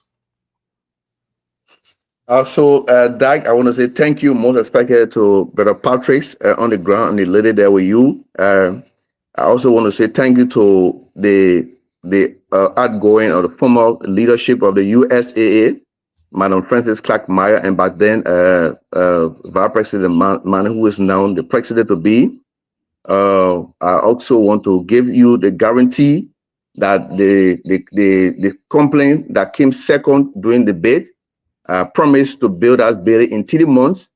Also, Doug, I want to say thank you, most especially to Brother Patrick on the ground and the lady there with you. I also want to say thank you to the outgoing or the former leadership of the USAA, Madam Frances Clark Meyer, and back then Vice President Man, who is now the president to be. I also want to give you the guarantee that the complaint that came second during the bid promised to build us building in 3 months,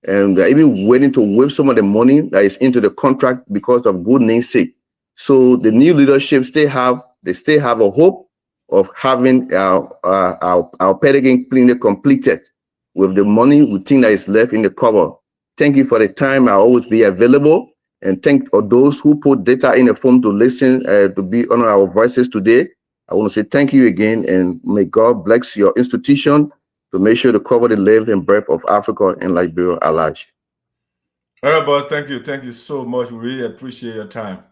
and they're even waiting to waive some of the money that is into the contract because of good namesake. So the new leadership still have a hope of having our pedagogy clinic completed with the money we think that is left in the cover. Thank you for the time. I'll always be available. And thank all those who put data in the form to listen, to be on our voices today. I want to say thank you again, and may God bless your institution to make sure to cover the length and breadth of Africa and Liberia at large. All right, boss. Thank you. Thank you so much. We really appreciate your time.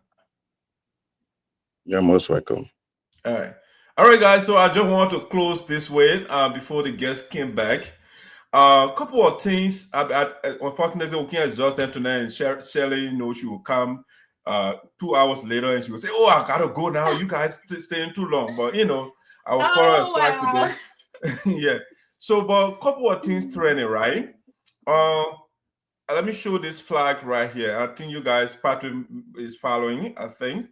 You're most welcome. All right. All right, guys. So I just want to close this way before the guests came back. A couple of things. Unfortunately, we can't exhaust them tonight. And Shelley, she will come 2 hours later and she will say, "Oh, I gotta go now. You guys staying too long." But I will call her aside today. Yeah. So, but a couple of things trending, right? Let me show this flag right here. I think you guys, Patrick is following. I think.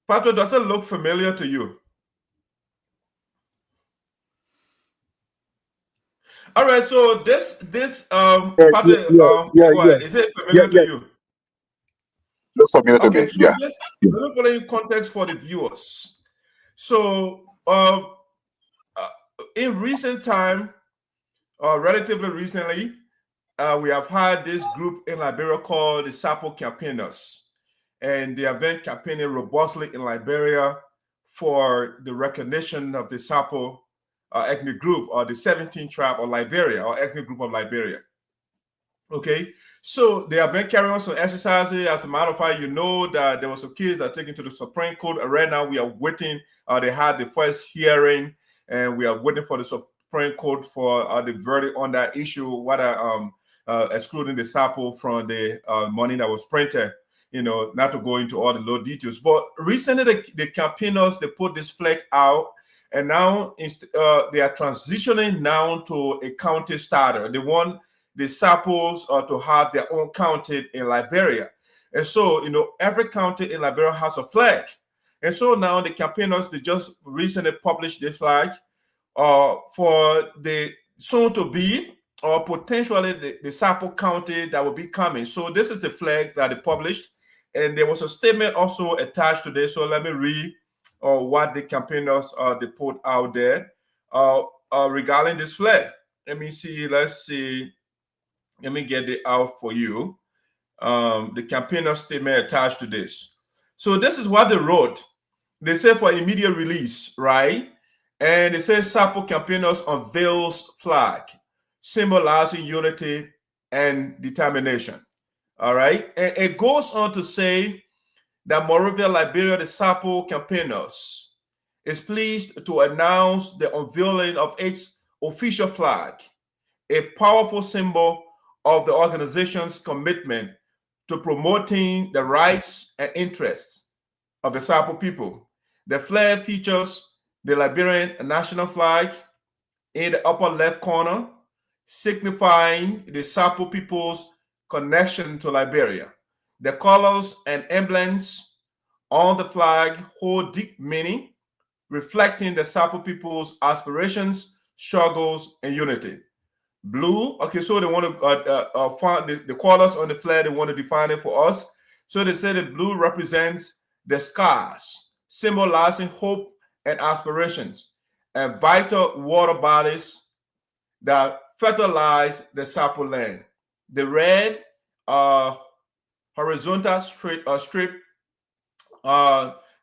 Patrick, does it look familiar to you? All right, so this Patrick, is it familiar to you? Looks familiar to me. Okay, so let me put in context for the viewers. So in recent time, relatively recently, we have had this group in Liberia called the SAPO campaigners, and they have been campaigning robustly in Liberia for the recognition of the SAPO ethnic group, or the 17th tribe of Liberia, or ethnic group of Liberia. Okay, so they have been carrying on some exercises. As a matter of fact, you know that there was some kids that are taken to the Supreme Court, and right now we are waiting. They had the first hearing, and we are waiting for the Supreme Court for the verdict on that issue, whether excluding the SAPO from the money that was printed. Not to go into all the low details, but recently the campaigners, they put this flag out, and now they are transitioning now to a county starter. They want the SAPOs to have their own county in Liberia. And so, every county in Liberia has a flag. And so now the campaigners, they just recently published this flag for the soon to be, or potentially the SAPO county that will be coming. So this is the flag that they published. And there was a statement also attached to this. So let me read what the campaigners they put out there regarding this flag. Let me see. Let's see. Let me get it out for you. The campaigner statement attached to this. So this is what they wrote. They said for immediate release, right? And it says SAPO campaigners unveils flag, symbolizing unity and determination. All right. And it goes on to say that Monrovia, Liberia, the SAPO campaigners is pleased to announce the unveiling of its official flag, a powerful symbol of the organization's commitment to promoting the rights and interests of the SAPO people. The flag features the Liberian national flag in the upper left corner, signifying the SAPO people's connection to Liberia. The colors and emblems on the flag hold deep meaning, reflecting the SAPO people's aspirations, struggles, and unity. Blue, okay, so they want to find the colors on the flag, they want to define it for us. So they say that blue represents the skies, symbolizing hope and aspirations, and vital water bodies that fertilize the SAPO land. The red horizontal strip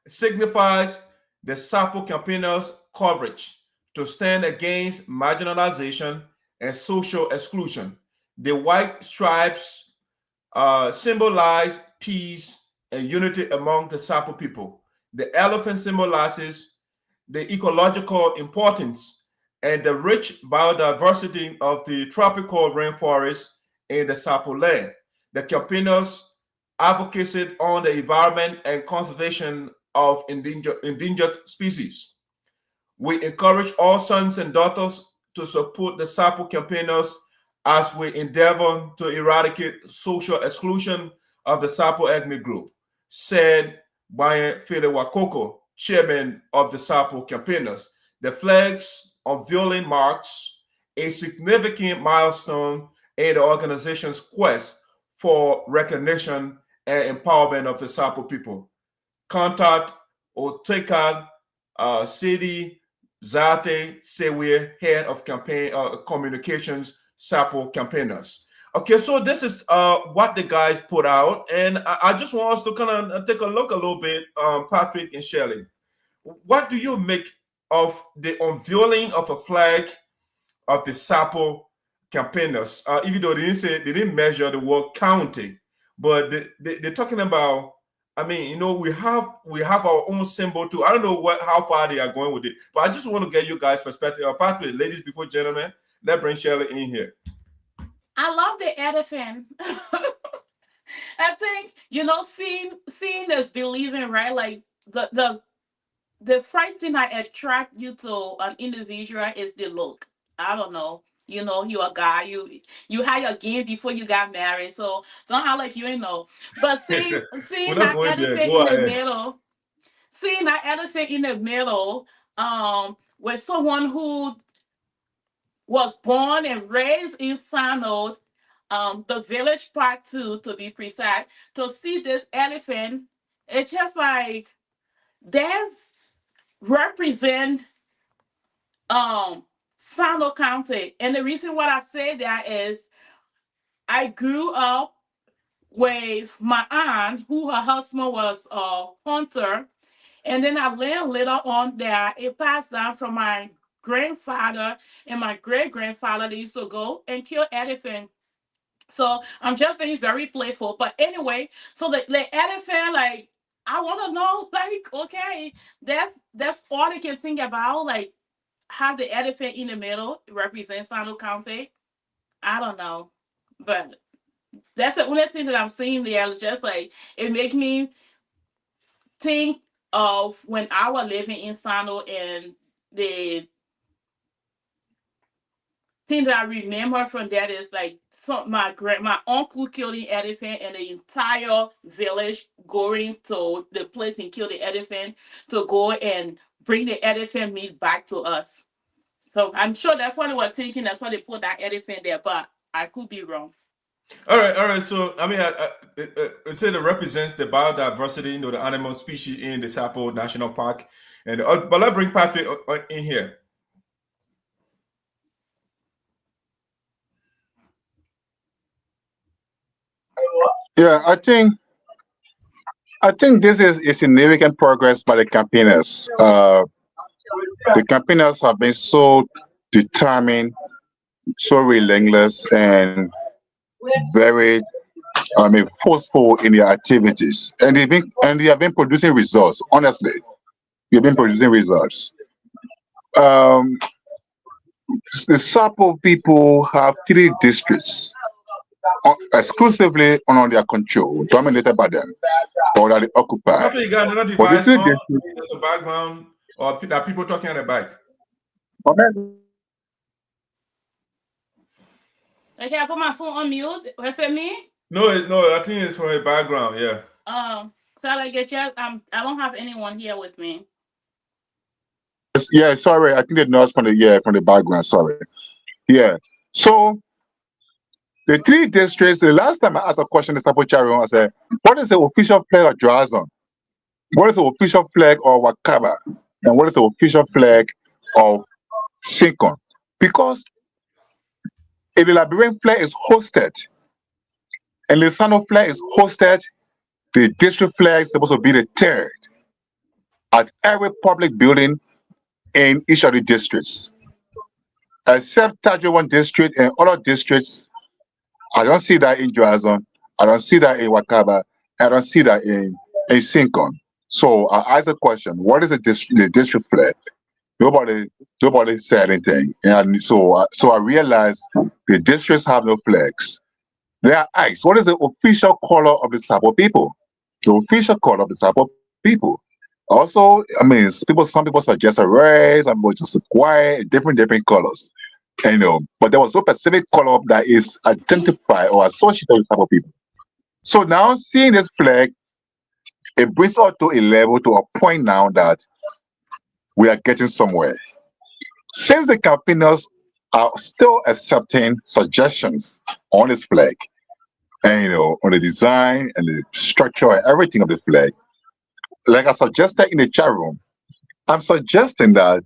signifies the SAPO campaigners' coverage to stand against marginalization and social exclusion. The white stripes symbolize peace and unity among the SAPO people. The elephant symbolizes the ecological importance and the rich biodiversity of the tropical rainforest in the SAPO land. The campaigners advocated on the environment and conservation of endangered species. We encourage all sons and daughters to support the SAPO campaigners as we endeavor to eradicate social exclusion of the SAPO ethnic group, said Brian Fedewakoko, chairman of the SAPO campaigners. The flags unveiling marks a significant milestone in the organization's quest for recognition and empowerment of the SAPO people. Contact Oteka Sidi Zate Sewe, head of campaign communications, SAPO campaigners. Okay, so this is what the guys put out, and I just want us to kind of take a look a little bit, Patrick and Shelley. What do you make of the unveiling of a flag of the SAPO campaigners? Even though they didn't measure the word counting, but they're talking about. I mean, you know, we have our own symbol too. I don't know how far they are going with it, but I just want to get you guys' perspective. Patrick, ladies before gentlemen, let's bring Shelley in here. I love the elephant. I think, you know, seeing is believing, right? Like the first thing that attract you to an individual is the look. I don't know. You know, you're a guy. You had your game before you got married, so don't act like you ain't know. But seeing that elephant in the middle, seeing that elephant in the middle, with someone who was born and raised in Sinoe, the village part 2 to be precise, to see this elephant, it's just like that's represent Sinoe County. And the reason why I say that is I grew up with my aunt, who her husband was a hunter, and then I learned later on that it passed down from my grandfather and my great-grandfather. They used to go and kill elephant. So I'm just being very playful. But anyway, so the elephant, like, I want to know, like, okay, that's all I can think about, like, have the elephant in the middle represent Sinoe County. I don't know, but that's the only thing that I'm seeing there. Just like it makes me think of when I was living in Sinoe, and the thing that I remember from that is like my uncle killed the elephant, and the entire village going to the place and kill the elephant to go and bring the elephant meat back to us. So I'm sure that's what they were thinking. That's why they put that elephant there, but I could be wrong. All right. So I mean, it said it represents the biodiversity, you know, the animal species in the Sapo National Park, and but let's bring Patrick in here. Yeah, I think this is a significant progress by the campaigners. The campaigners have been so determined, so relentless, and very, forceful in their activities, and they have been producing results. Honestly, they've been producing results. Um, the Sapo people have 3 districts exclusively under their control, dominated by them, or that they occupy. Patrick, you got another But the device 3 on? districts. There's a background, or that people talking on the bike. Okay, I put my phone on mute. Was it me? No, I think it's from the background. Yeah. So I get you. I don't have anyone here with me. Yeah, sorry, I think the noise from the background. Sorry. Yeah. So the 3 districts. The last time I asked a question in Sapo chat room, I said, "What is the official flag of Drazon? What is the official flag of Wakaba? And what is the official flag of Seekon?" Because if the Liberian flag is hosted and the Sinoe flag is hosted, the district flag is supposed to be the 3rd at every public building in each of the districts, except Tajuwan district and other districts. I don't see that in Drazon. I don't see that in Wakaba. I don't see that in Seekon. So I asked the question: what is the district flag? Nobody said anything, and so I realized the districts have no flags. They are asked, what is the official color of the Sapo people? The official color of the Sapo people. Also, I mean, some people suggest a red, some people just white, different colors. And, but there was no specific color that is identified or associated with Sapo people. So now seeing this flag, it brings us to a level, to a point now that we are getting somewhere. Since the campaigners are still accepting suggestions on this flag, and on the design and the structure and everything of the flag, like I suggested in the chat room, I'm suggesting that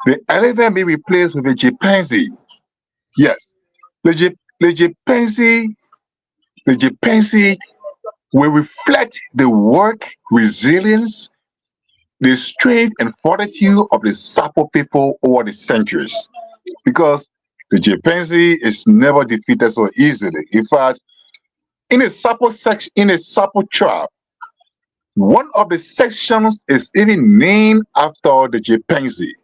the elephant be replaced with a chimpanzee. Yes, the chimpanzee will reflect the work, resilience, the strength and fortitude of the Sapo people over the centuries. Because the chimpanzee is never defeated so easily. In fact, in a Sapo section, in a Sapo tribe, one of the sections is even named after the chimpanzee.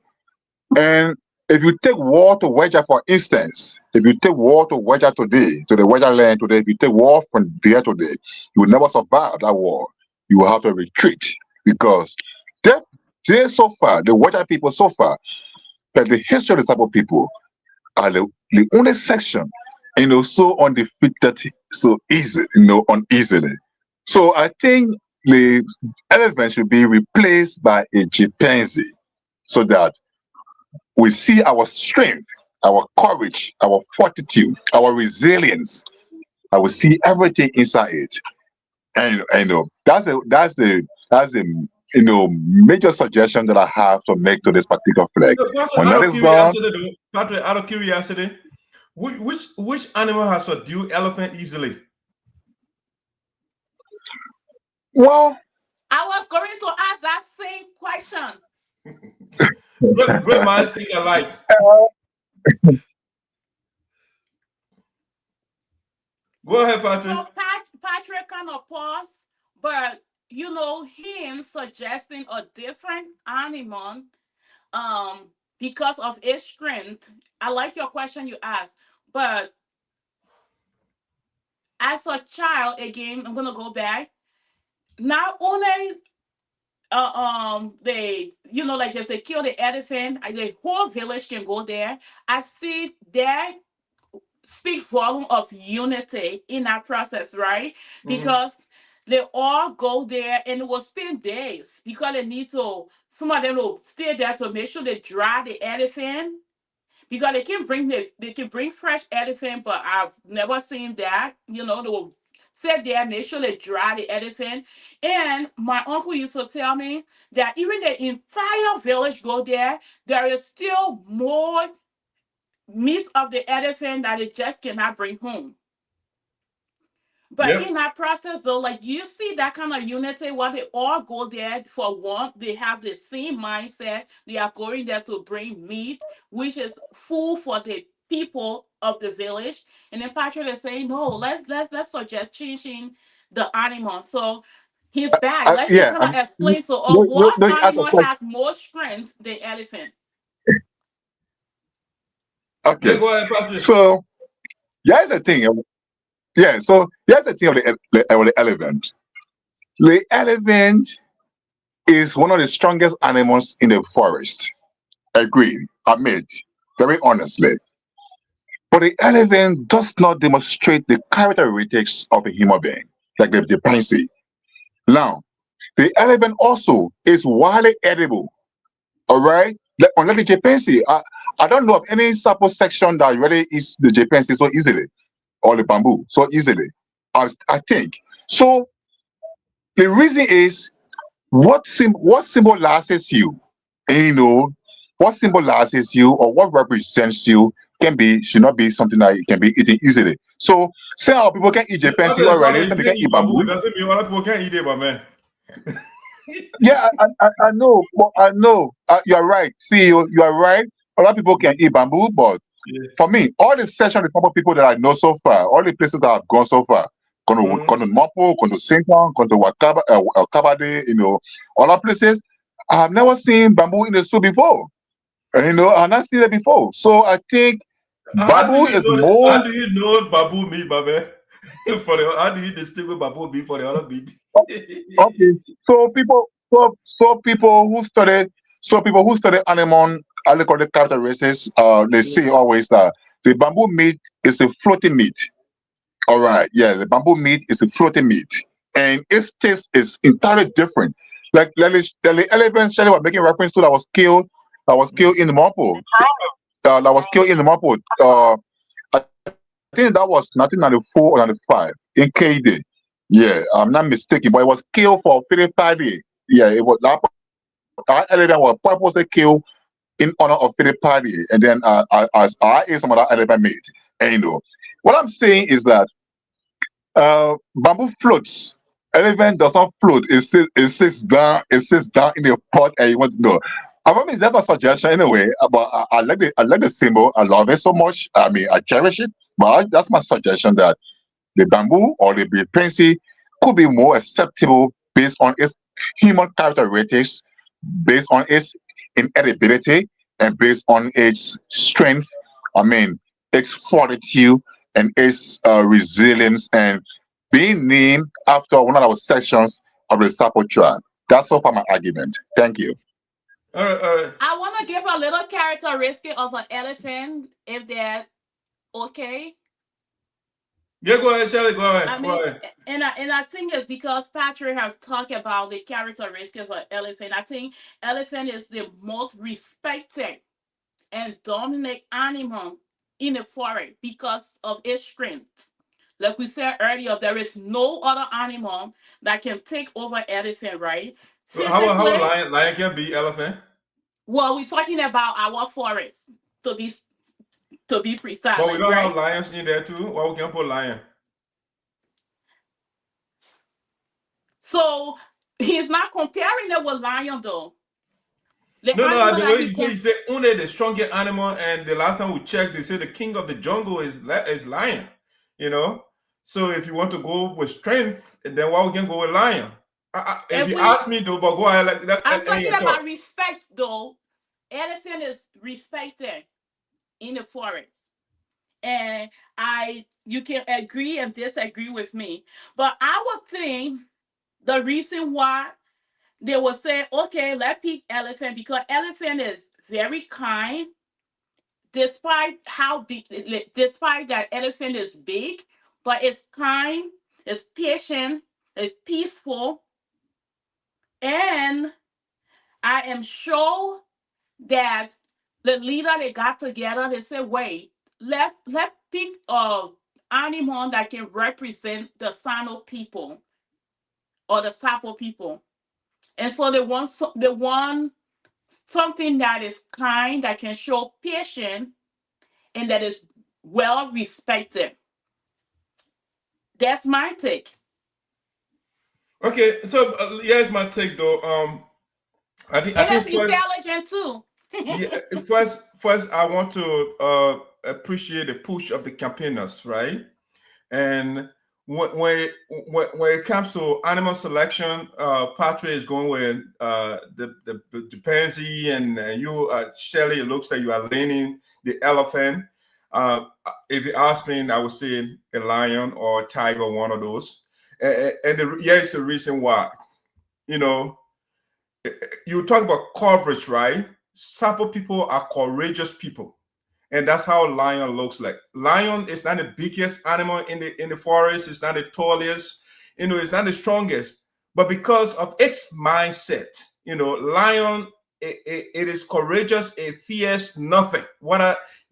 And if you take war to Wedger, for instance, if you take war to Wedger today, to the Wedger land today, if you take war from there today, you will never survive that war. You will have to retreat because they so far, the Wedger people so far, that the history of the Sabo people are the only section, so undefeated, so easy, uneasily. So I think the elephant should be replaced by a chimpanzee so that we see our strength, our courage, our fortitude, our resilience. I will see everything inside it. And that's the major suggestion that I have to make to this particular flag. So, Patrick, When out that of is done, curiosity, Patrick, out of curiosity, which animal has subdued elephant easily? well, I was going to ask that same question. Great minds think alike. Go ahead, Patrick. So Patrick kind of paused, but him suggesting a different animal, because of its strength. I like your question you asked, but as a child, again, I'm gonna go back. Not only they like if they kill the elephant, the whole village can go there. I see that speak volume of unity in that process, right? Because they all go there and it will spend days because they need to. Some of them will stay there to make sure they dry the elephant because they can bring fresh elephant, but I've never seen that. They will sit there, make sure they dry the elephant. And my uncle used to tell me that even the entire village go there, there is still more meat of the elephant that they just cannot bring home. But in that process, though, like you see that kind of unity where they all go there for one, they have the same mindset. They are going there to bring meat, which is food for the people of the village. And then Patrick is saying, no, let's suggest changing the animal. So he's back. Let him kind of explain to us what animal has more strength than elephant. Okay. Yeah, go ahead, Patrick. So here's the thing. Yeah, so here's the thing of the elephant. The elephant is one of the strongest animals in the forest. Agreed, admit, very honestly. But the elephant does not demonstrate the characteristics of a human being, like the chimpanzee. Now, the elephant also is widely edible. All right, unlike the chimpanzee, I don't know of any supple section that really eats the chimpanzee so easily, or the bamboo so easily. I think so. The reason is what symbolizes you, what symbolizes you or what represents you should not be something that can be eaten easily. So, say how people can eat chimpanzee already, some people can eat bamboo. It doesn't mean other people can't eat it, but man. Yeah, I know, but I know you're right. See, you are right. A lot of people can eat bamboo, but for me, all the session, the couple people that I know so far, all the places that I've gone so far, gone to Mapo, gone to Seekon, gone to Kabade, all the places, I've never seen bamboo in the soup before. I've not seen it before. So I think bamboo is more. How do you know bamboo meat, my man? How do you distinguish bamboo meat for the other meat? Okay, so people who study animal agricultural characteristics, they say always that the bamboo meat is a floating meat. All right, yeah, the bamboo meat is a floating meat, and its taste is entirely different. Like the elephant Shelley was making reference to that was killed in the Mapo. That was killed in the Mapo. I think that was 1994 or 95 in KD. Yeah, I'm not mistaken, but it was killed for 35 days. Yeah, it was that elephant was purposely killed in honor of Philip Paddy, and then as I ate some of that elephant meat. And what I'm saying is that bamboo floats. Elephant does not float. It sits down. It sits down in the pot, and you want to know. I mean, that's my suggestion anyway. But I like the symbol. I love it so much. I mean, I cherish it. But that's my suggestion that the bamboo or the pansy could be more acceptable based on its human characteristics, based on its inedibility, and based on its strength. I mean, its fortitude and its resilience, and being named after one of our sections of the Sapo tribe. That's all for my argument. Thank you. All right. I want to give a little characteristic of an elephant, if they're okay. Yeah, go ahead, Shelly. Go ahead. I Go mean, ahead. and I think it's because Patrick has talked about the characteristics of an elephant. I think elephant is the most respected and dominant animal in the forest because of its strength. Like we said earlier, there is no other animal that can take over elephant, right? How Physically, a lion can be elephant? well, we're talking about our forest to be precise, But we don't have right? lions in there too. Why we can't put lion? So he's not comparing it with lion though. The No, animal the that way you say only the strongest animal, and the last time we checked, they say the king of the jungle is lion. You know, so if you want to go with strength, then why we can go with lion? If you ask me though, but go ahead like that. I'm talking about respect though. Elephant is respected in the forest, and you can agree and disagree with me, but I would think the reason why they will say, okay, let's pick elephant because elephant is very kind, despite that elephant is big, but it's kind, it's patient, it's peaceful, and I am sure that the leader they got together, they said, wait, let's pick a animal that can represent the Sinoe people or the Sapo people. And so they want something that is kind, that can show patience, and that is well respected. That's my take. Okay, so here's my take though. I think it's first, intelligent too. yeah, first I want to appreciate the push of the campaigners, right? And when it comes to animal selection, Patrick is going with the pansy, and you, Shelly, it looks like you are leaning the elephant. If you ask me, I would say a lion or a tiger, one of those. And here's the reason why. You know, you talk about coverage, right? Sapo people are courageous people. And that's how a lion looks like. Lion is not the biggest animal in the forest. It's not the tallest. It's not the strongest. But because of its mindset, lion, it is courageous. It fears nothing.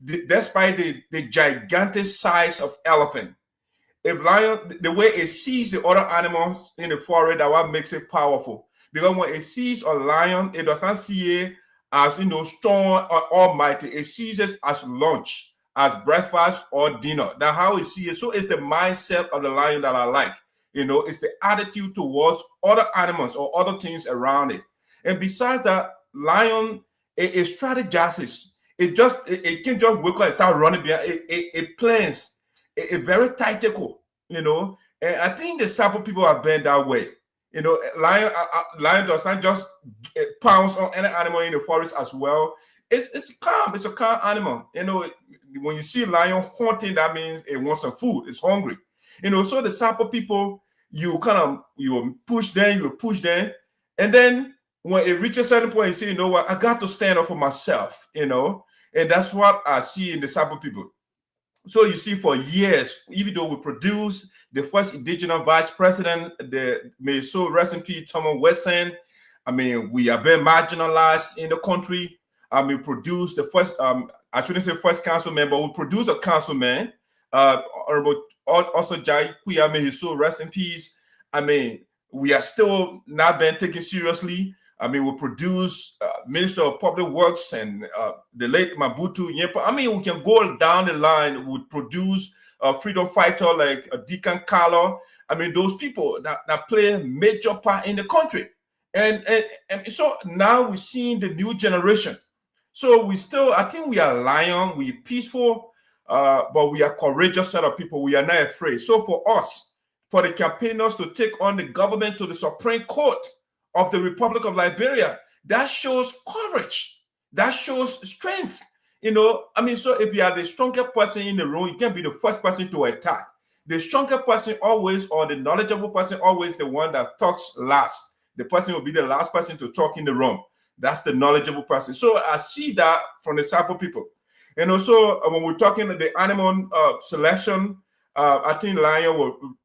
Despite the gigantic size of elephant, if lion, the way it sees the other animals in the forest, that what makes it powerful. Because when it sees a lion, it does not see it as strong or almighty. It sees it as lunch, as breakfast or dinner. That's how it sees it. So it's the mindset of the lion that I like. It's the attitude towards other animals or other things around it. And besides that, lion, it strategizes. It can't just wake up and start running behind. It plans. It's very tactical. And I think the Sapo people have been that way. Lion does not just pounce on any animal in the forest as well. It's calm. It's a calm animal. When you see lion hunting, that means it wants some food. It's hungry. So the Sapo people, you push them, and then when it reaches a certain point, you say, you know what, I got to stand up for myself. And that's what I see in the Sapo people. So you see, for years, even though we produced the first indigenous vice president, may so rest in peace, Thomas Wesson. I mean, we are very marginalized in the country. I mean, produced the first, I shouldn't say first councilman, but we produced a councilman, Honorable also Jai Kuya, may his soul rest in peace. I mean, we are still not being taken seriously. I mean, we produce Minister of Public Works and the late Mabutu Nyepa. I mean, we can go down the line. We produce a freedom fighter like Deacon Carlo. I mean, those people that play a major part in the country. And so now we're seeing the new generation. So we still, I think we are lion, we're peaceful, but we are courageous set of people. We are not afraid. So for us, for the campaigners to take on the government to the Supreme Court of the Republic of Liberia, that shows courage. That shows strength. You know, I mean, so if you are the strongest person in the room, you can't be the first person to attack. The stronger person always, or the knowledgeable person always, the one that talks last. The person will be the last person to talk in the room. That's the knowledgeable person. So I see that from the Sapo people. And also, when we're talking the animal selection, I think Lion will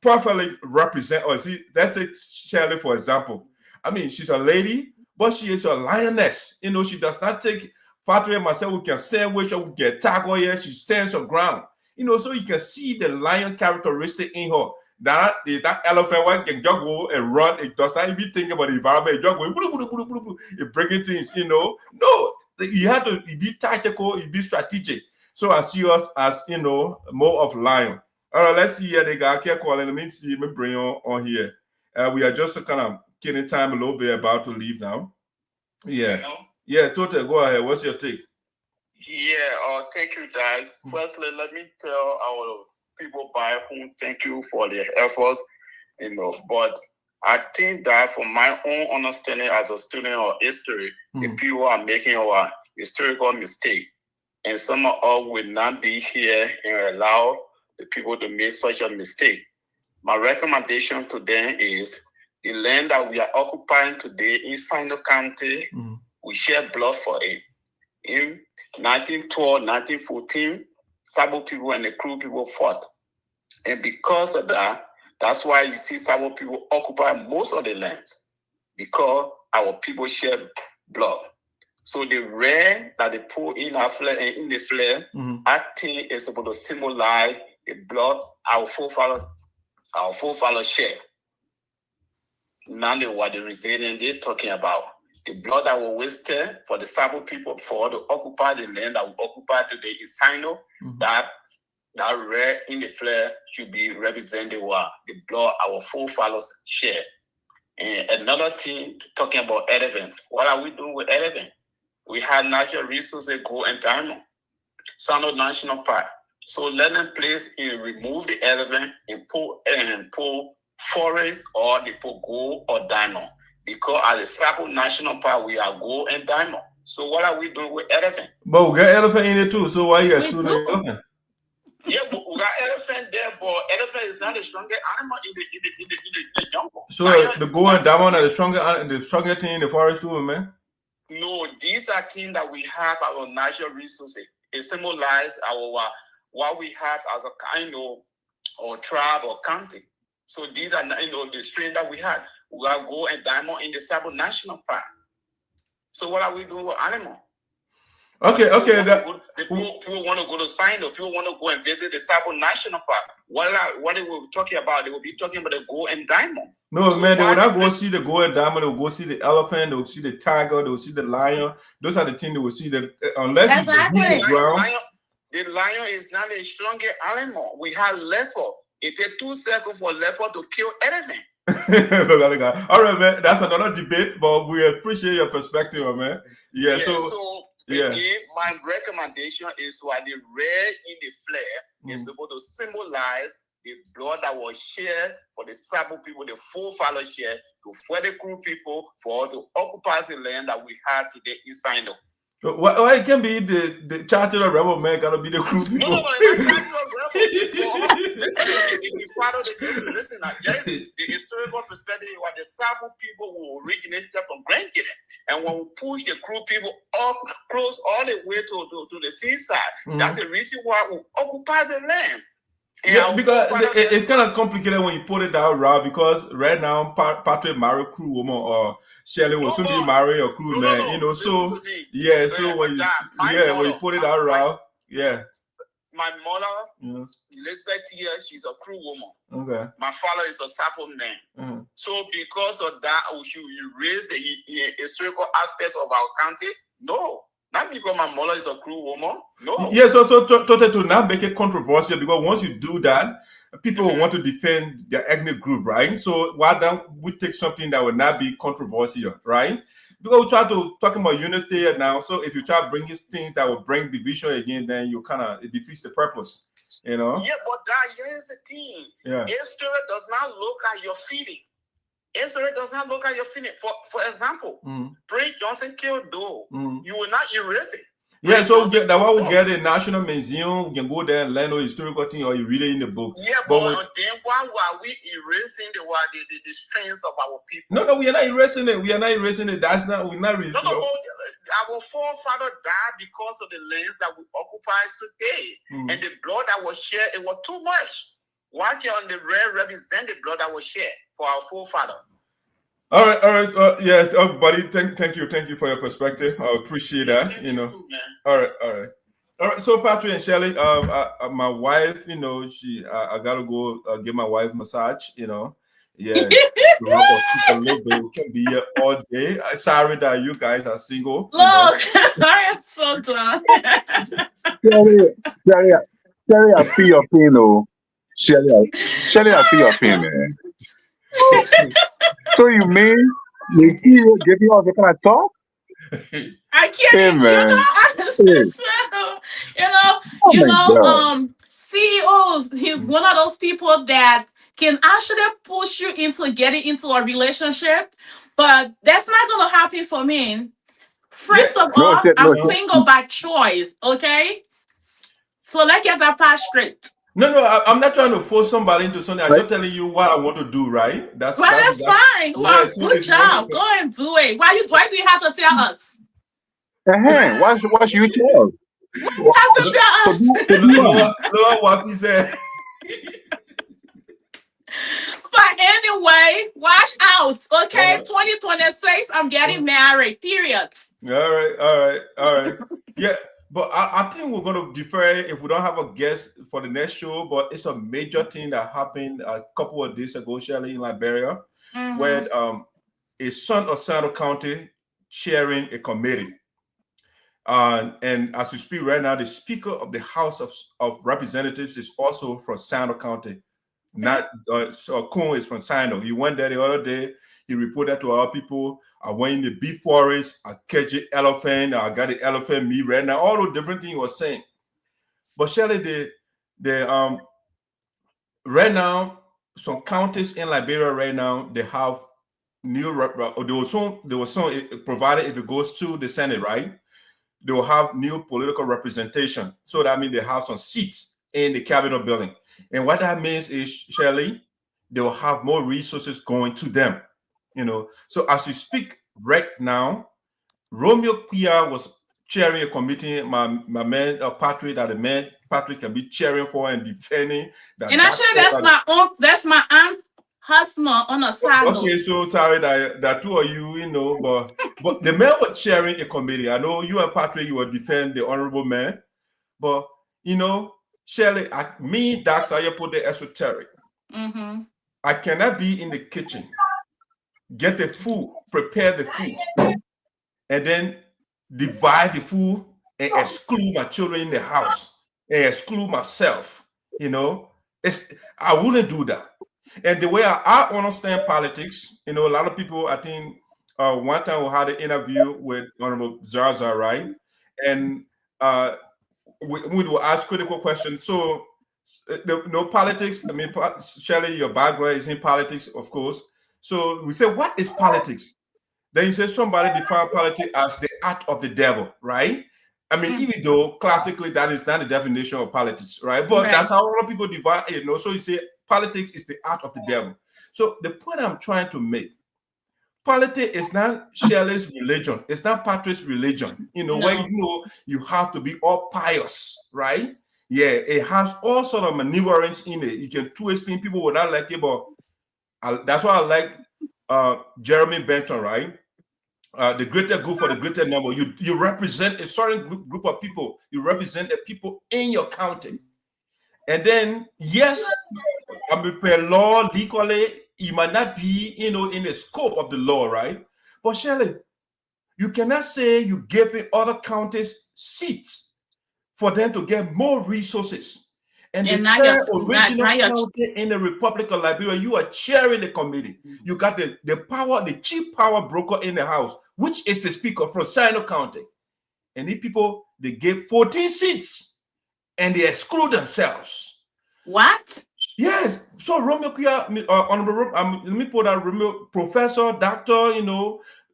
perfectly represent, or see, that's it, Shirley, for example. I mean, she's a lady, but she is a lioness. You know, she does not take Father and myself, we can sandwich or we can tackle here. She stands her ground. You know, so you can see the lion characteristic in her. That elephant one can just go and run. It does not even think about the environment. It just go, it breaking things, you know. No, you have to be tactical, you be strategic. So I see us as, you know, more of lion. All right, let's see here. They got care calling. Let me see, let me bring on here. We are just kind of killing time a little bit, about to leave now. Yeah. You know? Yeah, Toteh, go ahead. What's your take? Yeah, thank you, Dad. Firstly, let me tell our people back home, thank you for their efforts, you know. But I think that from my own understanding as a student of history, the people are making a historical mistake. And some of us will not be here and allow the people to make such a mistake. My recommendation to them is the land that we are occupying today in Sinoe County, we share blood for it. In 1912, 1914, Sabo people and the Kru people fought. And because of that, that's why you see Sabo people occupy most of the lands, because our people share blood. So the red that they put in our flag and in the flag, I think is supposed to symbolize the blood our forefathers share. Now what the resilient they're talking about. The blood that was wasted for the Sabo people for to occupy the land that we occupy today in Sinoe, that red in the flag should be representing what the blood our forefathers share. And another thing, talking about elephant. What are we doing with elephant? We have natural resources, gold and diamond. Sinoe National Park. So let them place and remove the elephant and pull forest, or they put gold or diamond. Because at the Sapo National Park, we are gold and diamond. So what are we doing with elephant? But we got elephant in it too. So why you excluding elephant? Yeah, but we got elephant there, but elephant is not the strongest animal in the jungle. So the gold and diamond are the stronger thing in the forest too, man. No, these are things that we have our natural resources. It symbolizes our what we have as a kind of or tribe or county. So these are the strength that we have. We have gold and diamond in the Sabo National Park. So what are we doing with animals? Okay. People want to go to Sinoe. People want to go and visit the Sabo National Park. What they will be talking about? They will be talking about the gold and diamond. No, so man, they will not go see the gold and diamond. They will go see the elephant. They will see the tiger. They will see the lion. Those are the things they will see. Unless it's the ground. The lion is not a stronger animal. We have leopard. It takes 2 seconds for leopard to kill anything. All right, man. That's another debate, but we appreciate your perspective, man. Yeah. So again, my recommendation is why the red in the flag is supposed to symbolize the blood that was shared for the Sabo people, the forefathers shared for the Kru people, for to occupy the land that we have today in Sinoe. Why it can be the charter of rebel man gonna be the Kru people? No, it's not charter of rebel. It's part of the history. Listen, the historical perspective was the Sabo people who originated from Grand Guinea. And when we push the crew people up close all the way to the seaside, that's the reason why we occupy the land. And yeah, because it's kind of complicated when you put it that route, because right now Patrick married crew woman or Shelley will soon be married a crew man, you know. So yeah, so when you put it that route, yeah. My mother, Elizabeth here, she's a crew woman. Okay. My father is a Sapo man. So because of that, should you raise the historical aspects of our country? No. Not because my mother is a crew woman. No. Yeah, so to now make it controversial, because once you do that, people will want to defend their ethnic group, right? So why don't we take something that will not be controversial, right? Because we try to talk about unity now. So if you try to bring things that will bring division again, then you it defeats the purpose, you know? Yeah, but here's the thing. Yeah. History does not look at your feeling. History does not look at your feeling. For example, Prince Johnson killed Doe. You will not erase it. Yeah, so that why we get a national museum, we can go there and learn a historical thing, or you read it in the book. Yeah, but then why are we erasing the strengths of our people? No, we are not erasing it. We are not erasing it. That's not, we're not erasing it. No, our forefather died because of the lands that we occupy today. And the blood that was shed, it was too much. Why can the red represent the blood that was shed for our forefather? All right. Yeah, buddy. Thank you for your perspective. I appreciate that. You know. Too, man. All right. So Patrick and Shelley, my wife, you know, I gotta go give my wife a massage. You know. Yeah. A little bit. We can be here all day. Sorry that you guys are single. Look, I am so done. Shelley, I feel your pain, oh. Shelley, I feel your pain, man. So you mean you feel giving us the kind of talk? I can't, CEOs, he's one of those people that can actually push you into getting into a relationship, but that's not going to happen for me. First of all, I'm single by choice, okay? So let's get that part straight. No, I'm not trying to force somebody into something. I'm just telling you what I want to do, right? That's fine. Well, good job. Go and do it. Why do you have to tell us? Why should you tell? You have to tell us. Look what he said. But anyway, watch out. Okay, 2026, I'm getting married. Period. All right. Yeah. But I think we're going to defer if we don't have a guest for the next show. But it's a major thing that happened a couple of days ago, Shelley, in Liberia, where a son of Sinoe County chairing a committee. And as we speak right now, the Speaker of the House of Representatives is also from Sinoe County. Not Kun is from Sinoe. He went there the other day. He reported to our people, I went in the bee forest, I catch an elephant, I got the elephant meat right now, all those different things he was saying. But Shelley, right now, some counties in Liberia right now, they have new, there was some provided if it goes to the Senate, right? They will have new political representation. So that means they have some seats in the Capitol building. And what that means is, Shelley, they will have more resources going to them. You know, so as we speak right now, Romeo Kia was chairing a committee. My man Patrick, Patrick can be chairing for and defending. And actually, that's my aunt husband on a side. Okay, so sorry that two of you, you know, but the man was chairing a committee. I know you and Patrick, you will defend the honorable man, but you know, Shelley, that's how you put the esoteric. I cannot be in the kitchen. Get the food, prepare the food, and then divide the food and exclude my children in the house and exclude myself. You know, I wouldn't do that. And the way I understand politics, you know, a lot of people, I think one time we had an interview with Honorable Zaza, right? And we will ask critical questions. So, no politics. I mean, Shelley, your background is in politics, of course. So we say, what is politics? Then you say somebody define politics as the art of the devil, right? I mean, even though classically that is not the definition of politics, right? But that's how a lot of people define it. You know? So you say politics is the art of the devil. So the point I'm trying to make, politics is not Shelley's religion. It's not Patrick's religion. Where you have to be all pious, right? Yeah, it has all sort of maneuverings in it. You can twist in, people will not like it, but that's why I like Jeremy Benton, right? The greater good for the greater number. You represent a certain group of people. You represent the people in your county. And then, yes, per law, legally, it might not be, in the scope of the law, right? But Shelley, you cannot say you giving other counties seats for them to get more resources. And the original county in the Republic of Liberia, you are chairing the committee. You got the power, the chief power broker in the house, which is the speaker from Sinoe County. And these people, they give 14 seats and they exclude themselves. What? Yes. So Romeo Kuya, let me put out Romeo, professor, doctor,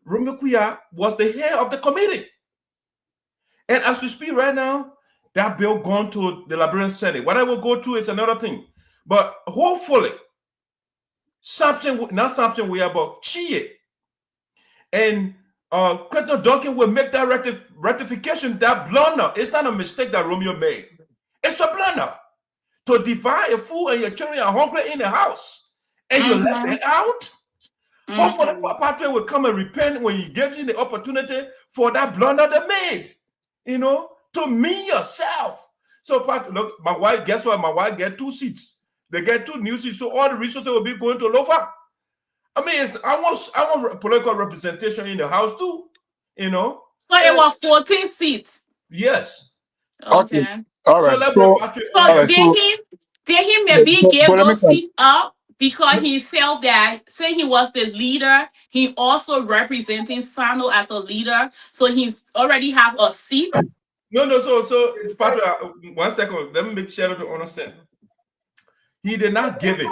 Romeo Kuya was the head of the committee. And as we speak right now, that bill gone to the Liberian Senate. What I will go to is another thing. But hopefully, not something we are about Chie. And Creighton Duncan will make that rectification, that blunder. It's not a mistake that Romeo made. It's a blunder. To divide a food and your children are hungry in the house. And you let them out. Hopefully, Patrick will come and repent when he gives you the opportunity for that blunder they made. To me yourself. So, look, my wife, guess what? My wife get 2 seats. They get 2 new seats. So all the resources will be going to Lofa. I mean, I want political representation in the house too. So it was 14 seats. Yes. Okay. All right. So did he maybe give those seats up because he felt that since he was the leader, he also representing Sinoe as a leader, so he already have a seat? No. So it's Patrick. 1 second. Let me make sure to understand. He did not give it.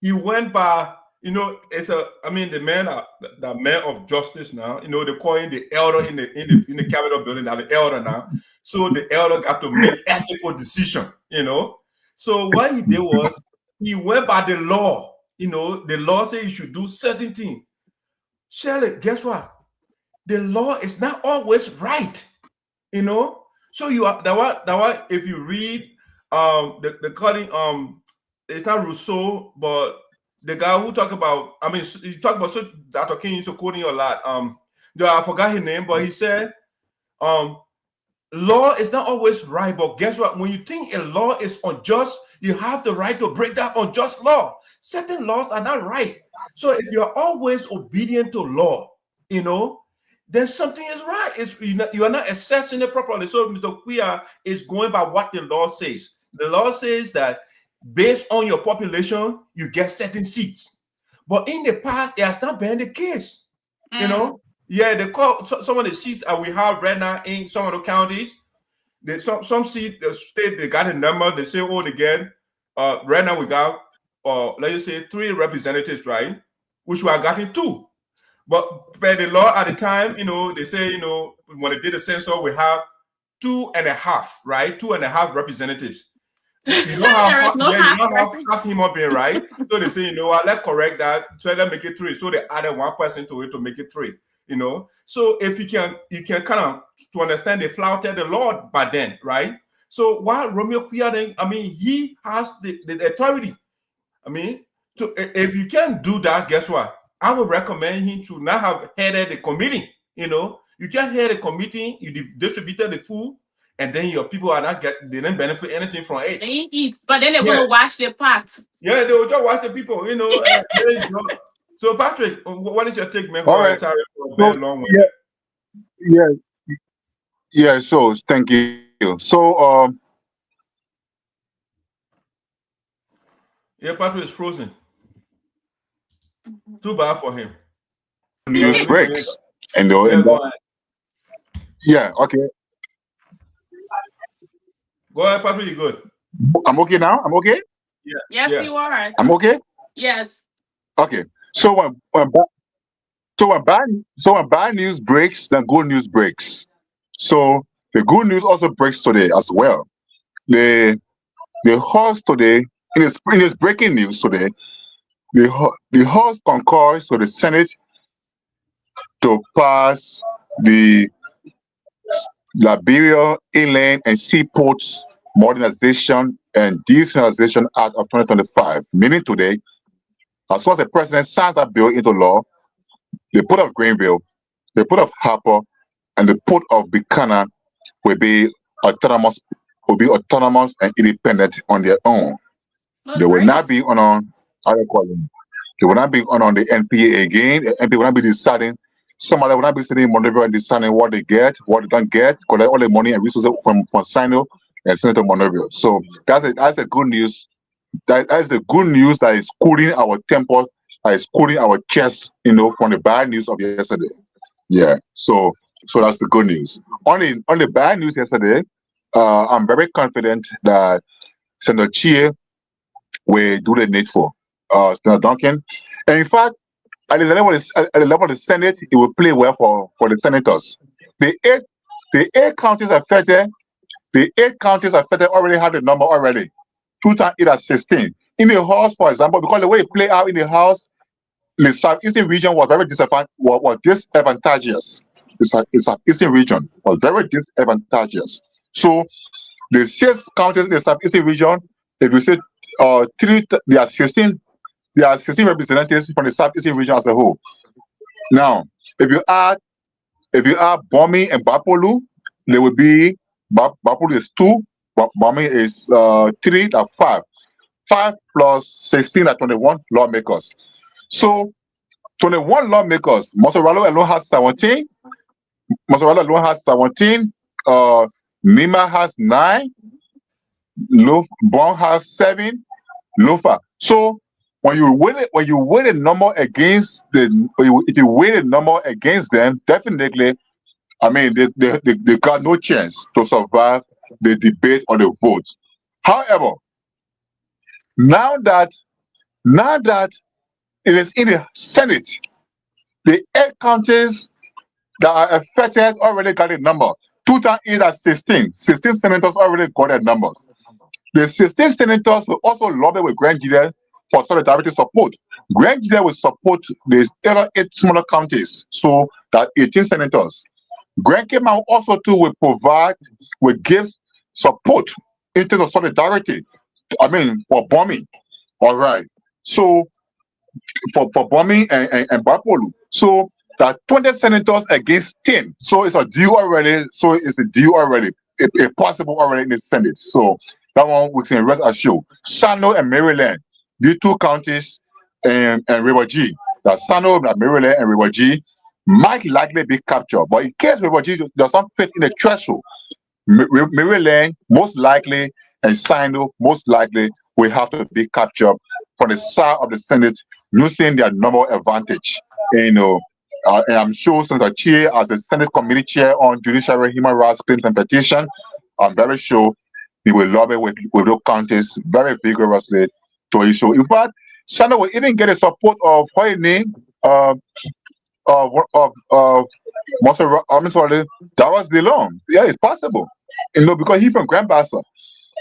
He went by. The man of justice now. They call him the elder in the Capitol building. Now the elder now. So the elder got to make ethical decision. So what he did was he went by the law. The law says you should do certain things. Shelley, guess what? The law is not always right. So you are that one. If you read the cutting it's not Rousseau, but the guy who talk about, you talk about, so Dr. King used to quoting you a lot. I forgot his name, but he said, law is not always right, but guess what? When you think a law is unjust, you have the right to break that unjust law. Certain laws are not right. So if you're always obedient to law, then something is right. You are not assessing it properly. So Mr. Kuya is going by what the law says. The law says that based on your population, you get certain seats. But in the past, it has not been the case. Yeah, they call some of the seats that we have right now in some of the counties. Some seats, the state, they got a number. They say, they get, right now we got, let's say 3 representatives, right? Which we are getting 2. But by the law at the time, they say, when they did the census, we have 2.5, right? 2.5 representatives. You don't have half him up in, right? So they say, let's correct that. So let's make it 3. So they added 1 person to it to make it 3. So if you can kind of to understand, they flouted the law by then, right? So while Romeo Kuya, he has the authority. If you can't do that, guess what? I would recommend him to not have headed the committee. You can't head a committee, you distributed the food, and then your people they didn't benefit anything from it. They didn't eat, but then they're going to wash their pots. Yeah, they will just watch the people, So Patrick, what is your take, man? All right. Sorry for a very long way. Yeah. So thank you. So yeah, Patrick is frozen. Too bad for him. News breaks, and okay. Go ahead, Patrick. You good? I'm okay now. I'm okay. Yeah. Yes, you are. I'm okay. Yes. Okay. So when bad news breaks, then good news breaks. So the good news also breaks today as well. The House today, in its breaking news today, the House concurs to the Senate to pass the Liberia Inland and Seaports Modernization and Decentralization Act of 2025, meaning today, as soon as the president signs that bill into law, the port of Greenville, the port of Harper, and the port of Buchanan will be autonomous, and independent on their own. Oh, They will not great. be on how do you call them? They will not be on the NPA again. The NPA will not be deciding. Somebody will not be sitting in Monrovia and deciding what they get, what they don't get, collect all the money and resources from Sinoe and Senator Monrovia. So that's a good news. That's the good news that is cooling our temper, that is cooling our chest, from the bad news of yesterday. Yeah. So that's the good news. On the bad news yesterday, I'm very confident that Senator Chie will do the needful. Senator Duncan. And in fact, at the level of the Senate, it will play well for the senators. The eight counties affected, already have the number already. 2 times 8 are 16. In the House, for example, because the way it played out in the House, the Southeastern region was very disadvantageous. The Southeastern region was very disadvantageous. So the 6 counties in the Southeastern region, if you say there are 16 representatives from the Southeastern region as a whole. Now, if you add Bomi and Bapolu, there will be Bapolu is 2, Bomi is 3, that's 5. 5 plus 16 are 21 lawmakers. So 21 lawmakers. Mosoralo alone has 17. Nima has 9. Bon has 7. Lofa. So if you weigh the number against them, definitely, I mean, they got no chance to survive the debate or the vote. However, now that it is in the Senate, the 8 counties that are affected already got a number. 2 times 8 are 16. 16 senators already got their numbers. The 16 senators will also lobby with Grand Judah for solidarity support. Grand Judah will support the other 8 smaller counties, so that 18 senators. Grand Cayman also too will give support in terms of solidarity. I mean, for bombing. All right. So for bombing and Bapolu. So that 20 senators against 10. So it's a deal already. It's possible already in the Senate. So that one we can rest assured. Sinoe and Maryland, the 2 counties and River G. That Sinoe, Maryland, and River G might likely be captured. But in case River G does not fit in the threshold, Maryland most likely and Sinoe most likely will have to be captured from the side of the Senate using their number advantage. And I'm sure Senator Chie, as the Senate Committee Chair on Judiciary, Human Rights, Claims, and Petition, I'm very sure he will lobby with those counties very vigorously to issue. In fact, Sinoe will even get the support of Dawes DeLong. Yeah, it's possible. Because he's from Grand Bassa.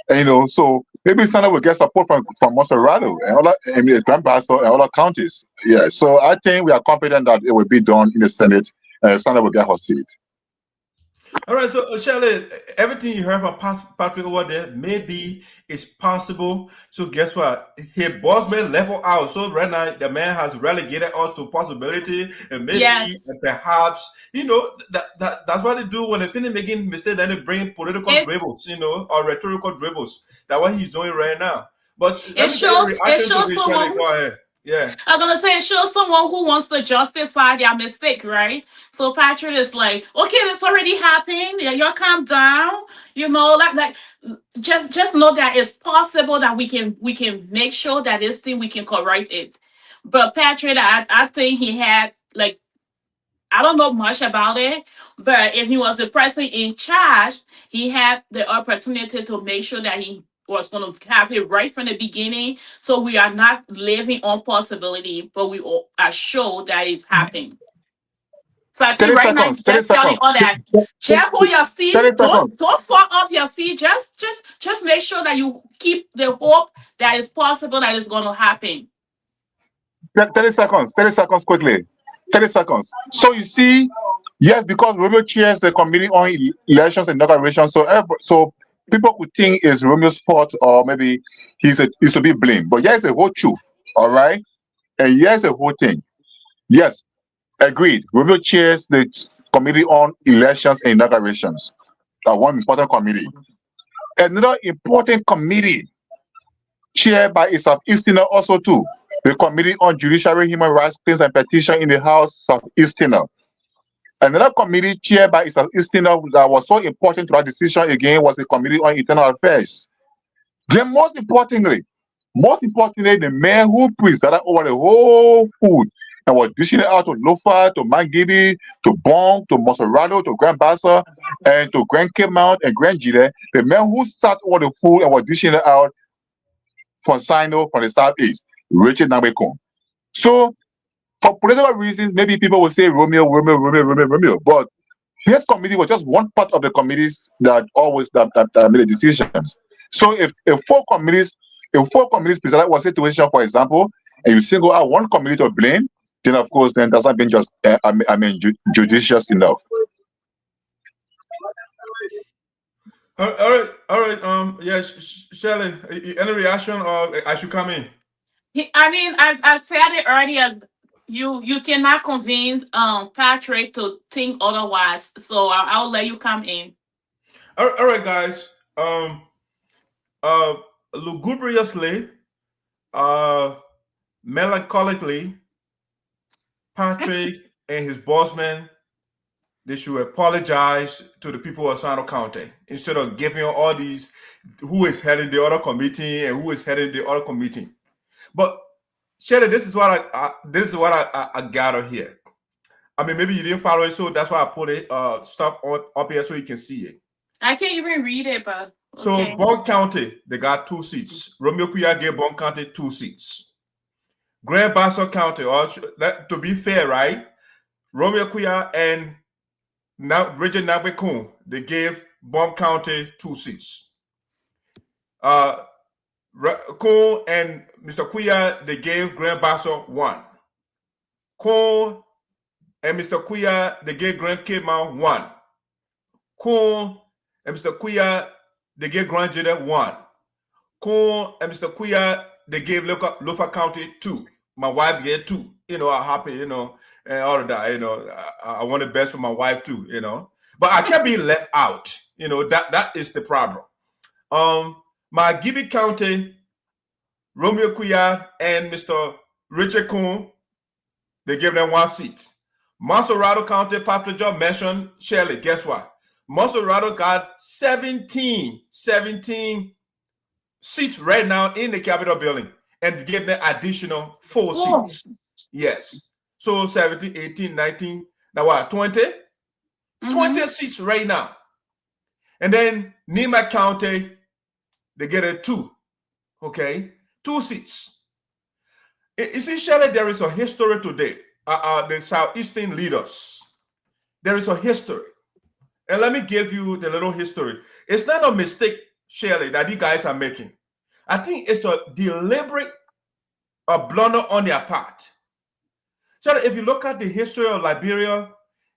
And so maybe Sinoe will get support from Monserrato and Grand Bassa and other counties. Yeah, so I think we are confident that it will be done in the Senate and Sinoe will get her seat. All right, so Shirley, everything you heard from Patrick over there, maybe it's possible. So guess what? His boss may level out. So right now, the man has relegated us to possibility, and maybe and perhaps, that's what they do when they finish making mistakes. Then they bring political dribbles, or rhetorical dribbles. That's what he's doing right now. But it shows someone. Go ahead. Yeah. I'm gonna say it shows someone who wants to justify their mistake, right? So Patrick is like, okay, this already happened. Yeah, y'all calm down. Just know that it's possible that we can make sure that this thing we can correct it. But Patrick, I think he had I don't know much about it, but if he was the person in charge, he had the opportunity to make sure that he was going to have it right from the beginning. So we are not living on possibility, but we are sure that it's happening. So I think right now, just telling all that. Check on your seat. Don't fall off your seat. Just make sure that you keep the hope that it's possible that it's going to happen. 30 seconds quickly. 30 seconds. So you see, yes, because Romeo chairs the committee on elections and inaugurations, so people could think it's Romeo's fault or maybe he's to be blamed. But here's the whole truth, all right? And here's the whole thing. Yes, agreed. Romeo chairs the committee on elections and inaugurations. That one important committee. Another important committee chaired by a Southeasterner also too, the Committee on Judiciary, Human Rights, Claims and Petition in the House Southeasterner. Another committee chaired by a Southeasterner that was so important to our decision again was the Committee on Internal Affairs. Then most importantly, the man who presided over the whole food and was dishing it out to Lofa, to Mangidi, to Bong, to Monserrato, to Grand Bassa, and to Grand Cape Mount and Grand Gile, the man who sat over the food and was dishing it out from Sinoe from the Southeast, Richard Nambekong. So, for political reasons, maybe people will say Romeo, but his committee was just one part of the committees that always that made the decisions. So if four committees presented one situation, for example, and you single out one committee to blame, then of course then that's not been just judicious enough. All right. Yes, Shirley, any reaction or I should come in? I mean, I said it earlier. You cannot convince Patrick to think otherwise. So I'll let you come in. All right, guys. Lugubriously, melancholically, Patrick and his bossman, they should apologize to the people of Sinoe County instead of giving all these who is heading the other committee and who is heading the other committee. But Shelly, this is what I gather here. I mean, maybe you didn't follow it, so that's why I put it stuff up here so you can see it. I can't even read it, but okay. So Bond County, they got 2 seats. Romeo Kuya gave Bond County 2 seats. Grand Bassa County, to be fair, right? Romeo Kuya and Richard Nambekong, they gave Bond County 2 seats. Kong and Mr. Kuya, they gave Grand Bassa 1. Kong and Mr. Kuya, they gave Grand Cape Mount 1. Kong and Mr. Kuya, they gave Grand Jada 1. Kong and Mr. Kuya, they gave Lofa County 2. My wife gave 2. I'm happy, and all of that, I want the best for my wife too, But I can't be left out, that is the problem. Margibi County, Romeo Kuya and Mr. Richard Kong, they gave them 1 seat. Monserrato County, Patrick John mentioned, Shirley, guess what? Monserrato got 17 seats right now in the Capitol building and gave them additional 4 seats. Yes. So 17, 18, 19, now what, 20? 20 seats right now. And then Nima County, they get a 2. Okay? 2 seats. You see, Shirley, there is a history today. The Southeastern leaders. There is a history. And let me give you the little history. It's not a mistake, Shirley, that you guys are making. I think it's a deliberate blunder on their part. So if you look at the history of Liberia,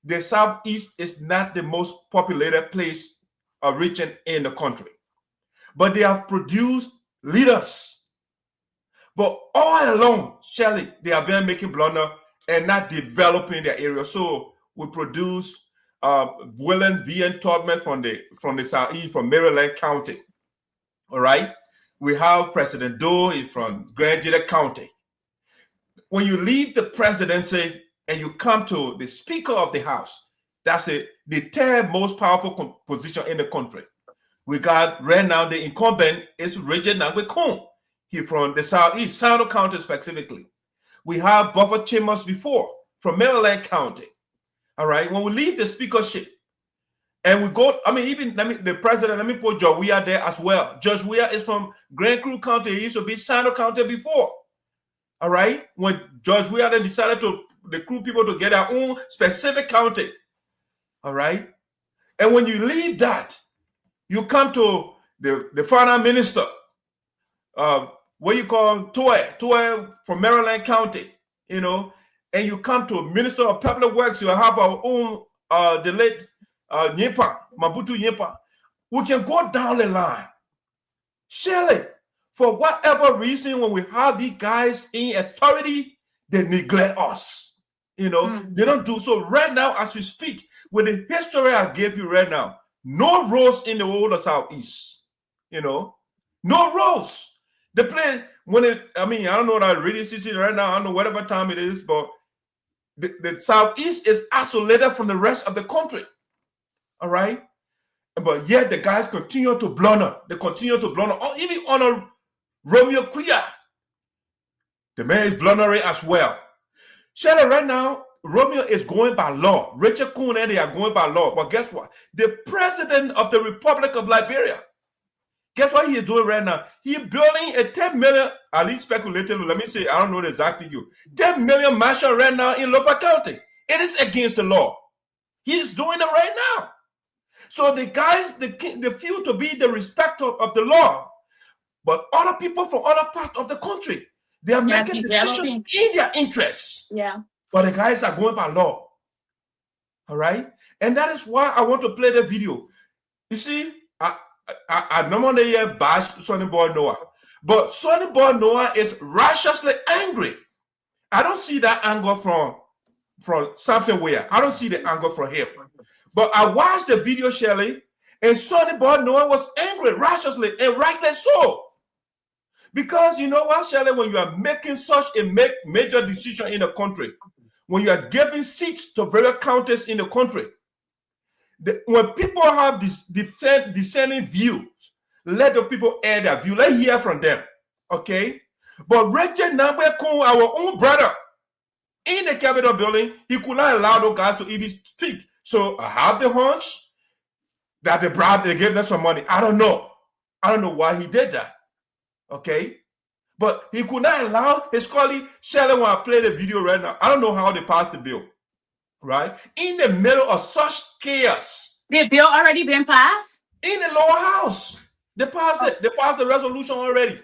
the Southeast is not the most populated place or region in the country. But they have produced leaders. But all along, Shirley, they have been making blunder and not developing their area. So we produce William V.N. Todman from the Southeast, from Maryland County. All right. We have President Doe from Grand Jada County. When you leave the presidency and you come to the Speaker of the House, that's the 3rd most powerful position in the country. We got right now the incumbent is Richard Nambekong. He from the Southeast, Sinoe County specifically. We have Buffer Chambers before from Maryland County. All right. When we leave the speakership and we go, the president, let me put George Weah there as well. George Weah is from Grand Crew County. He used to be Sinoe County before. All right. When George Weah then decided to recruit people to get their own specific county. All right. And when you leave that, you come to the finance minister, what you call Toteh from Maryland County, and you come to a Minister of Public Works, you have our own, the late Nyepa, Mabutu Nyepa, we can go down the line. Surely, for whatever reason, when we have these guys in authority, they neglect us. You know, they don't do so. Right now, as we speak, with the history I gave you right now, no roads in the whole of Southeast. You know, no roads. The place, when it, I mean, I don't know what I really see right now. I don't know whatever time it is, but the Southeast is isolated from the rest of the country. All right? But yet the guys continue to blunder. They continue to blunder. Or even on a Romeo Quia, the man is blundering as well. Shut right now, Romeo is going by law. Richard Kuhn and they are going by law. But guess what? The president of the Republic of Liberia, guess what he is doing right now? He building a 10 million, at least speculatively, let me say, I don't know the exact figure, 10 million mansion right now in Lofa County. It is against the law. He's doing it right now. So the guys, they feel to be the respecter of the law. But other people from other parts of the country, they are making decisions in their interests. Yeah. But the guys are going by law. All right? And that is why I want to play the video. You see, I normally bash Sonnyboy Noah. But Sonnyboy Noah is righteously angry. I don't see that anger from something where. I don't see the anger from him. But I watched the video, Shelley, and Sonnyboy Noah was angry, righteously, and rightly so. Because you know what, Shelley, when you are making such a major decision in the country, when you are giving seats to various counties in the country, when people have this discerning views, let the people air their view. Let's hear from them, okay? But Richard Nambekun, our own brother, in the Capitol building, he could not allow those guys to even speak. So I have the hunch that they gave them some money. I don't know. I don't know why he did that. Okay? But he could not allow his colleague, Shelley, when I play the video right now, I don't know how they passed the bill. Right? In the middle of such chaos. The bill already been passed? In the lower house. They passed it. They passed the resolution already.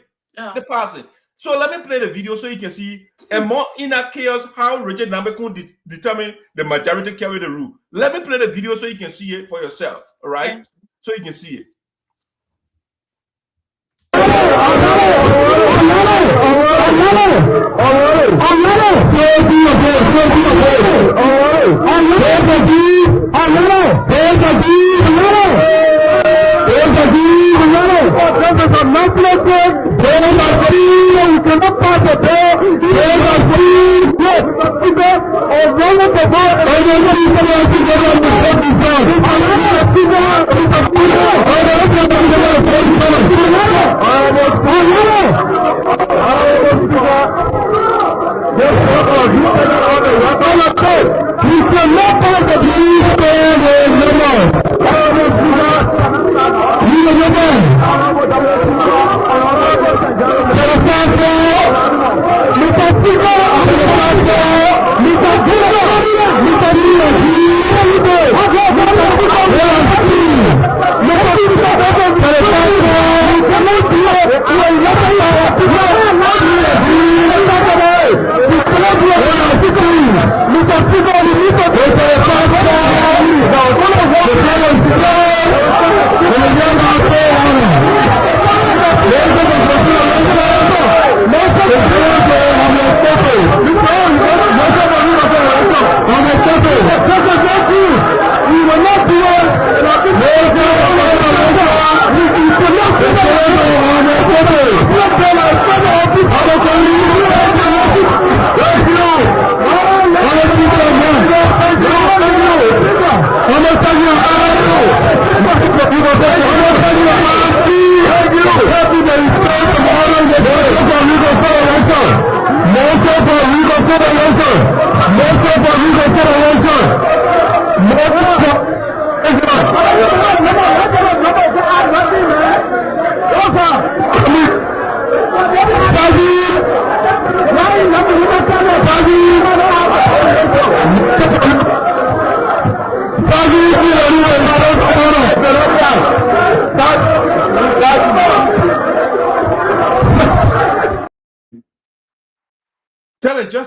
They passed it. So let me play the video so you can see, and more in that chaos, how Richard Nambekun determined the majority carry the rule. Let me play the video so you can see it for yourself. All right? Okay. So you can see it.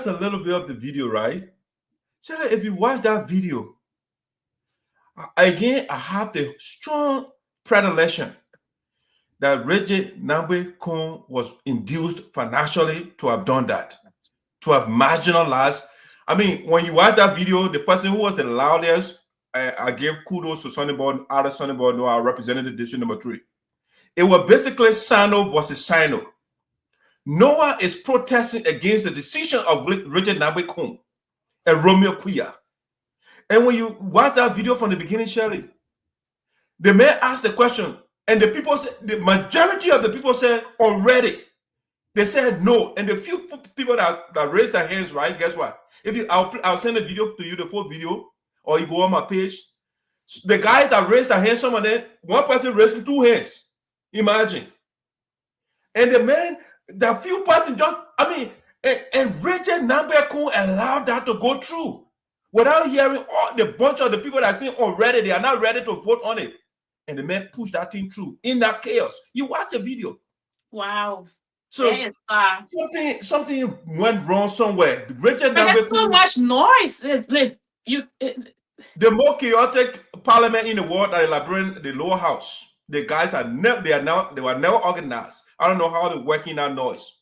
just a little bit of the video, right? So if you watch that video, again, I have the strong predilection that Reggie Nambwe Kun was induced financially to have done that, to have marginalized. I mean, when you watch that video, the person who was the loudest, I gave kudos to Alex Sonnyboy Noah, our representative district number 3. It was basically Sinoe versus Sinoe. Noah is protesting against the decision of Reggie Nambwe Kun and Romeo Quia. And when you watch that video from the beginning, Shirley, the man asked the question, and the people said, the majority of the people said already. They said no. And the few people that raised their hands, right? Guess what? I'll send a video to you, the full video, or you go on my page. The guys that raised their hands, some of them, one person raising 2 hands. Imagine. And the man, the few person just, and Reggie Nambwe Kun allowed that to go through without hearing all the bunch of the people that saying already they are not ready to vote on it. And the man pushed that thing through in that chaos. You watch the video. Wow. So something went wrong somewhere. There's so much noise. The more chaotic parliament in the world are elaborating the lower house. The guys they were never organized. I don't know how they're working that noise.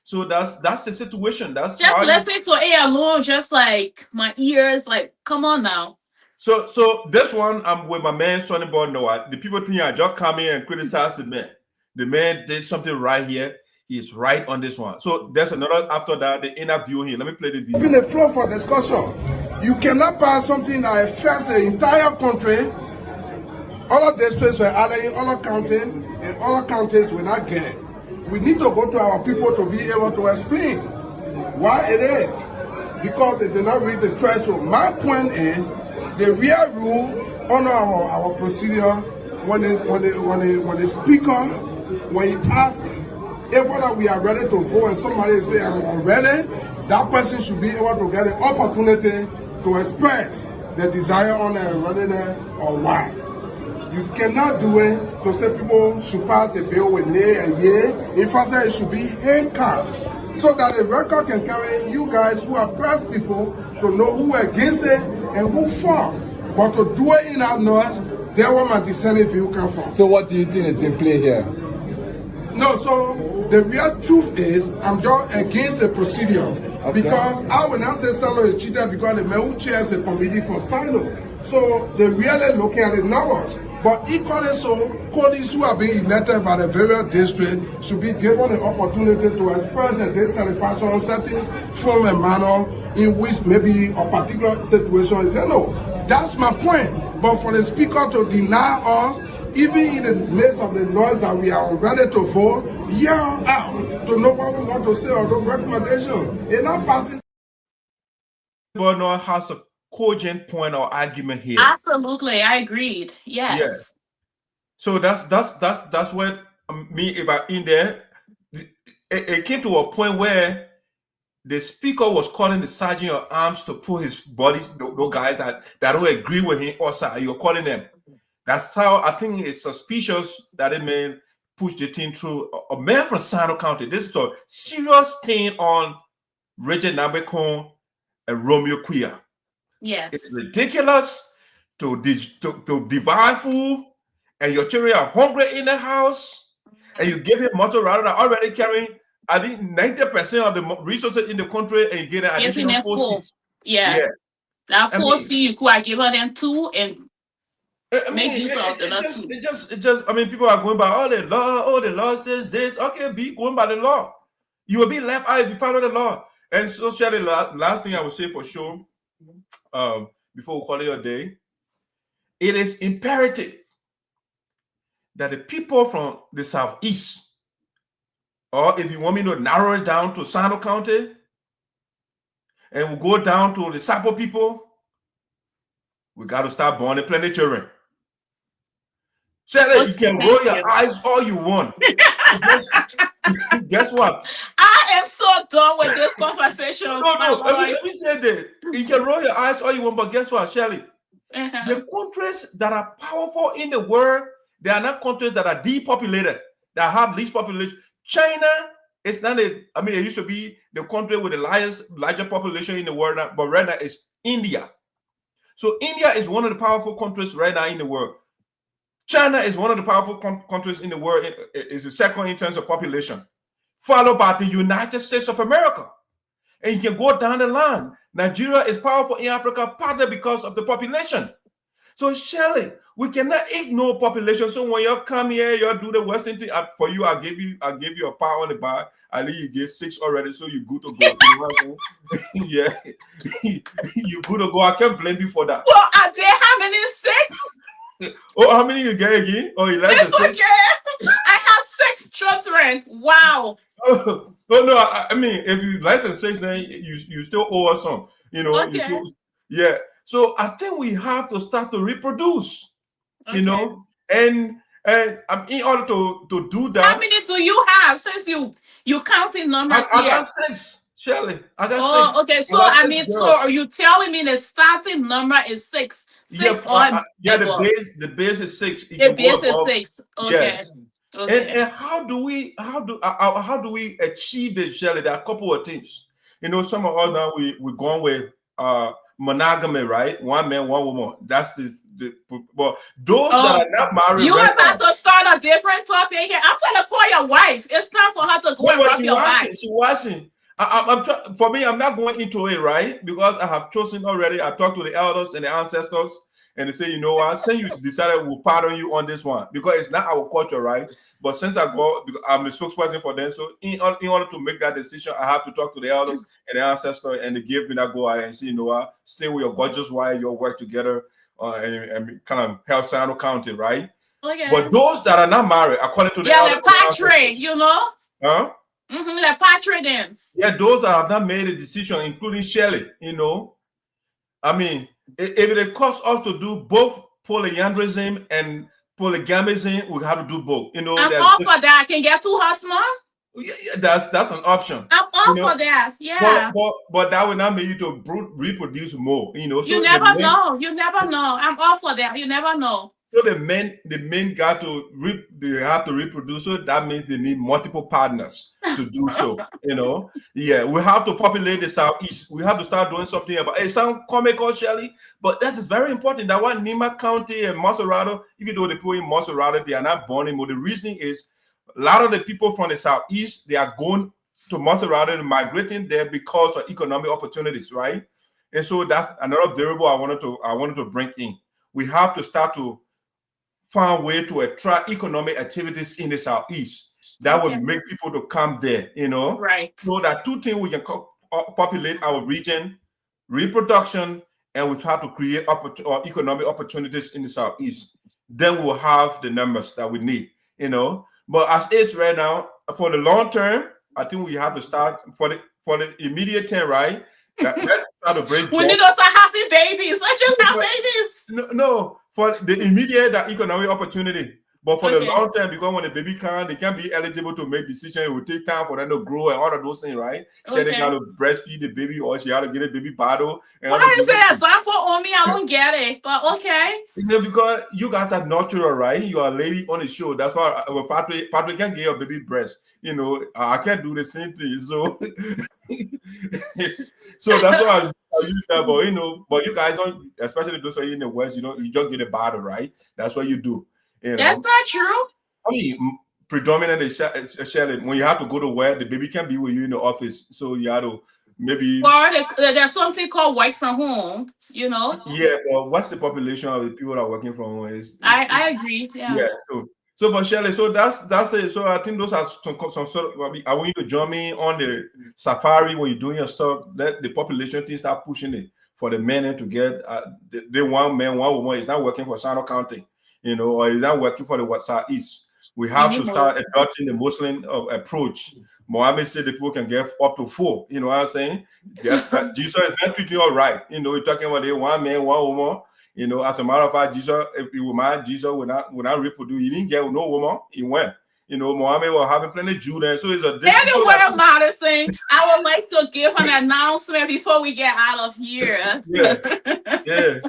So that's the situation. That's just listen to it alone, just like my ears, like, come on now. So this one, I'm with my man Sonnyboy Noah. The people think I just come in and criticize the man. The man did something right here. He's right on this one. So there's another after that, the interview here. Let me play the video. Open the floor for discussion. You cannot pass something that affects the entire country. Other districts were added in other counties, and other counties will not get it. We need to go to our people to be able to explain why it is. Because they did not read the threshold. My point is, the real rule under our procedure, when the speaker, when he asks if whether we are ready to vote and somebody say I'm ready, that person should be able to get an opportunity to express the desire on running or why. You cannot do it to say people should pass a bill with nay and yea. In fact, it should be handcuffed so that the record can carry you guys who are press people to know who are against it and who for. But to do it in our noise, there where my dissenting view come from. So what do you think is being played here? No, so the real truth is I'm just against the procedure. Okay. Because I will not say Sinoe is cheated because the man who chairs a committee for Sinoe. So they really looking at the numbers. But equally so, Codis who are being elected by the various districts should be given the opportunity to express their dissatisfaction on certain form and manner in which maybe a particular situation is. No, that's my point. But for the speaker to deny us, even in the midst of the noise that we are ready to vote, yell out to know what we want to say or the recommendation. It's not passing. But no has a cogent point or argument here. Absolutely, I agreed. Yes. So that's what me, if I'm in there, it came to a point where the speaker was calling the sergeant of arms to put his bodies, those guys that don't agree with him, or you're calling them. That's how I think it's suspicious that it may push the thing through. A man from Sinoe County. This is a serious thing on Reggie Nambwe Kun and Romeo Quia. Yes. It's ridiculous to divide food, and your children are hungry in the house, and you give him motor rather than already carrying, I think 90% of the resources in the country, and you get an additional forces. Yeah. That 4C, you could give them 2 and make use of the other 2. It just, I mean, people are going by the law says this. Okay, be going by the law. You will be left out if you follow the law. And so, Shelly, last thing I would say for sure, before we call it a day, it is imperative that the people from the Southeast, or if you want me to narrow it down to Sinoe County, and we'll go down to the Sapo people, we got to start born plenty children. Shelly, you can roll your eyes all you want. Guess what? I am so done with this conversation. We said that you can roll your eyes all you want, but guess what, Shelly? The countries that are powerful in the world, they are not countries that are depopulated, that have least population. China It's not a, I mean, it used to be the country with the larger population in the world, but right now it's India. So India is one of the powerful countries right now in the world. China is one of the powerful countries in the world. It's the second in terms of population, followed by the United States of America. And you can go down the line. Nigeria is powerful in Africa, partly because of the population. So Shelley, we cannot ignore population. So when you come here, you do the Western thing. For you, I'll give you a power on the bar. I leave you get 6 already, so you're good to go. Yeah, you're good to go. I can't blame you for that. Well, are there how many 6? Oh, how many you get again? Oh, 11. It's okay. I have 6 children. Wow. Oh no, I mean, if you less than 6, then you still owe us some. You know, Okay. Yeah. So I think we have to start to reproduce. Okay. You know, and in order to do that, how many do you have since you counting numbers I here? got 6, Shelley. I got 6. Oh, okay. So I mean, so are you telling me the starting number is 6? 6 or the base is 6. The base is 6. Okay. Yes. Okay. And how do we achieve this, Shelley? There are a couple of things. You know, some of us now we're going with monogamy, right? One man, one woman. That's the but those that are not married. You about to start a different topic here. I'm gonna call your wife. It's time for her to go and rub your back. She's watching. For me, I'm not going into it, right? Because I have chosen already. I talked to the elders and the ancestors, and they say, you know what? Since you decided, we'll pardon you on this one because it's not our culture, right? But since I'm the spokesperson for them, so in order to make that decision, I have to talk to the elders and the ancestors, and they give me that go ahead and say, you know what? Stay with your gorgeous wife, you'll work together, and kind of help Sinoe County, right? Okay. But those that are not married, according to the elders, the patron, you know. Huh? The patron then. Yeah, those that have not made a decision, including Shelley, you know. I mean, if it costs us to do both polyandrism and polygamism, we have to do both. You know, I'm all for that. I can get 2 husbands. Yeah, that's an option. I'm all for that. Yeah. But that will not make you to reproduce more. You know, so you never know. You never know. I'm all for that. You never know. So the men got to they have to reproduce. So that means they need multiple partners to do so. You know, yeah, we have to populate the Southeast. We have to start doing something about it. It sounds comical, Shelley, but that is very important. That one, Nima County and Maserado, even though they put in Maserado, they are not born anymore. The reason is a lot of the people from the Southeast, they are going to Maserado and migrating there because of economic opportunities, right? And so that's another variable I wanted to bring in. We have to start to find a way to attract economic activities in the Southeast that would make people to come there, you know? Right. So that 2 things, we can populate our region, reproduction, and we try to create economic opportunities in the Southeast. Then we'll have the numbers that we need, you know? But as is right now, for the long term, I think we have to start for the immediate term, right? Let's try to bring we need to start having babies. Let's just have babies. No, for the immediate economic opportunity. But for the long term, because when the baby they can't be eligible to make decisions. It will take time for them to grow and all of those things, right? So they got to breastfeed the baby, or she had to get a baby bottle. Why is that example on me? I don't get it, but okay. You know, because you guys are natural, right? You are a lady on the show. That's why Patrick can't get your baby breast. You know, I can't do the same thing. So, so that's why I use that. But you know, but you guys don't, especially those of you in the West. You know, you just get a bottle, right? That's what you do. You know? That's not true. I mean, predominantly, Shelley, when you have to go to work, the baby can be with you in the office. So you have to maybe. Or there's something called work from home, you know? Yeah, but what's the population of the people that are working from home? I agree. Yeah. Yeah. So, but Shelley, so that's it. So I think those are some sort of. I want you to join me on the safari when you're doing your stuff. Let the population thing start pushing it for the men to get. They one man, one woman is not working for Sinoe County. You know, or is not working for the Southeast. We have to start adopting the Muslim approach. Muhammad said that people can get up to 4. You know what I'm saying? Jesus is not treating you all right. You know, you're talking about the one man, one woman. You know, as a matter of fact, Jesus, if you were mad, Jesus will not reproduce. He didn't get no woman. He went. You know, Muhammad was having plenty of Jew there. So it's a different. Anyway, Madison, I would like to give an announcement before we get out of here. Yeah.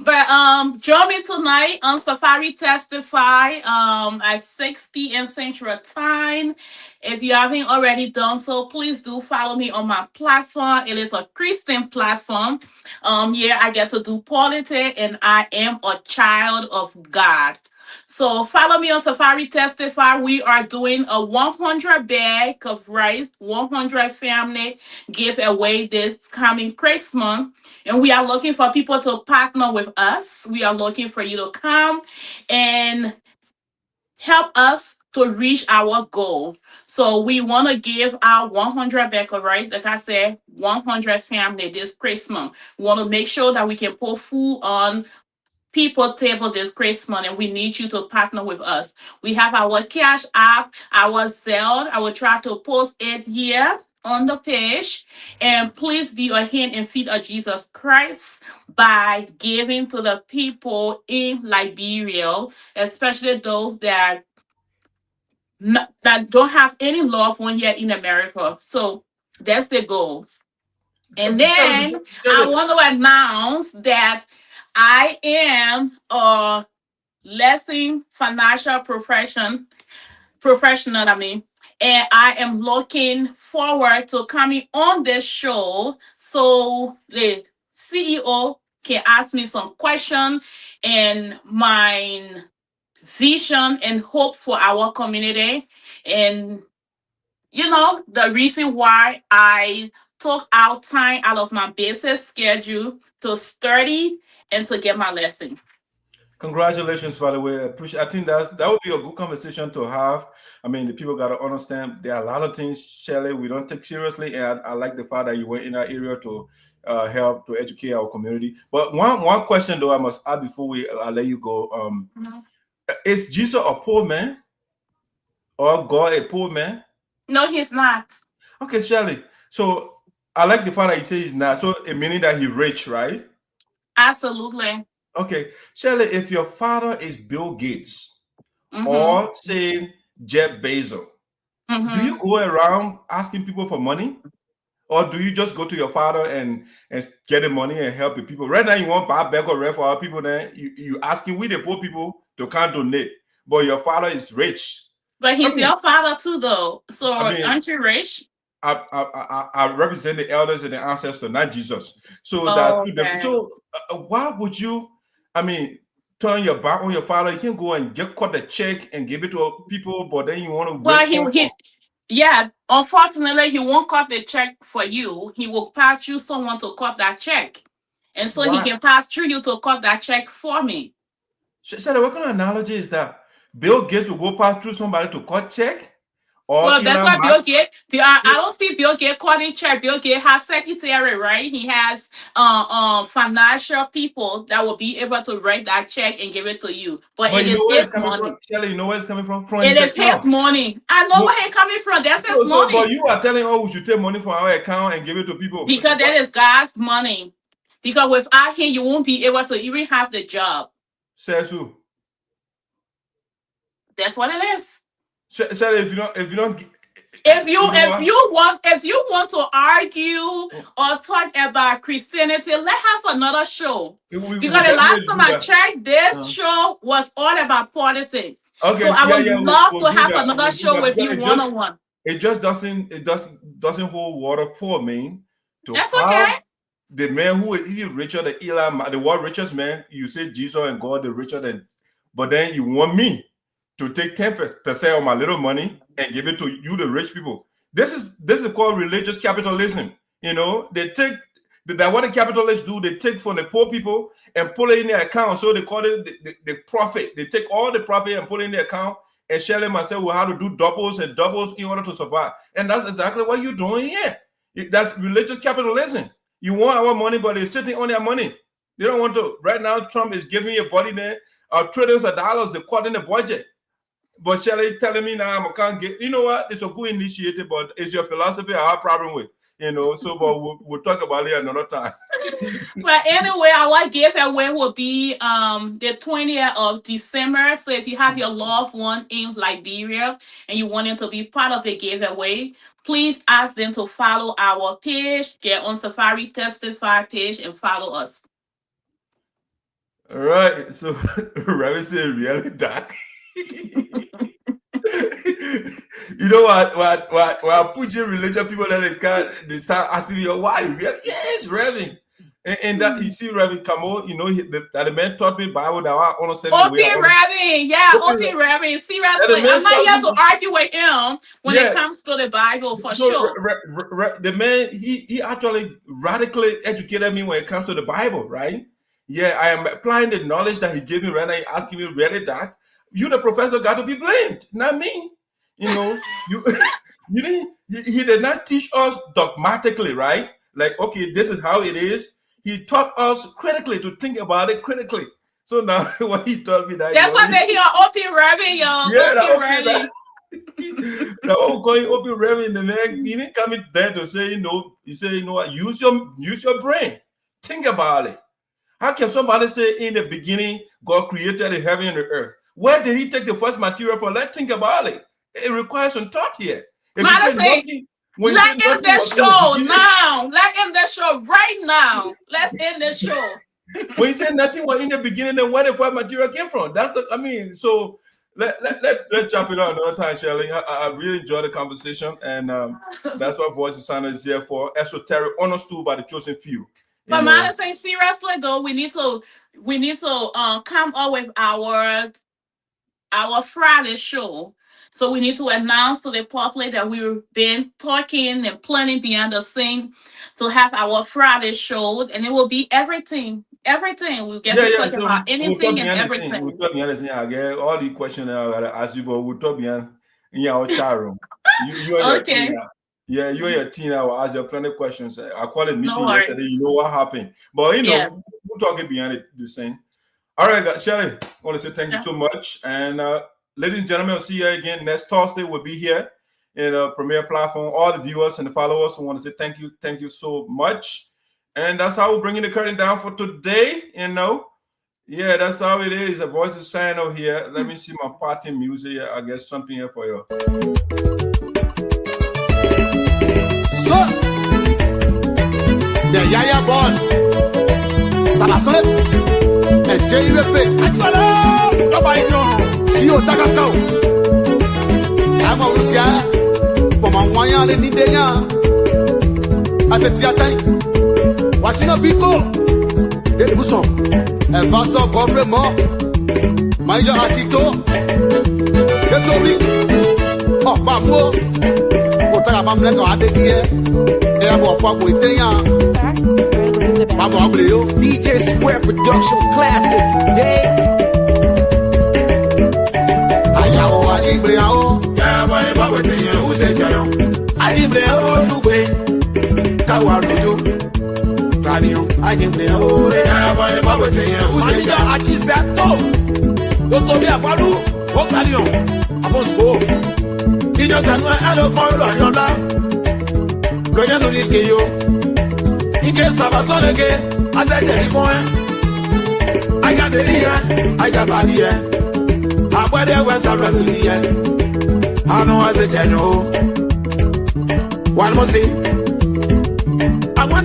But join me tonight on Safari Testify at 6 p.m. Central Time. If you haven't already done so, please do follow me on my platform. It is a Christian platform. Yeah, I get to do politics and I am a child of God. So follow me on Safari Testify. We are doing a 100 bag of rice, 100 family giveaway this coming Christmas. And we are looking for people to partner with us. We are looking for you to come and help us to reach our goal. So we want to give our 100 back, right? Like I said, 100 family this Christmas. We want to make sure that we can put food on people table this Christmas, and we need you to partner with us. We have our Cash App, our Zelle. I will try to post it here on the page. And please be a hand and feet of Jesus Christ by giving to the people in Liberia, especially those that that don't have any loved one yet in America. So that's the goal. And then I want to announce that I am a lesson financial professional, and I am looking forward to coming on this show so the CEO can ask me some questions and my vision and hope for our community. And the reason why I took out time out of my business schedule to study and to get my lesson. Congratulations, by the way. I think that would be a good conversation to have. I mean, the people got to understand there are a lot of things, Shelley, we don't take seriously. And I like the fact that you went in that area to help to educate our community. But one question, though, I must add before I let you go. Is Jesus a poor man? Or God a poor man? No, he's not. Okay, Shelley. So I like the fact that you say he's not. So it meaning that he's rich, right? Absolutely. Okay, Shelley, if your father is Bill Gates or say Jeff Bezos, do you go around asking people for money? Or do you just go to your father and get the money and help the people? Right now, you want to buy back or rent for our people, then you asking we the poor people to can't donate. But your father is rich. But he's your father too, though. So aren't you rich? I represent the elders and the ancestors, not Jesus. So that so why would you? Turn your back on your father. You can go and cut the check and give it to people, but then you want to. Well, yeah. Unfortunately, he won't cut the check for you. He will pass you someone to cut that check, and so he can pass through you to cut that check for me. Shelley, what kind of analogy is that? Bill Gates will go pass through somebody to cut check? Well, that's what Bill Gates. I don't see Bill Gates cutting check. Bill Gates has secretary, right? He has financial people that will be able to write that check and give it to you. But it is his money. Shelley, you know where it's coming from? It is his money. I know where it's coming from. That's his money. But you are telling us we should take money from our account and give it to people. Because that is God's money. Because without him, you won't be able to even have the job. Says who? That's what it is. Shelley, if you want to argue or talk about Christianity, let's have another show. Because the last time I checked, this show was all about politics. Okay, so I would love to have another show with you one-on-one. It just doesn't hold water for me. That's okay. The man who is even richer than Elon, the world richest man, you say Jesus and God, the richer than, but then you want me to take 10% of my little money and give it to you, the rich people. This is called religious capitalism. They take that what the capitalists do. They take from the poor people and put it in their account. So they call it the profit. They take all the profit and put it in their account and share them myself with how to do doubles and doubles in order to survive. And that's exactly what you're doing here. That's religious capitalism. You want our money, but they're sitting on their money. They don't want to. Right now, Trump is giving your body there trillions of dollars. They're cutting the budget. But Shelley telling me now I can't get. You know what? It's a good initiative, but it's your philosophy I have a problem with. So but we'll talk about it another time. But anyway, our giveaway will be the 20th of December. So if you have your loved one in Liberia and you want them to be part of the giveaway, please ask them to follow our page, get on Safari Testify page, and follow us. All right. So Reverend said really dark. You know what I put in religion people that they start asking me why really? Yes, Reverend. And that you see, Reverend Kamo, you know that the man taught me Bible that I understand. Open Reverend, yeah, open Reverend. Seriously, I'm not here to argue with him when it comes to the Bible for sure. The man, he actually radically educated me when it comes to the Bible, right? Yeah, I am applying the knowledge that he gave me right now. He asking me really dark. You, the professor, got to be blamed, not me. You know, he did not teach us dogmatically, right? Like, okay, this is how it is. He taught us critically to think about it critically. So now when he taught me that, that's why they hear open Reverend, y'all. Yeah, open Reverend. The whole going open Reverend, the man, he didn't come in there to say, you say, you know what, use your brain. Think about it. How can somebody say in the beginning God created the heaven and the earth? Where did he take the first material from? Let's think about it. It requires some thought here. Let him end the show now. Let him the show right now. Let's end the show. When you say nothing was in the beginning, then where the first material came from? So let's jump it on another time, Shirley. I really enjoyed the conversation, and that's what Voice of Sinoe is here for. Esoteric, understood by the chosen few. But man, saying seriously though, we need to come up with our Friday show. So we need to announce to the public that we've been talking and planning behind the scene to have our Friday show, and it will be everything. We'll get to talk about anything and everything. We'll talk behind the scene. I get all the questions I gotta ask you, but we'll talk behind in our chat room. You and okay. Your team, yeah, you and your team. I will ask you plenty of questions. I called a meeting yesterday. You know what happened, but we'll talk it behind the scene. All right, guys, Shirley, I want to say thank you so much, and ladies and gentlemen, I'll see you again next Thursday. We'll be here in a premiere platform. All the viewers and the followers, I want to say thank you so much. And that's how we're bringing the curtain down for today. Yeah, that's how it is. The Voice of Sinoe here. Let me see my party music. I guess something here for you. So, the Yaya boss, Salasole, and JVP. Nobody knows. Tio Takakao. I'm a Russia. For my 1 year in India. At the theater. Watching a Pico. There was some. And Vasco Government. My young Atito. Get to me. Oh, Mammo. What I'm going to do here. And I'm going to do it. DJ Square Production Classic. Yeah. I know as a general. One more thing. I wonder.